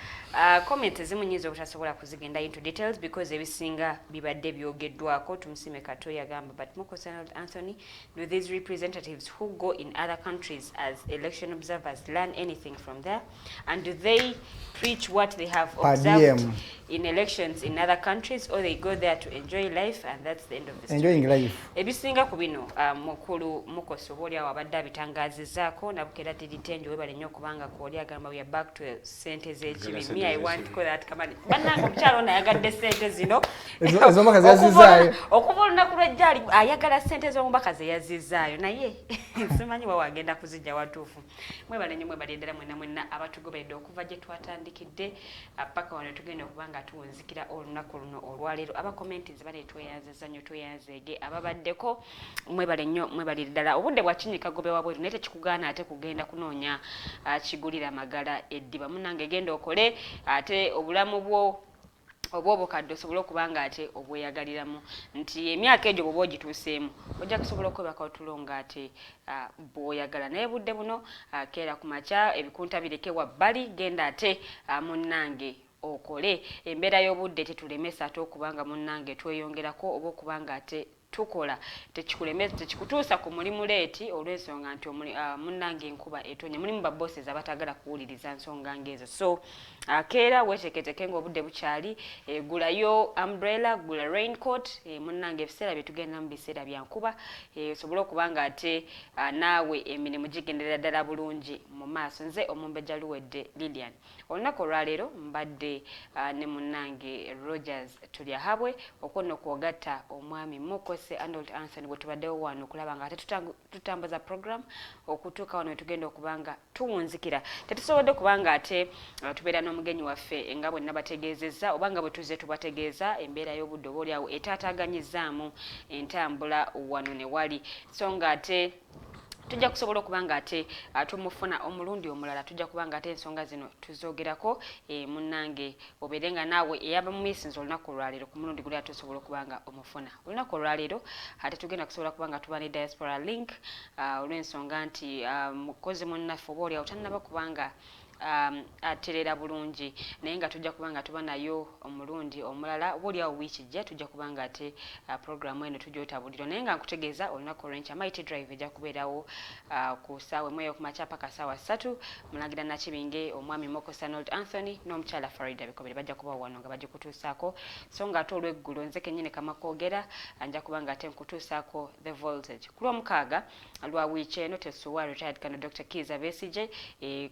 comment zimunyiza obutasobola kuzigenda into details because ebisinga bibadde byogeddwako tumusime kato yagamba but Mukose Arnold Anthony, do these representatives who go in other countries as election observers learn anything from there, and do they preach what they have observed in elections in other countries, or they go there to enjoy life and that's the end of the story? Enjoying life. Ebisinga ku bino mukulu Mukose oboolyawo abadde abitangazizaako nabukera tiditenjo webale nnyo kubanga kooli agamba we are back to sente z'ekibi. Me I want to call that kamani bannange omukyalo ono ayagadde sente zino ez'omubaka zeyazizaayo okuva olunaku lwejjaali ayagala sente z'omubaka zeyazizaayo naye simanyi wa wagenda kuzijja watuufu. Mwebale nnyo mwebale ddala mwenna abatugobedde okuva gye twatandikidde paka wano tugenda okubanga tuwunzikira olunaku luno olwaleero abakomenti zibale tweyanziza nnyo tweyanzeege ababaddeko mwebale nnyo mwebale ddala obudde bwakinyika gobe wabweru naye tekikugaana ate kugenda kunoonya kigulira magala eddiba munnange genda okole ate obulamu bwo oba obukadde osobola okubanga ate obweyagaliramu nti emyaka egyo bwoba ogituuseemu ojja kusobola okwebaka otulo nga ate bw'oyagala naye budde buno keera ku makya ebikunta bireke wabbali genda ate munnange okole embeera y'obudde tetulemesa ate okubanga munnange tweyongerako oba okubanga ate tukola tekikulemeza tekikutuusa ku mulimu leeti olw'ensonga nti munnange enkuba etonye mulimu babbosses abatagala kuwuliriza nsonga ng'ezo so keera weeteeketeeke ng'obudde bukyali gulayo umbrella gula raincoat munnange ebiseera bye tugenda mu biseera bya nkuba osobole okubanga ate naawe emirimu gigenderera ddala bulungi mu maaso nze Omumbejja Luwedde Lilian olunaku olwaleero mbadde ne munnange Rogers Tulyahabwe okwo okwogatta omwami Mukose Arnold Anthony bwe tubaddewo wano okulaba nga ate tutambuza program okutuuka wano tugenda okubanga tuwunzikira tetusobodde kubanga ate tubeera n'omugenyi waffe nga bwe nabategeezezza obanga bwe tuzze tubategeeza embeera y'obudde oboolyawo etaataaganyizaamu entambula wano ne wali so nga ate tujja kusobola okubanga ate tumufuna omulundi omulala tujja kubanga ate ensonga zino tuzoogerako munnange obeere nga naawe eyaba mu miisinzi olunaku olwaleero ku mulundi guli ate osobola okubanga omufuna olunaku olwaleero ate tugenda kusobola kubanga tuba ne diaspora link olw'ensonga nti mukozi munnaffe oba olyawo tannaba kubanga aterera bulungi naye nga tujja kubanga tuba nayo omulundi omulala buli awo wiiki jja tujja kubanga ate programu eno tujyotabuliro naye nga nkutegeeza olunaku olw'enkya Mighty Drive ejja kubeerawo ku ssaawa emu ey'okumakya paka ssaawa 3 mulangira Nakibinge omwami Mukose Arnold Anthony n'omukyala Farida Bikobere bajja kuba wano nga bagikutuusaako so nga ate olw'eggulu nze kennyini Kamakoogera anja kubanga ate nkutuusaako the voltage ku lw'omukaaga lwa wiiki eno tesuwa retired Colonel Dr. Kiza Besigye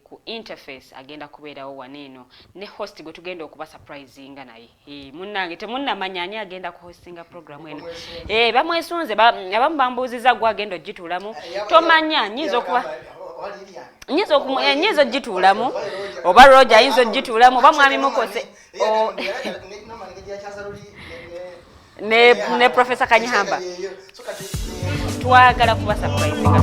ku interface agenda kubeerawo waneeno ne host gwe tugenda okuba surprisinga naye munnange temunnamanya ani agenda ku hostinga program eno bamwesunze abamu bambuuziza gwe agenda ogituulamu tomanya nyiza ogituulamu oba Roger ayinza ogituulamu oba mwami Mukose ne Professor Kanyihamba twagala kuba surprisinga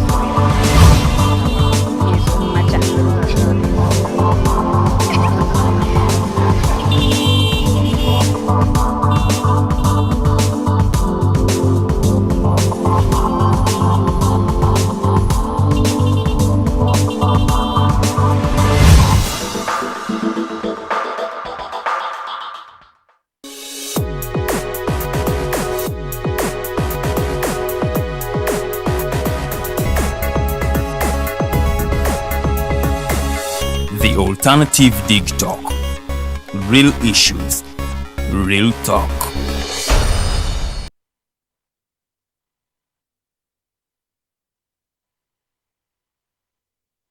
The Alternative Digitalk. Real issues, real talk.